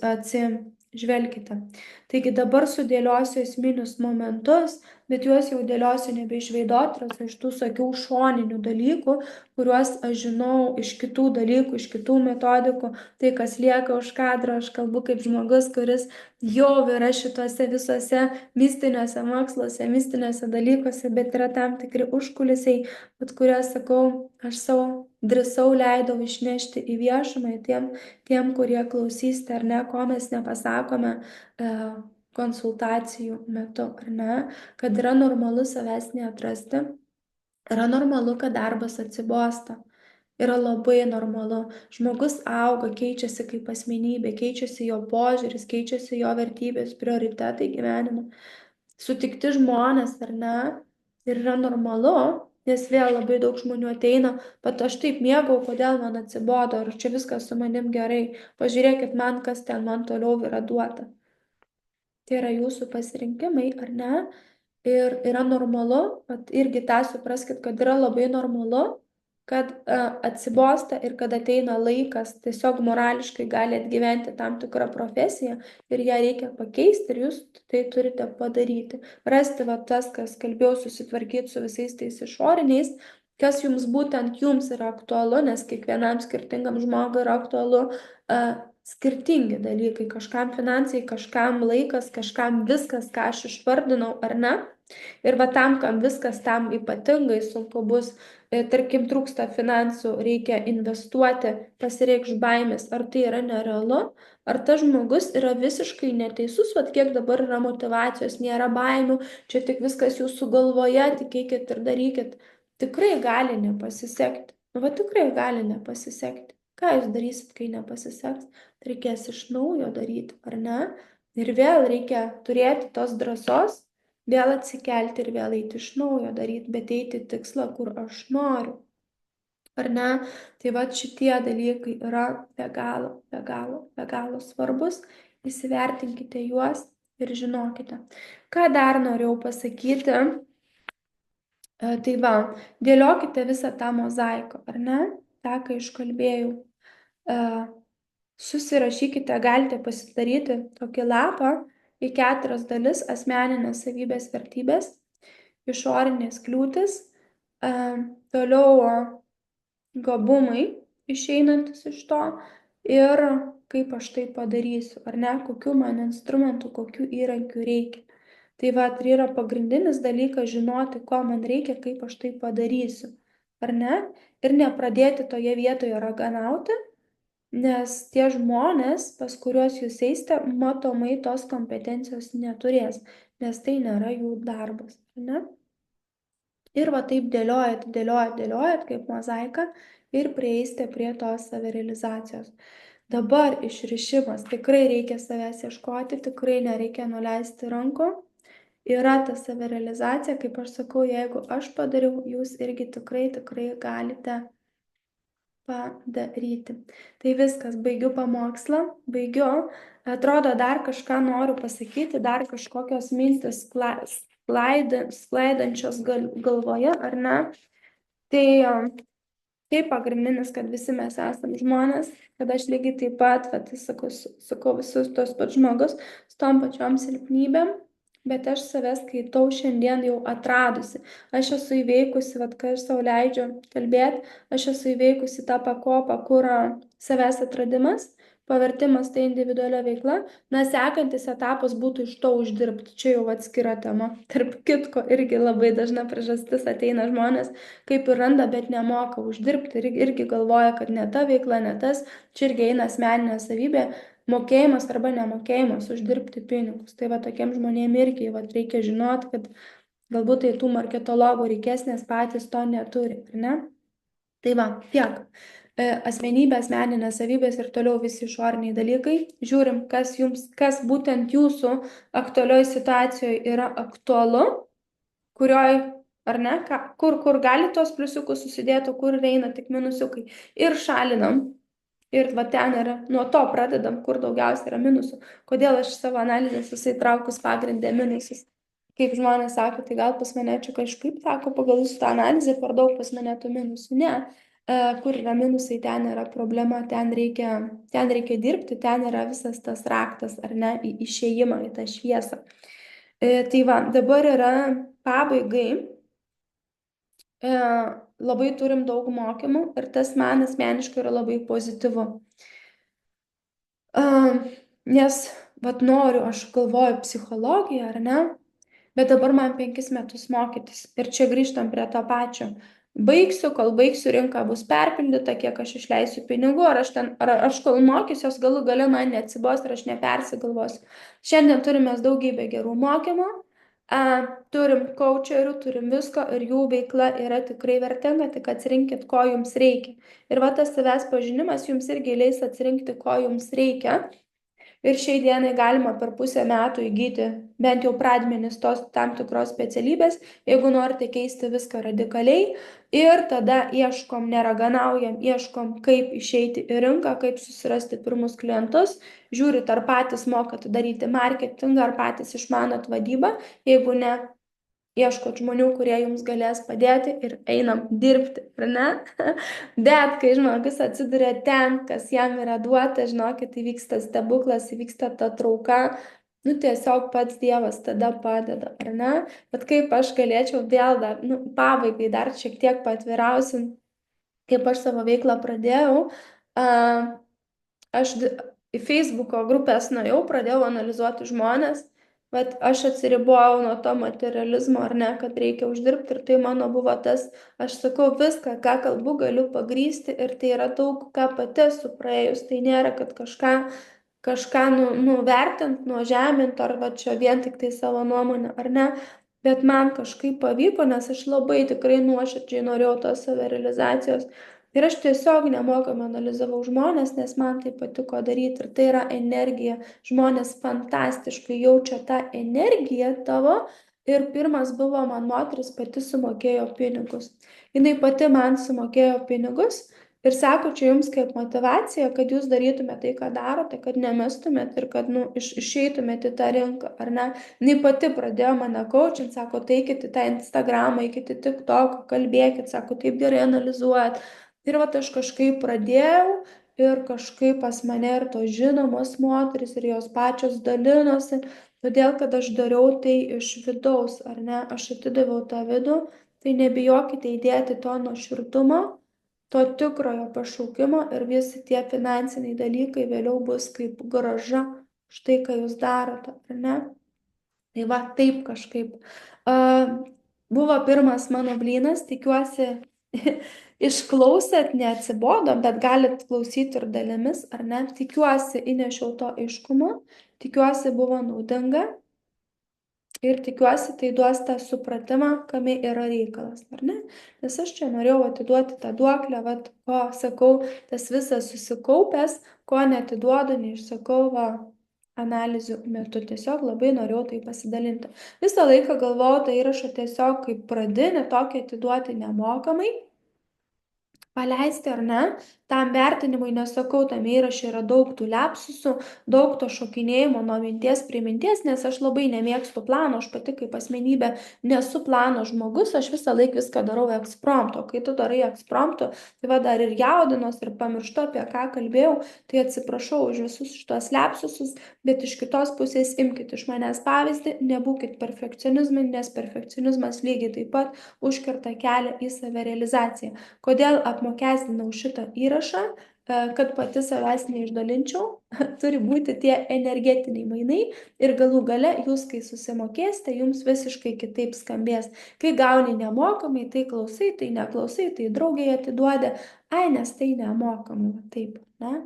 atsižvelkite. Taigi dabar sudėliosiu esminius momentus, bet juos jau dėliosiu nebe iš veidotros, iš tų sakiau šoninių dalykų, kuriuos aš žinau iš kitų dalykų, iš kitų metodikų. Tai, kas lieka už kadro, aš kalbu kaip žmogus, kuris jau yra šituose visuose mistiniuose moksluose, mistiniuose dalykuose, bet yra tam tikri užkulisiai, bet kuriuos, sakau, aš savo drįsau leidau išnešti į viešumą tiem, kurie klausysite ar ne, ko mes nepasakome konsultacijų metu, ar ne, kad yra normalu savęs neatrasti, yra normalu, kad darbas atsibosta. Yra labai normalu. Žmogus auga, keičiasi kaip asmenybė, keičiasi jo požiūris, keičiasi jo vertybės, prioritetai gyvenime. Sutikti žmonės, ar ne? Ir yra normalu, nes vėl labai daug žmonių ateina, bet aš taip mėgau, kodėl man atsibodo, ar čia viskas su manim gerai. Pažiūrėkit man, kas ten man toliau yra duota. Tai yra jūsų pasirinkimai, ar ne? Ir yra normalu, bet irgi tą supraskit, kad yra labai normalu, kad atsibosta ir kad ateina laikas, tiesiog morališkai gali atgyventi tam tikrą profesiją ir ją reikia pakeisti ir jūs tai turite padaryti. Rasti va tas, kas kalbėjau, susitvarkyti su visais tais išoriniais, kas jums būtent jums yra aktualu, nes kiekvienam skirtingam žmogui yra aktualu skirtingi dalykai, kažkam finansai, kažkam laikas, kažkam viskas, ką aš išvardinau, ar ne? Ir va tam, kam viskas tam ypatingai sunku bus, tarkim, trūksta finansų, reikia investuoti, pasireikš baimės, ar tai yra nerealu, ar tas žmogus yra visiškai neteisus, vat kiek dabar yra motyvacijos, nėra baimių, čia tik viskas jūsų galvoje, tikėkit ir darykit. Tikrai gali nepasisekti. Va tikrai gali nepasisekti. Ką jūs darysit, kai nepasiseks? Reikės iš naujo daryti, ar ne? Ir vėl reikia turėti tos drąsos, vėl atsikelti ir vėl eiti iš naujo daryti, bet eiti tikslą, kur aš noriu. Ar ne? Tai va šitie dalykai yra be galo svarbus. Įsivertinkite juos ir žinokite. Ką dar norėjau pasakyti? Tai va, dėliokite visą tą mozaiką, ar ne? tą, ką iškalbėjau. Susirašykite, galite pasidaryti tokį lapą į 4 dalis: asmeninės savybės, vertybės, išorinės kliūtis, toliau gabumai išeinantis iš to ir kaip aš tai padarysiu, ar ne, kokių man instrumentų, kokių įrankių reikia. Tai va, tai yra pagrindinis dalykas žinoti, ko man reikia, kaip aš tai padarysiu, ar ne, ir nepradėti toje vietoje raganauti, nes tie žmonės, pas kuriuos jūs eisite, matomai tos kompetencijos neturės, nes tai nėra jų darbas, ne? Ir va taip dėliojat kaip mozaiką ir prieisite prie tos savirealizacijos. Dabar išrišimas. Tikrai reikia savęs ieškoti, tikrai nereikia nuleisti rankų. Yra ta savirealizacija, kaip aš sakau, jeigu aš padariau, jūs irgi tikrai galite padaryti. Tai viskas, baigiu pamokslą, baigiu. Atrodo, dar kažką noriu pasakyti, dar kažkokios mintis sklaidančios galvoje, ar ne? Tai pagrindinis, kad visi mes esam žmonės, kad aš lygiai taip pat, sakau visus tos pat žmogus, su tom pačiom silpnybėm, bet aš save skaitau šiandien jau atradusi. Aš esu įveikusi, kai aš sau leidžiu kalbėti, aš esu įveikusi tą pakopą, kur savęs atradimas, pavertimas tai individualia veikla. Na, sekantis etapas būtų iš to uždirbti. Čia jau atskira tema. Tarp kitko, irgi labai dažna priežastis ateina žmonės, kaip ir randa, bet nemoka uždirbti ir irgi galvoja, kad ne ta veikla, ne tas. Čia irgi eina asmeninė savybė. Mokėjimas arba nemokėjimas uždirbti pinigus. Tai va tokiem žmonėm irgi reikia žinoti, kad galbūt tai tų marketologų reikės, nes patys to neturi, ar ne? Tai va, tiek. Asmenybė, asmeninės savybės ir toliau visi išoriniai dalykai. Žiūrim, kas būtent jūsų aktualioj situacijoje yra aktualu, kurioj, ar ne, kur gali tos pliusiukus susidėti, kur eina tik minusiukai. Ir šalinam. Ir va ten yra, nuo to pradedam, kur daugiausiai yra minusų. Kodėl aš savo analizės visai traukus pagrindę minusus. Kaip žmonės sako, tai gal pas mane čia kažkaip, sako, pagal jūsų tą analizę per daug pas mane tų minusų. Ne, kur yra minusai, ten yra problema, ten reikia dirbti, ten yra visas tas raktas, ar ne, į išėjimą, į tą šviesą. Tai va, dabar yra pabaigai. Labai turim daug mokymų ir tas man asmeniškai yra labai pozityvu. Nes, noriu, aš galvoju psichologiją, ar ne, bet dabar man 5 metus mokytis. Ir čia grįžtam prie to pačio. Baigsiu, kol baigsiu, rinka bus perpildyta, kiek aš išleisiu pinigų, ar aš kol mokysiuos, galų gale man neatsibos ir aš nepersigalvosiu. Šiandien turime daugybę gerų mokymų, turim coacherių, turim visko ir jų veikla yra tikrai vertinga, tik atsirinkit, ko jums reikia. Ir va tas savęs pažinimas jums irgi leis atsirinkti, ko jums reikia. Ir šiai dienai galima per pusę metų įgyti bent jau pradmenis tos tam tikros specialybės, jeigu norite keisti viską radikaliai. Ir tada ieškom, neraganaujam, ieškom, kaip išeiti į rinką, kaip susirasti pirmus klientus. Žiūrit, ar patys mokat daryti marketingą, ar patys išmanot vadybą. Jeigu ne, ieškot žmonių, kurie jums galės padėti ir einam dirbti, ar ne? Bet kai žmogus atsiduria ten, kas jam yra duota, žinokit, įvyksta stebuklas, įvyksta ta trauka, tiesiog pats Dievas tada padeda, ar ne? Bet kaip aš galėčiau vėl dar, pabaigai dar šiek tiek patvirausim, kaip aš savo veiklą pradėjau, aš į Facebooko grupės nuėjau, pradėjau analizuoti žmonės, bet aš atsiribojau nuo to materializmo, ar ne, kad reikia uždirbti, ir tai mano buvo tas, aš sakau, viską, ką kalbu, galiu pagrysti, ir tai yra daug, ką pati esu praėjus, tai nėra, kad kažką nuvertint, nužemint, ar va čia vien tik tai savo nuomonę, ar ne, bet man kažkaip pavyko, nes aš labai tikrai nuoširdžiai norėjau tos savirealizacijos. Ir aš tiesiog nemokamai analizavau žmonės, nes man tai patiko daryti. Ir tai yra energija. Žmonės fantastiškai jaučia tą energiją tavo. Ir pirmas buvo, man moteris pati sumokėjo pinigus. Jinai pati man sumokėjo pinigus. Ir sako, čia jums kaip motivacija, kad jūs darytumėte tai, ką darote, kad nemestumėte ir kad išeitumėte į tą rinką, ar ne. Jinai pati pradėjo mane coachint, sako, teikite tą Instagramą, eikite TikTok, kalbėkit, sako, taip gerai analizuojat. Ir va aš kažkaip pradėjau ir kažkaip pas mane ir tos žinomos moteris ir jos pačios dalinosi, todėl kad aš dariau tai iš vidaus, ar ne, aš atidaviau tą vidų, tai nebijokite įdėti to nuoširdumo, to tikrojo pašaukimo ir visi tie finansiniai dalykai vėliau bus kaip grąža štai, ką jūs darote, ar ne? Tai va, taip kažkaip. Buvo pirmas mano blynas, tikiuosi išklausėt, neatsibodo, bet galit klausyti ir dalimis, ar ne? Tikiuosi įnešiau to aiškumo, tikiuosi buvo naudinga. Ir tikiuosi, tai duos tą supratimą, kame yra reikalas, ar ne? Nes aš čia norėjau atiduoti tą duoklę, vat, ko sakau, tas visas susikaupęs, ko netiduodu, neišsakau, va, analizių metu. Tiesiog labai norėjau tai pasidalinti. Visą laiką galvojau tą įrašą tiesiog kaip pradinį, tokį atiduoti nemokamai. Paleisti ar ne, tam vertinimui nesakau, tam įraše yra daug tų lepsusų, daug to šokinėjimo nuo minties prie minties, nes aš labai nemėgstu plano, aš pati kaip asmenybė nesu plano žmogus, aš visą laiką viską darau ekspromptu, kai tu darai ekspromptu, tai va dar ir jaudinos ir pamirštu, apie ką kalbėjau, tai atsiprašau už visus šitos lepsusus, bet iš kitos pusės imkite iš manęs pavyzdį, nebūkit perfekcionizmai, nes perfekcionizmas lygiai taip pat užkerta kelią į savirealizaciją. Kodėl apmokestinau šitą įrašą, kad pati savęs neišdalinčiau, turi būti tie energetiniai mainai ir galų gale jūs, kai susimokėsite, jums visiškai kitaip skambės. Kai gauni nemokamai, tai klausai, tai neklausai, tai draugiai atiduodi, ai, nes tai nemokamai, taip, ne?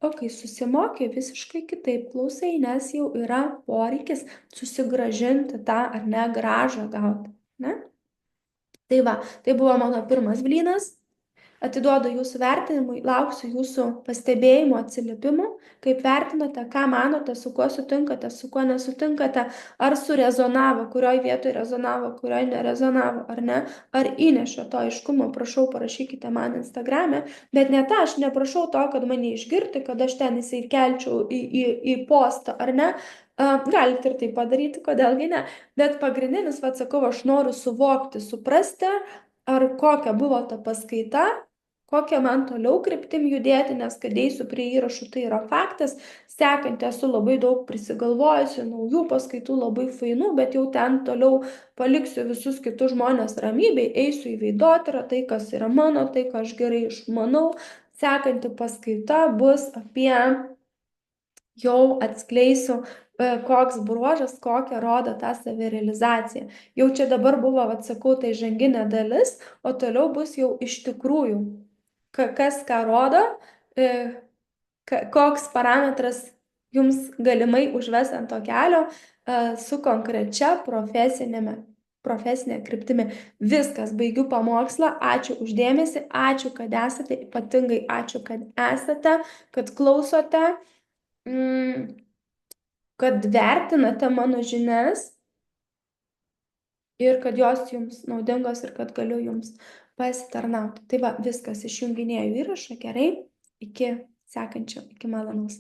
O kai susimokė, visiškai kitaip klausai, nes jau yra poreikis susigrąžinti tą ar ne grąžą gauti, ne? Tai va, tai buvo mano pirmas blynas. Atiduodu jūsų vertinimui, lauksiu jūsų pastebėjimų, atsiliepimų, kaip vertinote, ką manote, su kuo sutinkate, su kuo nesutinkate, ar surezonavo, kurioj vietoje rezonavo, kurioj nerezonavo, ar ne, ar įnešė to aiškumo, prašau, parašykite man Instagram'e, bet net aš neprašau to, kad mane išgirti, kad aš ten įsikelčiau į postą, ar ne, galite ir tai padaryti, kodėlgi ne, bet pagrindinis, sakau, aš noriu suvokti, suprasti, ar kokia buvo ta paskaita, kokią man toliau kryptim judėti, nes kad eisiu prie įrašų, tai yra faktas. Sekant esu labai daug prisigalvojusi, naujų paskaitų labai fainų, bet jau ten toliau paliksiu visus kitus žmonės ramybei, eisiu į veidotyrą, tai kas yra mano, tai ką aš gerai išmanau. Sekanti paskaita bus apie, jau atskleisiu, koks bruožas, kokią rodo tą savirealizaciją. Jau čia dabar buvo, atsakau, tai žanginė dalis, o toliau bus jau iš tikrųjų kas ką rodo, koks parametras jums galimai užves ant to kelio su konkrečia profesinė kryptimi. Viskas, baigiu pamokslą, ačiū už dėmesį, ačiū, kad esate, ypatingai ačiū, kad esate, kad klausote, kad vertinate mano žinias ir kad jos jums naudingos ir kad galiu jums pasitarnauti. Tai va, viskas, išjunginėjau įrašą, gerai, iki sekančio, iki malonaus.